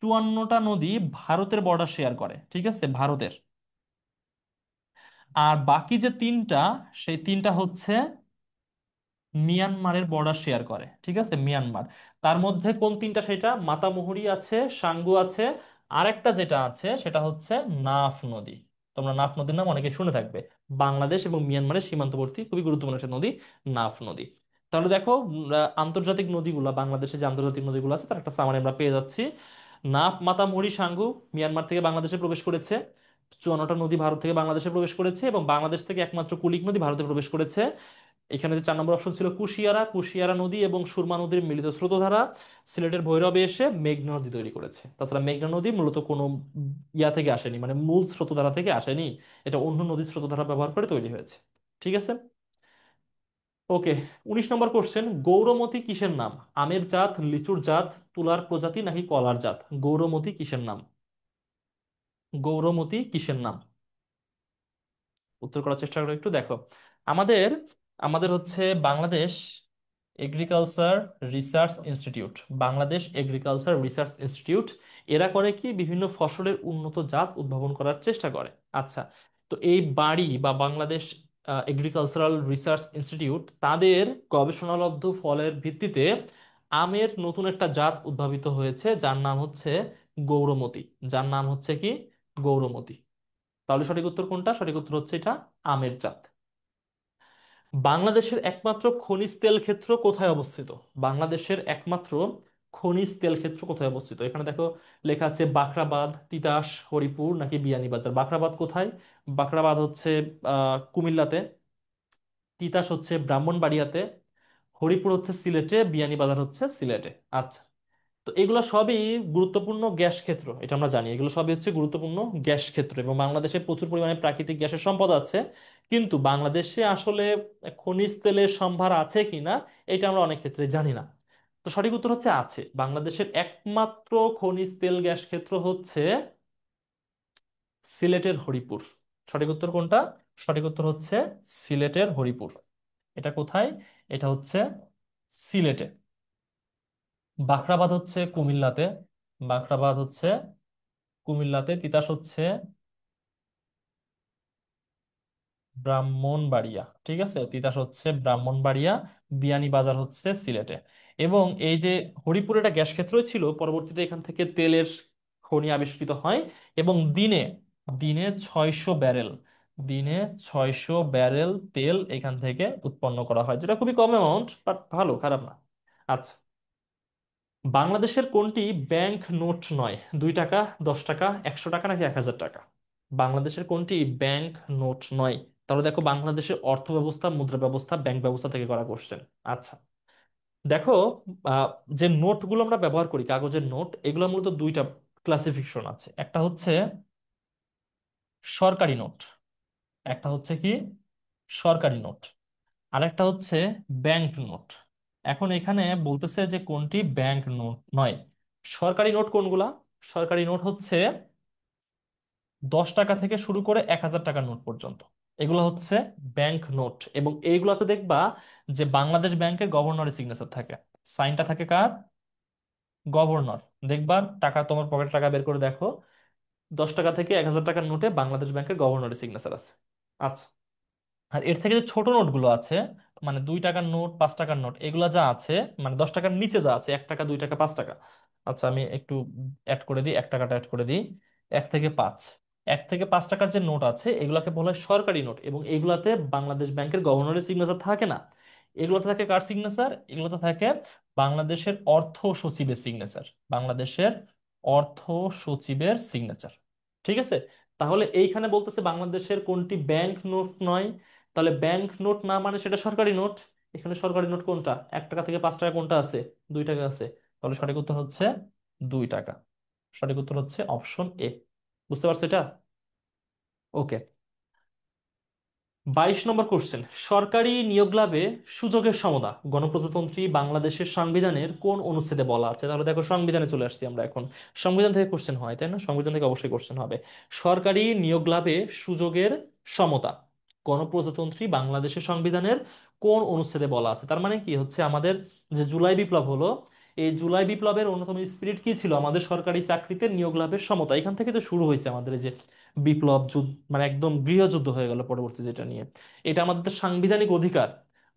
54টা নদী ভারতের বর্ডার শেয়ার করে। ঠিক আছে, ভারতের। আর বাকি যে তিনটা, সেই তিনটা হচ্ছে মিয়ানমারের বর্ডার শেয়ার করে। ঠিক আছে, মিয়ানমার। তার মধ্যে কোন তিনটা? সেটা মাতামুহুরী আছে, সাঙ্গু আছে, আরেকটা যেটা আছে সেটা হচ্ছে নাফ নদী। তোমরা নাফ নদীর নাম অনেকে শুনে থাকবে। বাংলাদেশ এবং মিয়ানমারের সীমান্তবর্তী খুবই গুরুত্বপূর্ণ একটা নদী, নাফ নদী। তাহলে দেখো আন্তর্জাতিক নদীগুলা, বাংলাদেশে যে আন্তর্জাতিক নদীগুলো আছে তার একটা সামারি আমরা পেয়ে যাচ্ছি। নাফ, মাতামুহুরী, সাঙ্গু মিয়ানমার থেকে বাংলাদেশে প্রবেশ করেছে। 54টা নদী ভারত থেকে বাংলাদেশে প্রবেশ করেছে, এবং বাংলাদেশ থেকে একমাত্র কুলিক নদী ভারতে প্রবেশ করেছে। এখানে যে 4 নম্বর অপশন ছিল কুশিয়ারা, কুশিয়ারা নদী এবং সুরমা নদীর মিলিত স্রোতধারা সিলেটের ভৈরবে এসে মেঘনা নদী তৈরি করেছে। তাছাড়া মেঘনা নদী মূলত কোনো ইয়া থেকে আসেনি, মানে মূল স্রোতধারা থেকে আসেনি, এটা অন্য নদীর স্রোতধারা ব্যবহার করে তৈরি হয়েছে। ঠিক আছে, ওকে। 19 নম্বর কোশ্চেন, গৌরমতি কিসের নাম? আমের জাত, লিচুর জাত, তুলার প্রজাতি নাকি কলার জাত? গৌরমতি কিসের নাম? গৌরমতি কিসের নাম? উত্তর করার চেষ্টা করো একটু। দেখো, আমাদের আমাদের হচ্ছে Bangladesh agriculture research institute, Bangladesh agriculture research institute. এরা করে কি, বিভিন্ন ফসলের উন্নত জাত উদ্ভাবন করার চেষ্টা করে। আচ্ছা, তো এই বাড়ি বা বাংলাদেশ এগ্রিকালচারাল রিসার্চ ইনস্টিটিউট তাদের গবেষণালব্ধ ফলের ভিত্তিতে আমের নতুন একটা জাত উদ্ভাবিত হয়েছে, যার নাম হচ্ছে গৌরমতি। যার নাম হচ্ছে কি? গৌরমতি। তাহলে সঠিক উত্তর কোনটা? সঠিক উত্তর হচ্ছে এটা, আমের জাত। বাংলাদেশের একমাত্র খনিজ তেল ক্ষেত্র কোথায় অবস্থিত? বাংলাদেশের একমাত্র খনিজ তেল ক্ষেত্র কোথায় অবস্থিত? এখানে দেখো লেখা আছে বাখরাবাদ, তিতাস, হরিপুর নাকি বিয়ানীবাজার। বাখরাবাদ কোথায়? বাখরাবাদ হচ্ছে কুমিল্লাতে, তিতাস হচ্ছে ব্রাহ্মণবাড়িয়াতে, হরিপুর হচ্ছে সিলেটে, বিয়ানীবাজার হচ্ছে সিলেটে। আচ্ছা, তো এগুলো সবই গুরুত্বপূর্ণ গ্যাস ক্ষেত্র, এটা আমরা জানি। এগুলো সবই হচ্ছে গুরুত্বপূর্ণ গ্যাস ক্ষেত্র, এবং বাংলাদেশে প্রচুর পরিমাণে প্রাকৃতিক গ্যাসের সম্পদ আছে। কিন্তু বাংলাদেশে আসলে খনিজ তেলের সম্ভার আছে কিনা এটা আমরা অনেক ক্ষেত্রে জানি না। তো সঠিক উত্তর হচ্ছে আছে। বাংলাদেশের একমাত্র খনিজ তেল গ্যাস ক্ষেত্র হচ্ছে সিলেটের হরিপুর। সঠিক উত্তর কোনটা? সঠিক উত্তর হচ্ছে সিলেটের হরিপুর। এটা কোথায়? এটা হচ্ছে সিলেটে। বাখরাবাদ হচ্ছে কুমিল্লাতে, বাখরাবাদ হচ্ছে কুমিল্লাতে, তিতাস হচ্ছে ব্রাহ্মণবাড়িয়া। ঠিক আছে, তিতাস হচ্ছে ব্রাহ্মণবাড়িয়া, বিয়ানীবাজার হচ্ছে সিলেটে। এবং এই যে হরিপুর এটা গ্যাস ক্ষেত্রই ছিল, পরবর্তীতে এখান থেকে তেলের খনি আবিষ্কৃত হয়। এবং দিনে, দিনে 600 ব্যারেল, দিনে 600 ব্যারেল তেল এখান থেকে উৎপন্ন করা হয়, যেটা খুবই কম অ্যামাউন্ট, বাট ভালো, খারাপ না। আচ্ছা, বাংলাদেশের কোনটি ব্যাংক নোট নয়? 2 টাকা, 10 টাকা, 100 টাকা নাকি 1,000 টাকা? বাংলাদেশের কোনটি ব্যাংক নোট নয়? তাহলে দেখো, বাংলাদেশের অর্থ ব্যবস্থা, মুদ্রা ব্যবস্থা, ব্যাংক ব্যবস্থা থেকে করা কোশ্চেন। আচ্ছা, দেখো, আহ, যে নোটগুলো আমরা ব্যবহার করি, কাগজের নোট, এগুলো মূলত দুইটা ক্লাসিফিকেশন আছে। একটা হচ্ছে সরকারি নোট, একটা হচ্ছে কি সরকারি নোট, আর একটা হচ্ছে ব্যাংক নোট। এখন এখানে বলতেছে যে কোনটি ব্যাংক নোট নয়। সরকারি নোট কোনগুলা? সরকারি নোট হচ্ছে 10 টাকা থেকে শুরু করে 1,000 টাকার নোট পর্যন্ত, এগুলো হচ্ছে ব্যাংক নোট। এবং এইগুলাতে দেখবা যে বাংলাদেশ ব্যাংকের গভর্নরের সিগনেচার থাকে, সাইনটা থাকে কার? গভর্নর। দেখবা, টাকা তোমার পকেটে টাকা বের করে দেখো, 10 টাকা থেকে 1,000 টাকার নোটে বাংলাদেশ ব্যাংকের গভর্নরের সিগনেচার আছে। আচ্ছা, আর এর থেকে যে ছোট নোটগুলো আছে, মানে 2 টাকার নোট, 5 টাকার নোট, এগুলা যা আছে, মানে 10 টাকার নিচে যা আছে, 1 টাকা, 2 টাকা, 5 টাকা। আচ্ছা, আমি একটু অ্যাড করে দিই, 1 টাকাটা অ্যাড করে দিই। 1 থেকে 5, 1 থেকে 5 টাকার যে নোট আছে, এগুলাকে বলা হয় সরকারি নোট, এবং এগুলাতে বাংলাদেশ ব্যাংকের গভর্নরের সিগনেচার থাকে না। এগুলোতে থাকে কার সিগনেচার? এগুলোতে থাকে বাংলাদেশের অর্থ সচিবের সিগনেচার, বাংলাদেশের অর্থ সচিবের সিগনেচার। ঠিক আছে? তাহলে এইখানে বলতেছে বাংলাদেশের কোনটি ব্যাংক নোট নয়। তাহলে ব্যাংক নোট না মানে সেটা সরকারি নোট। এখানে সরকারি নোট কোনটা? 1 টাকা থেকে 5 টাকা কোনটা আছে? 2 টাকা আছে। তাহলে সঠিক উত্তর হচ্ছে 2 টাকা। সঠিক উত্তর হচ্ছে অপশন এ। বুঝতে পারছো এটা? ওকে। 22 নম্বর কোশ্চেন, সরকারি নিয়োগ লাভে সুযোগের সমতা গণপ্রজাতন্ত্রী বাংলাদেশের সংবিধানের কোন অনুচ্ছেদে বলা আছে? তাহলে দেখো, সংবিধানে চলে আসছি আমরা এখন। সংবিধান থেকে কোশ্চেন হয়, তাই না? সংবিধান থেকে অবশ্যই কোশ্চেন হবে। সরকারি নিয়োগ লাভে সুযোগের সমতা গণপ্রজাতন্ত্রী বাংলাদেশের সংবিধানের কোন অনুচ্ছেদে বলা আছে? তার মানে কি হচ্ছে, আমাদের যে জুলাই বিপ্লব হলো, এই জুলাই বিপ্লবের অন্যতম স্পিরিট কি ছিল? আমাদের সরকারি চাকরিতে নিয়োগ লাভের সমতা। এখান থেকে তো শুরু হয়েছে আমাদের এই যে বিপ্লব যুদ্ধ, মানে একদম গৃহযুদ্ধ হয়ে গেল পরবর্তী যেটা নিয়ে। এটা আমাদের তো সাংবিধানিক অধিকার।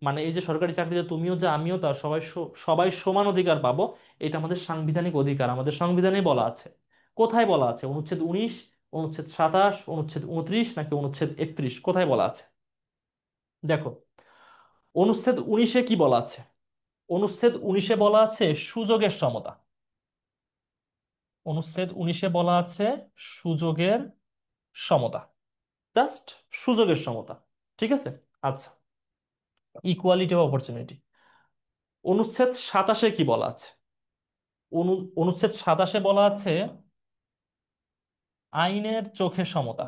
মানে এই যে সরকারি চাকরিতে তুমিও যা আমিও তা, সবাই সবাই সমান অধিকার পাবো, এটা আমাদের সাংবিধানিক অধিকার, আমাদের সংবিধানে বলা আছে। কোথায় বলা আছে? অনুচ্ছেদ 19, অনুচ্ছেদ 27, অনুচ্ছেদ 29 নাকি অনুচ্ছেদ 31? কোথায় বলা আছে? দেখো, অনুচ্ছেদ 19-এ কি বলা আছে? অনুচ্ছেদ 19-এ বলা আছে সুযোগের সমতা। অনুচ্ছেদ 19-এ বলা আছে সুযোগের সমতা, জাস্ট সুযোগের সমতা। ঠিক আছে? আচ্ছা, ইকুয়ালিটি অফ অপরচুনিটি। অনুচ্ছেদ 27-এ কি বলা আছে? অনুচ্ছেদ 27-এ বলা আছে আইনের চোখে সমতা।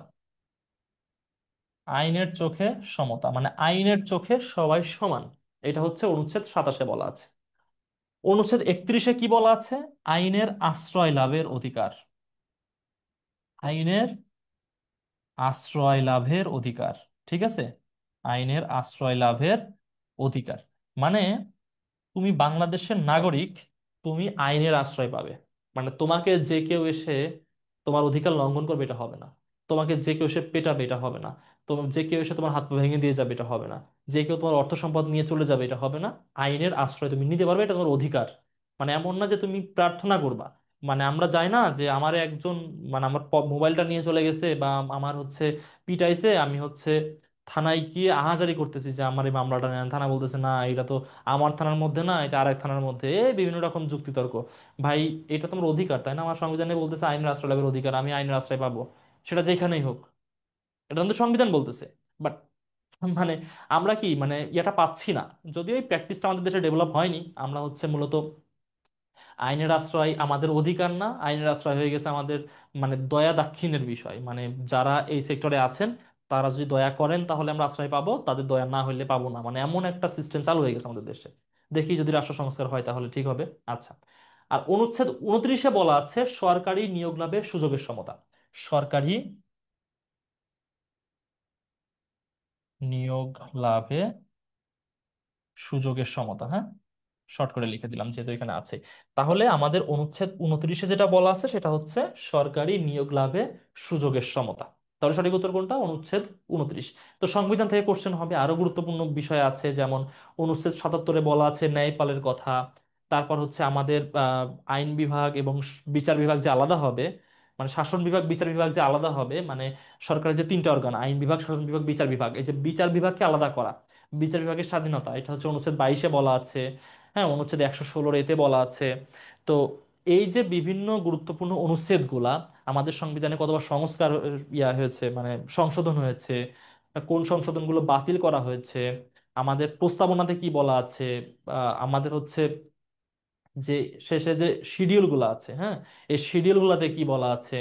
আইনের চোখে সমতা মানে আইনের চোখে সবাই সমান। এটা হচ্ছে অনুচ্ছেদ 27-এ বলা আছে। অনুচ্ছেদ 31-এ কি বলা আছে? আইনের আশ্রয় লাভের অধিকার। আইনের আশ্রয় লাভের অধিকার। ঠিক আছে? আইনের আশ্রয় লাভের অধিকার মানে তুমি বাংলাদেশের নাগরিক, তুমি আইনের আশ্রয় পাবে। মানে তোমাকে যে কেউ এসে তোমার অধিকার লঙ্ঘন করবে, এটা হবে না। তোমাকে যে কেউ এসে পেটাবে, এটা হবে না। তোমার যে কেউ এসে তোমার হাত পা ভেঙে দিয়ে যাবে, এটা হবে না। যে কেউ তোমার অর্থ সম্পদ নিয়ে চলে যাবে, এটা হবে না। আইনের আশ্রয় তুমি নিতে পারবে, এটা তোমার অধিকার। মানে এমন না যে তুমি প্রার্থনা করবা। মানে আমরা যাই না যে আমার একজন, মানে আমার মোবাইলটা নিয়ে চলে গেছে, বা আমার হচ্ছে পিটাইছে, আমি হচ্ছে থানায় গিয়ে আহাজারি করতেছি যে আমার এই মামলাটা নেন, থানা বলতেছে না এটা তো আমার থানার মধ্যে না, এটা আরেক থানার মধ্যে, এই বিভিন্ন রকম যুক্তিতর্ক। ভাই, এটা তোমার অধিকার, তাই না? আমার সংবিধানে বলতেছে আইনের আশ্রয় লাভের অধিকার, আমি আইনের আশ্রয় পাবো, সেটা যেখানেই হোক। এটা কিন্তু সংবিধান বলতেছে। বাট মানে আমরা কি মানে এটা পাচ্ছি না। যদিও এই প্র্যাকটিসটা আমাদের দেশে ডেভেলপ হয়নি, আমরা হচ্ছে মূলত আইনের আশ্রয় আমাদের অধিকার না, আইনের আশ্রয় হয়ে গেছে আমাদের মানে দয়া দাক্ষিণ্যের বিষয়। মানে যারা এই সেক্টরে আছেন, তারা যদি দয়া করেন তাহলে আমরা আশ্রয় পাবো, তাদের দয়া না হইলে পাবো না। মানে এমন একটা সিস্টেম চালু হয়ে গেছে আমাদের দেশে। দেখি যদি রাষ্ট্র সংস্কার হয় তাহলে ঠিক হবে। আচ্ছা, আর অনুচ্ছেদ 29-এ বলা আছে সরকারি নিয়োগ লাভের সুযোগের সমতা। সরকারি নিয়োগ লাভে সুযোগের সমতা, হ্যাঁ, শর্ট করে লিখে দিলাম যেহেতু এখানে আছে। তাহলে আমাদের অনুচ্ছেদ 29-এ যেটা বলা আছে সেটা হচ্ছে সরকারি নিয়োগ লাভে সুযোগের সমতা। তাহলে সঠিক উত্তর কোনটা? অনুচ্ছেদ 29। তো সংবিধান থেকে কোশ্চেন হবে, আরো গুরুত্বপূর্ণ বিষয় আছে, যেমন অনুচ্ছেদ 77-এ বলা আছে ন্যায়পালের কথা। তারপর হচ্ছে আমাদের আইন বিভাগ এবং বিচার বিভাগ যে আলাদা হবে, মানে শাসন বিভাগ বিচার বিভাগ যে আলাদা হবে, মানে সরকারের যে তিনটা অর্গান, আইন বিভাগ, শাসন বিভাগ, বিচার বিভাগ, এই যে বিচার বিভাগকে আলাদা করা, বিচার বিভাগের স্বাধীনতা, এটা হচ্ছে অনুচ্ছেদ 22-এ বলা আছে। হ্যাঁ, অনুচ্ছেদ 116 এতে বলা আছে। তো এই যে বিভিন্ন গুরুত্বপূর্ণ অনুচ্ছেদগুলা, আমাদের সংবিধানে কতবার সংস্কার হয়েছে, মানে সংশোধন হয়েছে, কোন সংশোধনগুলো বাতিল করা হয়েছে, আমাদের প্রস্তাবনাতে কি বলা আছে, আমাদের হচ্ছে যে শেষে যে শিডিউল গুলো আছে, হ্যাঁ, এই শিডিউল গুলাতে কি বলা আছে,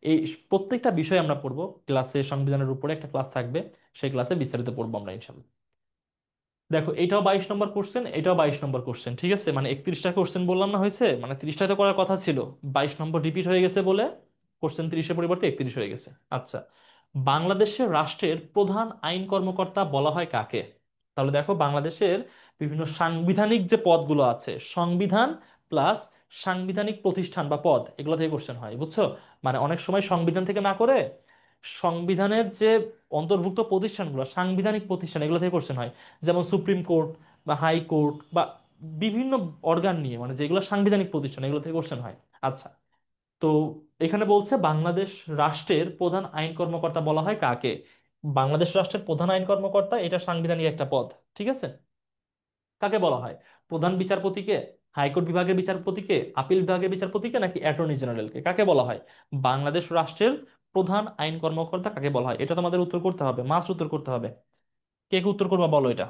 এই প্রত্যেকটা বিষয় আমরা পড়বো ক্লাসে। সংবিধানের উপরে একটা ক্লাস থাকবে, সেই ক্লাসে বিস্তারিত পড়বো আমরা ইনশাল্লাহ। দেখো, এটাও 22 নম্বর কোশ্চেন, এটাও 22 নম্বর কোশ্চেন, ঠিক আছে? মানে 31টা কোশ্চেন বললাম না হয়েছে, মানে 30টায় তো করার কথা ছিল, 22 নম্বর রিপিট হয়ে গেছে বলে কোশ্চেন 30-এর পরিবর্তে 31 হয়ে গেছে। আচ্ছা, বাংলাদেশের রাষ্ট্রের প্রধান আইন কর্মকর্তা বলা হয় কাকে? তাহলে দেখো, বাংলাদেশের বিভিন্ন সাংবিধানিক যে পদগুলো আছে, সংবিধান প্লাস সাংবিধানিক প্রতিষ্ঠান বা পদ, এগুলো থেকে কোশ্চেন হয়, বুঝছো? মানে অনেক সময় সংবিধান থেকে না করে সংবিধানের যে অন্তর্ভুক্ত প্রতিষ্ঠানগুলো, সাংবিধানিক প্রতিষ্ঠান, এগুলো থেকে কোশ্চেন হয়। যেমন সুপ্রিম কোর্ট বা হাই কোর্ট বা বিভিন্ন অর্গান নিয়ে, মানে যেগুলো সাংবিধানিক প্রতিষ্ঠান, এগুলো থেকে কোশ্চেন হয়। আচ্ছা, তো এখানে বলছে বাংলাদেশ রাষ্ট্রের প্রধান আইন কর্মকর্তা বলা হয় কাকে? বাংলাদেশ রাষ্ট্রের প্রধান আইন কর্মকর্তা, এটা সাংবিধানিক একটা পদ, ঠিক আছে? কাকে বলা হয়? প্রধান বিচারপতিকে, হাইকোর্ট বিভাগের বিচারপতিকে, আপিল বিভাগের বিচারপতিকে, নাকি অ্যাটর্নি জেনারেলকে? কাকে বলা হয় বাংলাদেশ রাষ্ট্রের প্রধান আইন কর্মকর্তা কাকে বলা হয়? এটা তোমাদের উত্তর করতে হবে, মাস্ট উত্তর করতে হবে। কে কে উত্তর করবা বলো এটা।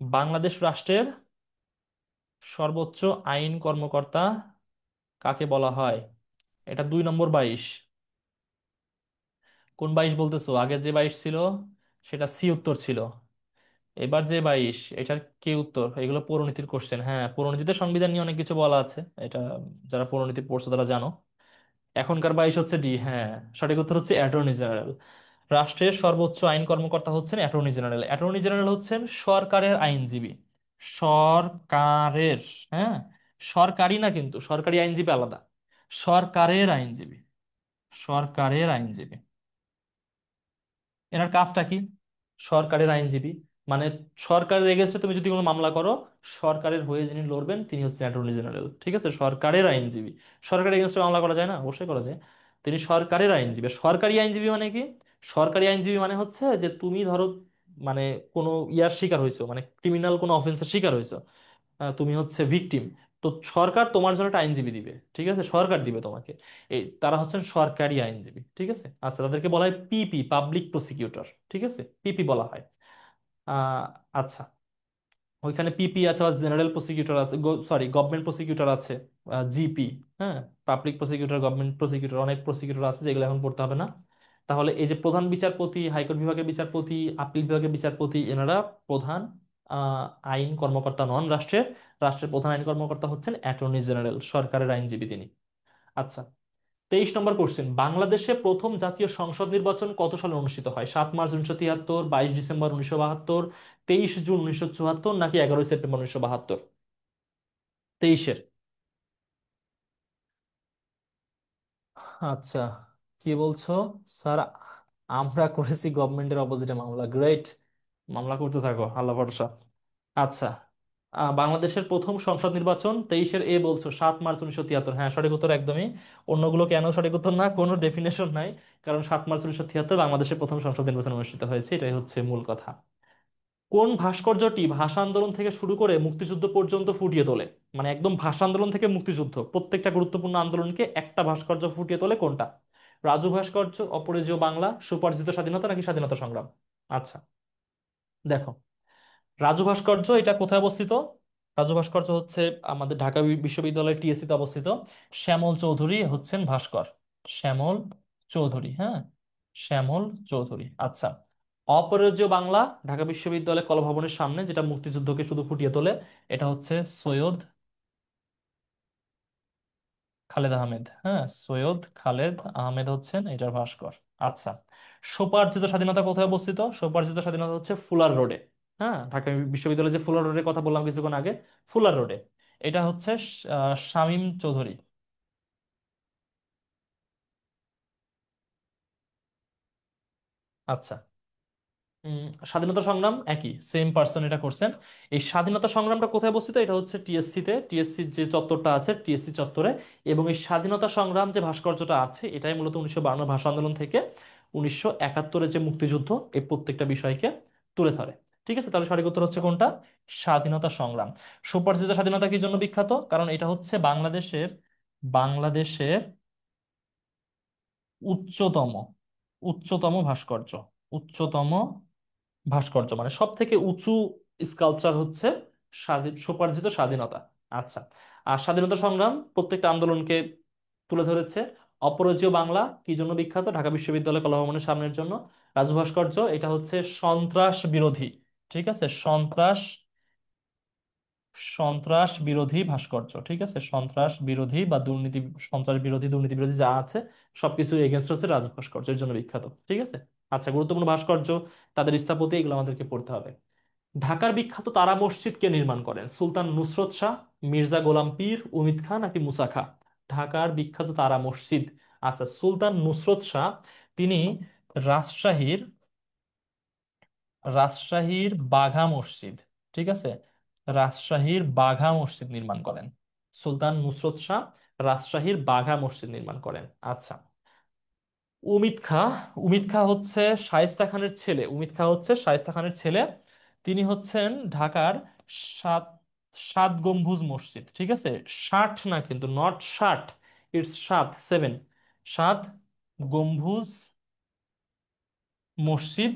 বাংলাদেশ রাষ্ট্রের সর্বোচ্চ আইন কর্মকর্তা কাকে বলা হয়? এটা 2 নম্বর 22। কোন 22 বলতেছো? আগে যে 22 ছিল সেটা সি উত্তর ছিল। এবার যে 22, এটার কি উত্তর? এগুলো পৌরনীতির কোশ্চেন। হ্যাঁ, পৌরনীতিতে সংবিধান নিয়ে অনেক কিছু বলা আছে, এটা যারা পৌরনীতি পড়ছো তারা জানো। এখনকার 22 হচ্ছে ডি। হ্যাঁ, সঠিক উত্তর হচ্ছে অ্যাটর্নি জেনারেল। রাষ্ট্রের সর্বোচ্চ আইন কর্মকর্তা হচ্ছেন অ্যাটর্নি জেনারেল। অ্যাটর্নি জেনারেল হচ্ছেন সরকারের আইনজীবী। সরকারের, হ্যাঁ, সরকারি না, কিন্তু সরকারি আইনজীবী আলাদা। সরকারের আইনজীবী, সরকারের আইনজীবী। এনার কাজটা কি? সরকারের আইনজীবী মানে সরকারের এগেনস্টে তুমি যদি কোনো মামলা করো, সরকারের হয়ে যিনি লড়বেন তিনি হচ্ছেন অ্যাটর্নি জেনারেল, ঠিক আছে? সরকারের আইনজীবী। সরকারের এগেনস্টে মামলা করা যায় না? অবশ্যই করা যায়। তিনি সরকারের আইনজীবী। সরকারি আইনজীবী মানে কি? সরকারি আইনজীবী মানে হচ্ছে যে তুমি ধরো, মানে কোনো ইয়ার শিকার হয়েছো, মানে ক্রিমিনাল কোনো অফেন্সের শিকার হয়েছো, তুমি হচ্ছে ভিকটিম, তো সরকার তোমার জন্য একটা আইনজীবী দিবে, ঠিক আছে? সরকার দিবে তোমাকে। এই তারা হচ্ছেন সরকারি আইনজীবী, ঠিক আছে? আচ্ছা, তাদেরকে বলা হয় পিপি, পাবলিক প্রসিকিউটর, ঠিক আছে? পিপি বলা হয়। আহ আচ্ছা, ওইখানে পিপি আছে, আর জেনারেল প্রসিকিউটর আছে, সরি, গভর্নমেন্ট প্রসিকিউটর আছে, জিপি। হ্যাঁ, পাবলিক প্রসিকিউটর, গভর্নমেন্ট প্রসিকিউটর, অনেক প্রসিকিউটর আছে যেগুলো এখন পড়তে হবে না। তাহলে এই যে প্রধান বিচারপতি, হাইকোর্ট বিভাগের বিচারপতি, আপিল বিভাগের বিচারপতি, এনারা প্রধান আহ, আইন কর্মকর্তা নন রাষ্ট্রের। রাষ্ট্রের প্রধান আইন কর্মকর্তা হচ্ছেন অ্যাটর্নি জেনারেল, সরকারের আইনজীবী তিনি। আচ্ছা, 23 নম্বর কোশ্চেন, বাংলাদেশে প্রথম জাতীয় সংসদ নির্বাচন কত সালে অনুষ্ঠিত হয়? 7 মার্চ 1973, 22 ডিসেম্বর 1972, 23 জুন 1974, নাকি 11 সেপ্টেম্বর 1972? 23-এর। আচ্ছা, কি বলছো? স্যার, আমরা করেছি গভর্নমেন্টের অপোজিটে মামলা। গ্রেট, মামলা করতে থাকো, আল্লাহ ভরসা। আচ্ছা, বাংলাদেশের প্রথম সংসদ নির্বাচন 23-এর, বলছো 7 মার্চ 1973। হ্যাঁ, সঠিক উত্তর একদমই। অন্যগুলো কেন সঠিক উত্তর না, কোনো ডেফিনেশন নাই। কারণ 7 মার্চ 1973 বাংলাদেশের প্রথম সংসদ নির্বাচন অনুষ্ঠিত হয়েছে, এটাই হচ্ছে মূল কথা। কোন ভাস্কর্যটি ভাষা আন্দোলন থেকে শুরু করে মুক্তিযুদ্ধ পর্যন্ত ফুটিয়ে তোলে? মানে একদম ভাষা আন্দোলন থেকে মুক্তিযুদ্ধ প্রত্যেকটা গুরুত্বপূর্ণ আন্দোলনকে একটা ভাস্কর্য ফুটিয়ে তোলে, কোনটা? রাজু ভাস্কর্য, অপরাজেয় বাংলা, সুপারজিত স্বাধীনতা, নাকি স্বাধীনতা সংগ্রাম? আচ্ছা, দেখো, রাজু ভাস্কর্য এটা কোথায় অবস্থিত? রাজু ভাস্কর্য হচ্ছে আমাদের ঢাকা বিশ্ববিদ্যালয়ের টিএসসি তে অবস্থিত। শ্যামল চৌধুরী হচ্ছেন ভাস্কর। শ্যামল চৌধুরী, হ্যাঁ, শ্যামল চৌধুরী। আচ্ছা, অপরাজেয় বাংলা ঢাকা বিশ্ববিদ্যালয় কলাভবনের সামনে, যেটা মুক্তিযুদ্ধকে শুধু ফুটিয়ে তোলে, এটা হচ্ছে সৈয়দ খালেদ আহমেদ। হ্যাঁ, সৈয়দ খালেদ আহমেদ হচ্ছেন এটার ভাস্কর। আচ্ছা, স্বোপার্জিত স্বাধীনতা কোথায় অবস্থিত? স্বোপার্জিত স্বাধীনতা হচ্ছে ফুলার রোডে। হ্যাঁ, ঢাকা বিশ্ববিদ্যালয়ে যে ফুলার রোডের কথা বললাম কিছুক্ষণ আগে, ফুলার রোডে। এটা হচ্ছে শামীম চৌধুরী। আচ্ছা, উম, স্বাধীনতা সংগ্রাম একই, সেম পার্সন এটা করছেন। এই স্বাধীনতা সংগ্রামটা কোথায় অবস্থিত? এটা হচ্ছে টিএসসি তে, টিএসসি যে চত্বরটা আছে টিএসসি চত্বরে। এবং এই স্বাধীনতা সংগ্রাম যে ভাস্কর্যটা আছে এটাই মূলত 1952 ভাষা আন্দোলন থেকে 1971 যে মুক্তিযুদ্ধ, এই প্রত্যেকটা বিষয়কে তুলে ধরে। ঠিক আছে, তাহলে সঠিক উত্তর হচ্ছে কোনটা? স্বাধীনতা সংগ্রাম। স্বোপার্জিত স্বাধীনতা কি জন্য বিখ্যাত? কারণ এটা হচ্ছে বাংলাদেশের উচ্চতম উচ্চতম ভাস্কর্য। উচ্চতম ভাস্কর্য মানে সব থেকে উঁচু স্কাল্পচার হচ্ছে স্বোপার্জিত স্বাধীনতা। আচ্ছা, আর স্বাধীনতা সংগ্রাম প্রত্যেকটা আন্দোলনকে তুলে ধরেছে। অপরাজেয় বাংলা কি জন্য বিখ্যাত? ঢাকা বিশ্ববিদ্যালয় কলাভবনের সামনের জন্য। রাজু ভাস্কর্য এটা হচ্ছে সন্ত্রাস বিরোধী। ঠিক আছে, সন্ত্রাস বিরোধী ভাস্কর্য। ঠিক আছে, সন্ত্রাস বিরোধী বা দুর্নীতি, সন্ত্রাস বিরোধী দুর্নীতি বিরোধী যা আছে সবকিছু এগেনস্ট হচ্ছে রাজু ভাস্কর্য, এর জন্য বিখ্যাত। ঠিক আছে। আচ্ছা, গুরুত্বপূর্ণ ভাস্কর্য, তাদের স্থাপত্য, এগুলো আমাদেরকে পড়তে হবে। ঢাকার বিখ্যাত তারা মসজিদ কে নির্মাণ করেন? সুলতান নুসরত শাহ, মির্জা গোলাম পীর, উমিদ খান নাকি মুসা খাঁ? ঢাকার বিখ্যাত তারা মসজিদ, আচ্ছা, সুলতান নুসরত শাহ। তিনি রাজশাহীর রাজশাহীর বাঘা মসজিদ, ঠিক আছে, রাজশাহীর বাঘা মসজিদ নির্মাণ করেন। সুলতান নুসরত শাহ রাজশাহীর বাঘা মসজিদ নির্মাণ করেন। আচ্ছা, উমিদ খাঁ, উমিদ খাঁ হচ্ছে শায়েস্তা খানের ছেলে। উমিদ খাঁ হচ্ছে শায়েস্তা খানের ছেলে। তিনি হচ্ছেন ঢাকার সাত সাত গম্বুজ মসজিদ, ঠিক আছে, 60 না কিন্তু, নট 60, ইটস 7 সাত গম্বুজ মসজিদ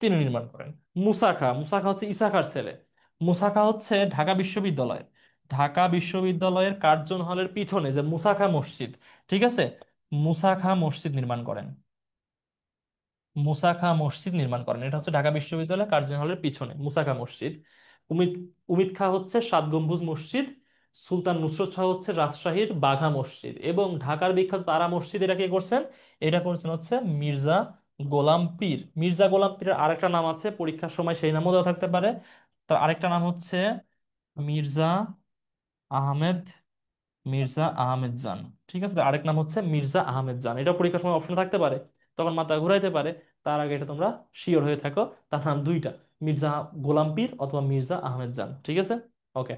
তিনি নির্মাণ করেন। মুসা খাঁ, মুসা খাঁ হচ্ছে ইসা খাঁর ছেলে। মুসা খাঁ হচ্ছে ঢাকা বিশ্ববিদ্যালয়ের কার্জন হলের পিছনে যে মুসা খাঁ মসজিদ, ঠিক আছে, মুসা খাঁ মসজিদ নির্মাণ করেন। মুসা খাঁ মসজিদ নির্মাণ করেন, এটা হচ্ছে ঢাকা বিশ্ববিদ্যালয় কার্জন হলের পিছনে মুসা খাঁ মসজিদ। উমিদ উমিদ খাঁ হচ্ছে সাত গম্বুজ মসজিদ। সুলতান নুসরত শাহ হচ্ছে রাজশাহীর বাঘা মসজিদ। এবং ঢাকার বিখ্যাত তারা মসজিদ এটা কে করছেন? এটা করছেন হচ্ছে মির্জা গোলাম পীর। মির্জা গোলাম পীরের আরেকটা নাম আছে, পরীক্ষার সময় সেই নামও দেওয়া থাকতে পারে। তার আরেকটা নাম হচ্ছে মির্জা আহমেদ মির্জা আহমেদ জান। ঠিক আছে, আরেক নাম হচ্ছে মির্জা আহমেদ জান, এটা পরীক্ষার সময় অপশন থাকতে পারে, তখন মাথা ঘুরাইতে পারে। তার আগে এটা তোমরা শিওর হয়ে থাকো, তার নাম দুইটা, মির্জা গোলাম পীর অথবা মির্জা আহমেদ জান। ঠিক আছে, ওকে।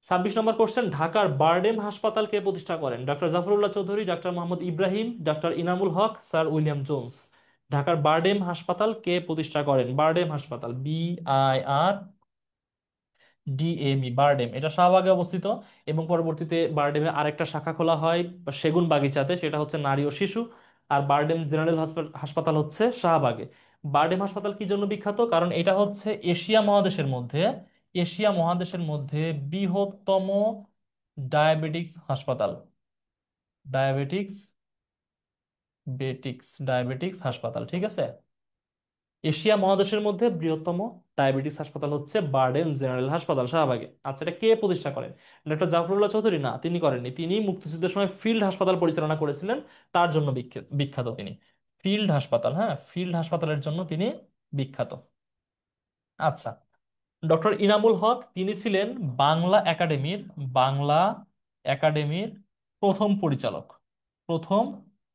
26 নম্বর কোশ্চেন, ঢাকার বারডেম হাসপাতাল কে প্রতিষ্ঠা করেন? Doctor Zafrullah Chowdhury, doctor Mohammad Ibrahim, doctor Enamul Haque, sir William Jones. ঢাকার বারডেম হাসপাতাল কে প্রতিষ্ঠা করেন? বারডেম হাসপাতাল, BIRDEM, বারডেম, এটা শাহবাগে অবস্থিত। এবং পরবর্তীতে বারডেমে আরেকটা শাখা খোলা হয় সেগুন বাগিচাতে, সেটা হচ্ছে নারী ও শিশু। আর বারডেম জেনারেল হাসপাতাল হচ্ছে শাহবাগে। বারডেম হাসপাতাল কি জন্য বিখ্যাত? কারণ এটা হচ্ছে এশিয়া মহাদেশের মধ্যে বৃহত্তম ডায়াবেটিক্স হাসপাতাল। ডায়াবেটিক্স ডায়াবেটিক্স হাসপাতাল, ঠিক আছে। এশিয়া মহাদেশের মধ্যে বৃহত্তম ডায়াবেটিস হাসপাতাল হচ্ছে বারডেম জেনারেল হাসপাতাল শাহবাগে। আচ্ছা, এটা কে প্রতিষ্ঠা করেন? ডক্টর জাফরুল্লাহ চৌধুরী? না, তিনি করেননি। তিনি মুক্তিযুদ্ধের সময় ফিল্ড হাসপাতাল পরিচালনা করেছিলেন, তার জন্য বিখ্যাত তিনি। ফিল্ড হাসপাতাল, হ্যাঁ, ফিল্ড হাসপাতালের জন্য তিনি বিখ্যাত। আচ্ছা, ডক্টর ইনামুল হক তিনি ছিলেন বাংলা একাডেমির বাংলা একাডেমির প্রথম পরিচালক, প্রথম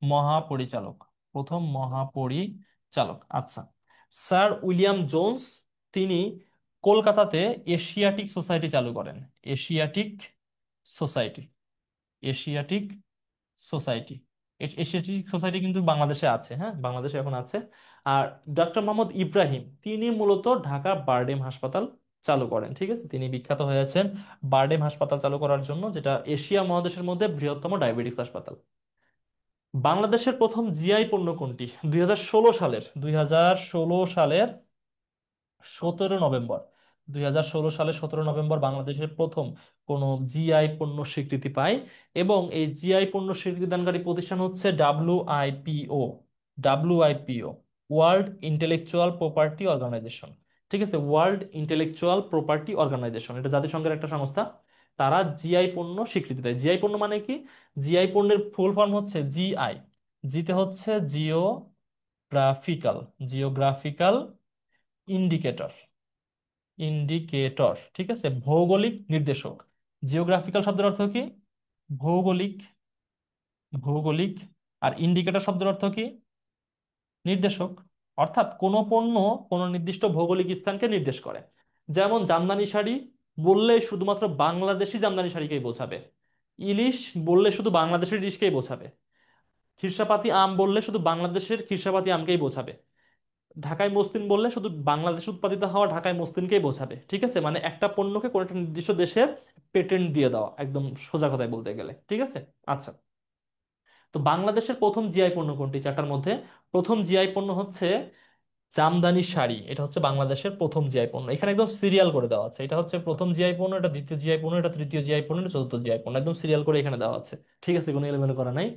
মহাপরিচালক, প্রথম মহাপরিচালক। আচ্ছা, স্যার উইলিয়াম জোনস তিনি কলকাতাতে এশিয়াটিক সোসাইটি চালু করেন। Asiatic society, Asiatic society, Asiatic society কিন্তু বাংলাদেশে আছে, হ্যাঁ, বাংলাদেশে এখন আছে। আর ডক্টর মোহাম্মদ ইব্রাহিম তিনি মূলত ঢাকা বারডেম হাসপাতাল চালু করেন। ঠিক আছে, তিনি বিখ্যাত হয়েছেন বারডেম হাসপাতাল চালু করার জন্য, যেটা এশিয়া মহাদেশের মধ্যে বৃহত্তম ডায়াবেটিস হাসপাতাল। বাংলাদেশের প্রথম জিআই পণ্য কোনটি? 2016 সালের 17 নভেম্বর, 2016 সালের 17 নভেম্বর বাংলাদেশের প্রথম কোন জিআই পণ্য স্বীকৃতি পায়। এবং এই জিআই পণ্য স্বীকৃতি দানকারী প্রতিষ্ঠান হচ্ছে WIPO. WIPO, world intellectual property organisation. ঠিক আছে, ওয়ার্ল্ড ইন্টেলেকচুয়াল প্রপার্টি অর্গানাইজেশন, এটা জাতিসংঘের একটা সংস্থা। তারা জিআই পণ্য স্বীকৃতি দেয়। জিআই পণ্য মানে কি? জিআই পণ্যের ফুল ফর্ম হচ্ছে জিআই। জিতে হচ্ছে জিওগ্রাফিক্যাল, জিওগ্রাফিক্যাল ইন্ডিকেটর, ঠিক আছে, ভৌগোলিক নির্দেশক। জিওগ্রাফিক্যাল শব্দের অর্থ কি? ভৌগোলিক, ভৌগোলিক। আর ইন্ডিকেটর শব্দের অর্থ কি? নির্দেশক। অর্থাৎ কোনো পণ্য কোনো নির্দিষ্ট ভৌগোলিক স্থানকে নির্দেশ করে। যেমন জামদানি শাড়ি বললে শুধুমাত্র বাংলাদেশি জামদানি শাড়িকেই বোঝাবে, ইলিশ বললে শুধু বাংলাদেশের ইলিশকেই বোঝাবে, খিরসাপাতি আম বললে শুধু বাংলাদেশের খিরসাপাতি আমকেই বোঝাবে, ঢাকায় মসলিন বললে শুধু বাংলাদেশে উৎপাদিত হওয়া ঢাকায় মসলিনকেই বোঝাবে। ঠিক আছে, মানে একটা পণ্যকে কোনো একটা নির্দিষ্ট দেশের পেটেন্ট দিয়ে দেওয়া, একদম সোজা কথায় বলতে গেলে। ঠিক আছে। আচ্ছা, তো বাংলাদেশের প্রথম জিআই পণ্য কোনটি চারটার মধ্যে? প্রথম জিআই পণ্য হচ্ছে জামদানি শাড়ি, এটা হচ্ছে বাংলাদেশের প্রথম জিআই পণ্য। এখানে একদম সিরিয়াল করে দেওয়া আছে, এটা হচ্ছে প্রথম জিআই পণ্য, এটা দ্বিতীয় জিআই পণ্য, এটা তৃতীয় জিআই পণ্য, এটা চতুর্থ জিআই পণ্য, একদম সিরিয়াল করে এখানে দেওয়া আছে। ঠিক আছে, কোনো এলোমেলো করা নাই।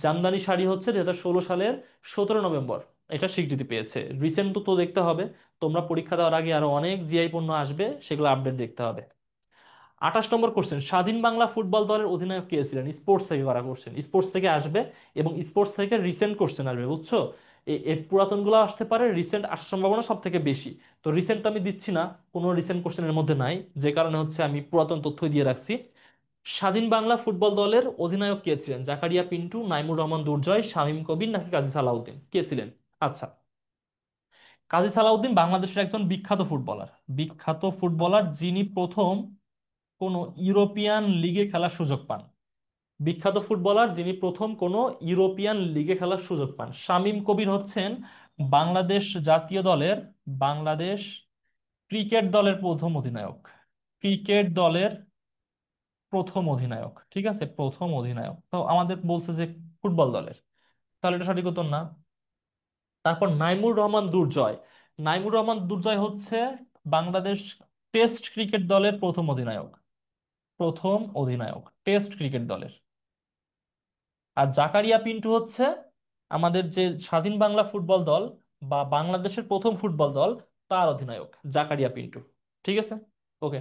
জামদানি শাড়ি হচ্ছে 2016 সালের 17 নভেম্বর এটা স্বীকৃতি পেয়েছে। রিসেন্ট তো দেখতে হবে, তোমরা পরীক্ষা দেওয়ার আগে আরো অনেক জিআই পণ্য আসবে, সেগুলো আপডেট দেখতে হবে। 28 নম্বর কোশ্চেন, স্বাধীন বাংলা ফুটবল দলের অধিনায়ক কে ছিলেন? স্পোর্টস থেকে করা কোশ্চেন, স্পোর্টস থেকে আসবে, এবং স্পোর্টস থেকে রিসেন্ট কোশ্চেন আসবে, বুঝছো? এর পুরাতন গুলো আসতে পারে, রিসেন্ট আসার সম্ভাবনা সব থেকে বেশি। তো রিসেন্ট আমি দিচ্ছি না, কোনো রিসেন্ট কোশ্চেনের মধ্যে নাই, যে কারণে হচ্ছে আমি পুরাতন তথ্যই দিয়ে রাখছি। স্বাধীন বাংলা ফুটবল দলের অধিনায়ক কে ছিলেন? জাকারিয়া পিন্টু, নাইমুর রহমান দুর্জয়, শামীম কবির, নাকি কাজী সালাউদ্দিন? কে ছিলেন? আচ্ছা, কাজী সালাউদ্দিন বাংলাদেশের একজন বিখ্যাত ফুটবলার, বিখ্যাত ফুটবলার যিনি প্রথম কোন ইউরোপিয়ান লিগে খেলার সুযোগ পান। বিখ্যাত ফুটবলার যিনি প্রথম কোন ইউরোপিয়ান লিগে খেলার সুযোগ পান। শামীম কবির হচ্ছেন বাংলাদেশ জাতীয় দলের, বাংলাদেশ ক্রিকেট দলের প্রথম অধিনায়ক, ক্রিকেট দলের প্রথম অধিনায়ক। ঠিক আছে, প্রথম অধিনায়ক। তো আমাদের বলছে যে ফুটবল দলের, তাহলে এটা সঠিক উত্তর না। তারপর নাইমুর রহমান দুর্জয়, নাইমুর রহমান দুর্জয় হচ্ছে বাংলাদেশ টেস্ট ক্রিকেট দলের প্রথম অধিনায়ক, প্রথম অধিনায়ক টেস্ট ক্রিকেট দলের। আর জাকারিয়া পিন্টু হচ্ছে আমাদের যে স্বাধীন বাংলা ফুটবল দল বা বাংলাদেশের প্রথম ফুটবল দল, তার অধিনায়ক জাকারিয়া পিন্টু। ঠিক আছে, ওকে।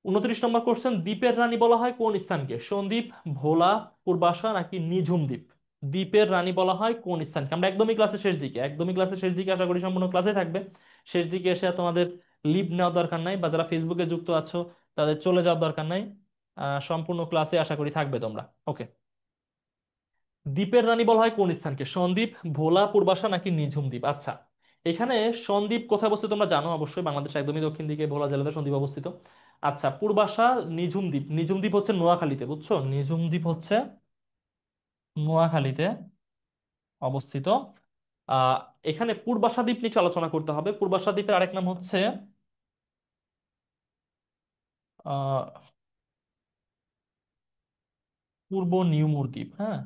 29 নম্বর কোশ্চেন, দ্বীপের রানী বলা হয় কোন স্থানকে? সন্দ্বীপ, ভোলা, পূর্বাশা, নাকি নিঝুম দ্বীপ? দ্বীপের রানী বলা হয় কোন স্থানকে? আমরা একদমই ক্লাসের শেষ দিকে, একদমই ক্লাসের শেষ দিকে, আশা করি সম্পূর্ণ ক্লাসে থাকবে। শেষ দিকে এসে তোমাদের লিভ নেওয়ার দরকার নাই, বা যারা ফেসবুকে যুক্ত আছো তাদের চলে যাওয়ার দরকার নাই। সম্পূর্ণ ক্লাসে আশা করি থাকবে তোমরা। ওকে, দ্বীপের রানী বলা হয় কোন স্থানকে? সন্দ্বীপ, ভোলা, পূর্বাশা, নাকি নিঝুম দ্বীপ? আচ্ছা, এখানে সন্দ্বীপ কোথায় অবস্থিত তোমরা জানো অবশ্যই, বাংলাদেশ একদমই দক্ষিণ দিকে ভোলা জেলাতে সন্দ্বীপ অবস্থিত। আচ্ছা, পূর্বাশা, নিঝুম দ্বীপ, নিঝুম দ্বীপ হচ্ছে নোয়াখালীতে, বুঝছো? নিঝুম দ্বীপ হচ্ছে নোয়াখালীতে অবস্থিত। আহ এখানে পূর্বাশা দ্বীপ নিয়ে একটু আলোচনা করতে হবে। পূর্বাশা দ্বীপের আরেক নাম হচ্ছে আহ পূর্ব নিউমুর দ্বীপ। হ্যাঁ,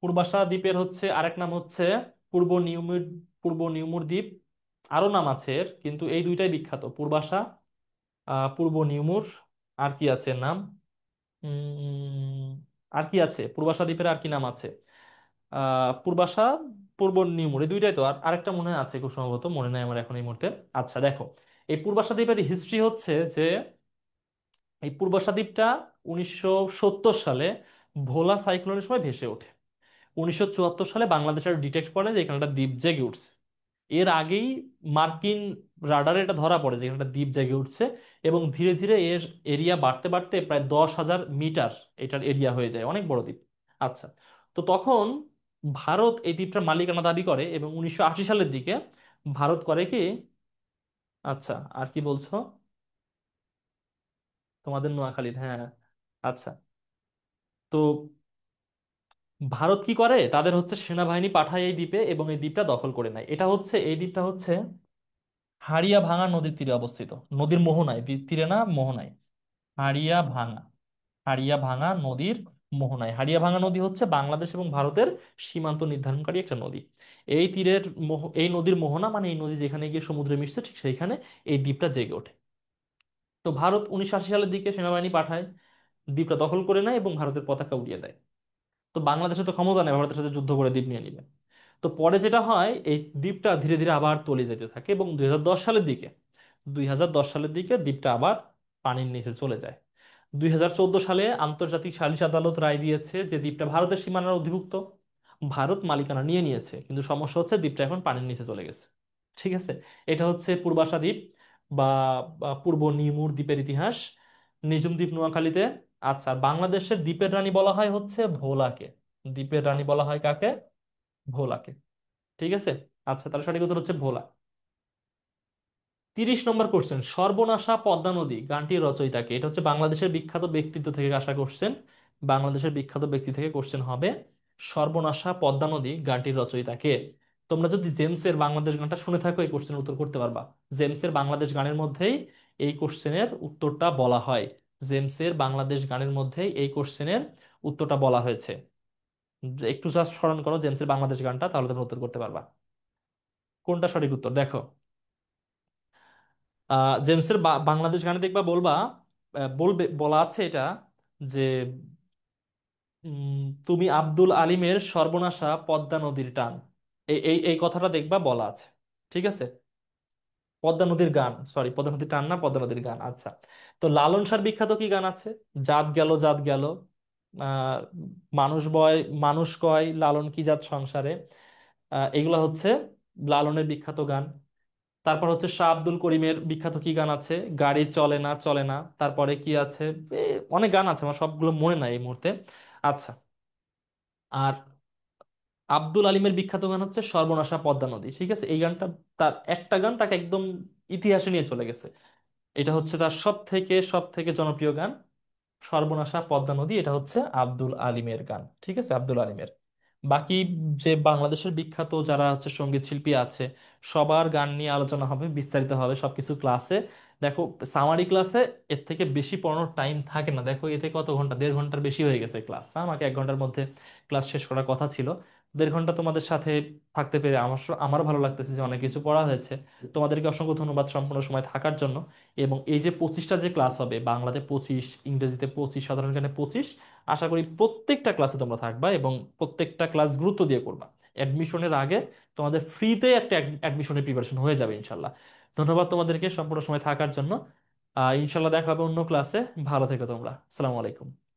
পূর্বাশা দ্বীপের হচ্ছে আরেক নাম হচ্ছে পূর্ব নিউমুর, পূর্ব নিউমুর দ্বীপ। আরো নাম আছে এর, কিন্তু এই দুইটাই বিখ্যাত, পূর্বাশা, পূর্ব নিউমুর। আর কি আছে এর নাম? উম, আর কি আছে পূর্বাশা দ্বীপের, আর কি নাম আছে? পূর্বাশা, পূর্ব নিউমুর, এই দুইটাই তো। আর আরেকটা মনে হয় আছে, খুব সম্ভবত মনে নাই আমার এখন এই মুহূর্তে। আচ্ছা দেখো, এই পূর্বাশা দ্বীপের হিস্ট্রি হচ্ছে যে এই পূর্বাশা দ্বীপটা 1970 সালে ভোলা সাইক্লোনের সময় ভেসে ওঠে। 1974 সালে বাংলাদেশের ডিটেক্ট করে যে এখানে একটা দ্বীপ জেগে উঠছে। এর আগেই মার্কিন রাডারে এটা ধরা পড়ে যে এখানে একটা দ্বীপ জেগে উঠছে, এবং ধীরে ধীরে এর এরিয়া বাড়তে বাড়তে প্রায় 10,000 মিটার এটার এরিয়া হয়ে যায়, অনেক বড় দ্বীপ। আচ্ছা, তো তখন ভারত এই দ্বীপটার মালিকানা দাবি করে, এবং 1980 সালের দিকে ভারত করে কি? আচ্ছা, আর কি বলছো? তোমাদের নোয়াখালীর, হ্যাঁ। আচ্ছা, তো ভারত কি করে, তাদের হচ্ছে সেনাবাহিনী পাঠায় এই দ্বীপে, এবং এই দ্বীপটা দখল করে নেয়। এটা হচ্ছে, এই দ্বীপটা হচ্ছে হাড়িয়া ভাঙা নদীর তীরে অবস্থিত, নদীর মোহনায়, তীরে না, মোহনায়। হাড়িয়া ভাঙা, হাড়িয়া ভাঙা নদীর মোহনায়। হাড়িয়া ভাঙা নদী হচ্ছে বাংলাদেশ এবং ভারতের সীমান্ত নির্ধারণকারী একটা নদী। এই তীরের এই নদীর মোহনা, মানে এই নদী যেখানে গিয়ে সমুদ্রে মিশছে, ঠিক সেইখানে এই দ্বীপটা জেগে ওঠে। তো ভারত 1980 সালের দিকে সেনাবাহিনী পাঠায়, দ্বীপটা দখল করে নেয় এবং ভারতের পতাকা উড়িয়ে দেয়। তো বাংলাদেশে তো ক্ষমতা নেই ভারতের সাথে যুদ্ধ করে দ্বীপ নিয়ে নিবে। তো পরে যেটা হয়, এই দ্বীপটা ধীরে ধীরে আবার তলিয়ে যেতে থাকে, এবং 2010 সালের দিকে দ্বীপটা আবার পানির নিচে চলে যায়। 2014 সালে আন্তর্জাতিক সালিস আদালত রায় দিয়েছে যে দ্বীপটা ভারতের সীমানার অধিভুক্ত, ভারত মালিকানা নিয়ে নিয়েছে, কিন্তু সমস্যা হচ্ছে দ্বীপটা এখন পানির নিচে চলে গেছে। ঠিক আছে, এটা হচ্ছে পূর্বাশা দ্বীপ বা বা পূর্ব নিমুর দ্বীপের ইতিহাস। নিঝুম দ্বীপ নোয়াখালীতে। আচ্ছা, বাংলাদেশের দ্বীপের রানী বলা হয় হচ্ছে ভোলাকে। দ্বীপের রানী বলা হয় কাকে? ভোলাকে। ঠিক আছে। আচ্ছা, তাহলে সঠিক উত্তর হচ্ছে ভোলা। 30 নম্বর কোশ্চেন, সর্বনাশা পদ্মা নদী গানটির রচয়িতা কে? এটা হচ্ছে বাংলাদেশের বিখ্যাত ব্যক্তিত্ব থেকে আসা কোশ্চেন। বাংলাদেশের বিখ্যাত ব্যক্তি থেকে কোশ্চেন হবে, সর্বনাশা পদ্মা নদী গানটির রচয়িতা কে? তোমরা যদি জেমসের বাংলাদেশ গানটা শুনে থাকো এই কোশ্চেনের উত্তর করতে পারবা। জেমসের বাংলাদেশ গানের মধ্যেই এই কোশ্চেনের উত্তরটা বলা হয়। জেমসের বাংলাদেশ গানের মধ্যেই এই কোশ্চেনের উত্তরটা বলা হয়েছে। একটু জাস্ট স্মরণ করো জেমসের বাংলাদেশ গানটা, তাহলে তুমি উত্তর করতে পারবা। কোনটা সঠিক উত্তর দেখো। জেমসের বাংলাদেশ গানে দেখবা বলবা, বলবে বলা আছে এটা যে তুমি আব্দুল আলিমের সর্বনাশা পদ্মা নদীর টান। এই এই এই কথাটা দেখবা বলা আছে। ঠিক আছে, পদ্মা নদীর গান, সরি পদ্মা নদীর টান না, পদ্মা নদীর গান। আচ্ছা, তো লালন শাহর বিখ্যাত কি গান আছে? জাত গেল জাত গেল, আহ মানুষ বয় মানুষ কয় লালন কি জাত সংসারে, এগুলা হচ্ছে লালনের বিখ্যাত গান। তারপর হচ্ছে শাহ আব্দুল করিমের বিখ্যাত কি গান আছে? গাড়ি চলে না চলে না। তারপরে কি আছে? অনেক গান আছে, আমার সবগুলো মনে নাই এই মুহূর্তে। আচ্ছা, আর আব্দুল আলিমের বিখ্যাত গান হচ্ছে সর্বনাশা পদ্মা নদী। ঠিক আছে, এই গানটা তার একটা গান তাকে একদম ইতিহাসে নিয়ে চলে গেছে। এটা হচ্ছে তার সব থেকে জনপ্রিয় গান, সর্বনাশা পদ্মা নদী। এটা হচ্ছে আব্দুল আলিমের গান। ঠিক আছে, আব্দুল আলিমের। বাকি যে বাংলাদেশের বিখ্যাত যারা হচ্ছে সঙ্গীত শিল্পী আছে, সবার গান নিয়ে আলোচনা হবে, বিস্তারিত হবে সবকিছু ক্লাসে। দেখো, সামারি ক্লাসে এর থেকে বেশি পড়ানোর টাইম থাকে না। দেখো, এতে কত ঘন্টা, 1.5 ঘন্টার বেশি হয়ে গেছে ক্লাস। আমাকে 1 ঘন্টার মধ্যে ক্লাস শেষ করার কথা ছিল। 1.5 ঘন্টা তোমাদের সাথে থাকতে পেরে আমারও ভালো লাগতেছে যে অনেক কিছু পড়া হয়েছে। তোমাদেরকে অসংখ্য ধন্যবাদ সম্পূর্ণ সময় থাকার জন্য। এবং এই যে 25টা যে ক্লাস হবে, বাংলাতে 25, ইংরেজিতে 25, সাধারণ জ্ঞানে 25, আশা করি প্রত্যেকটা ক্লাসে তোমরা থাকবা এবং প্রত্যেকটা ক্লাস গুরুত্ব দিয়ে করবা। অ্যাডমিশনের আগে তোমাদের ফ্রিতে একটা অ্যাডমিশনের প্রিপারেশন হয়ে যাবে ইনশাল্লাহ। ধন্যবাদ তোমাদেরকে সম্পূর্ণ সময় থাকার জন্য। ইনশাল্লাহ দেখা হবে অন্য ক্লাসে। ভালো থেকো তোমরা। আসসালামু আলাইকুম।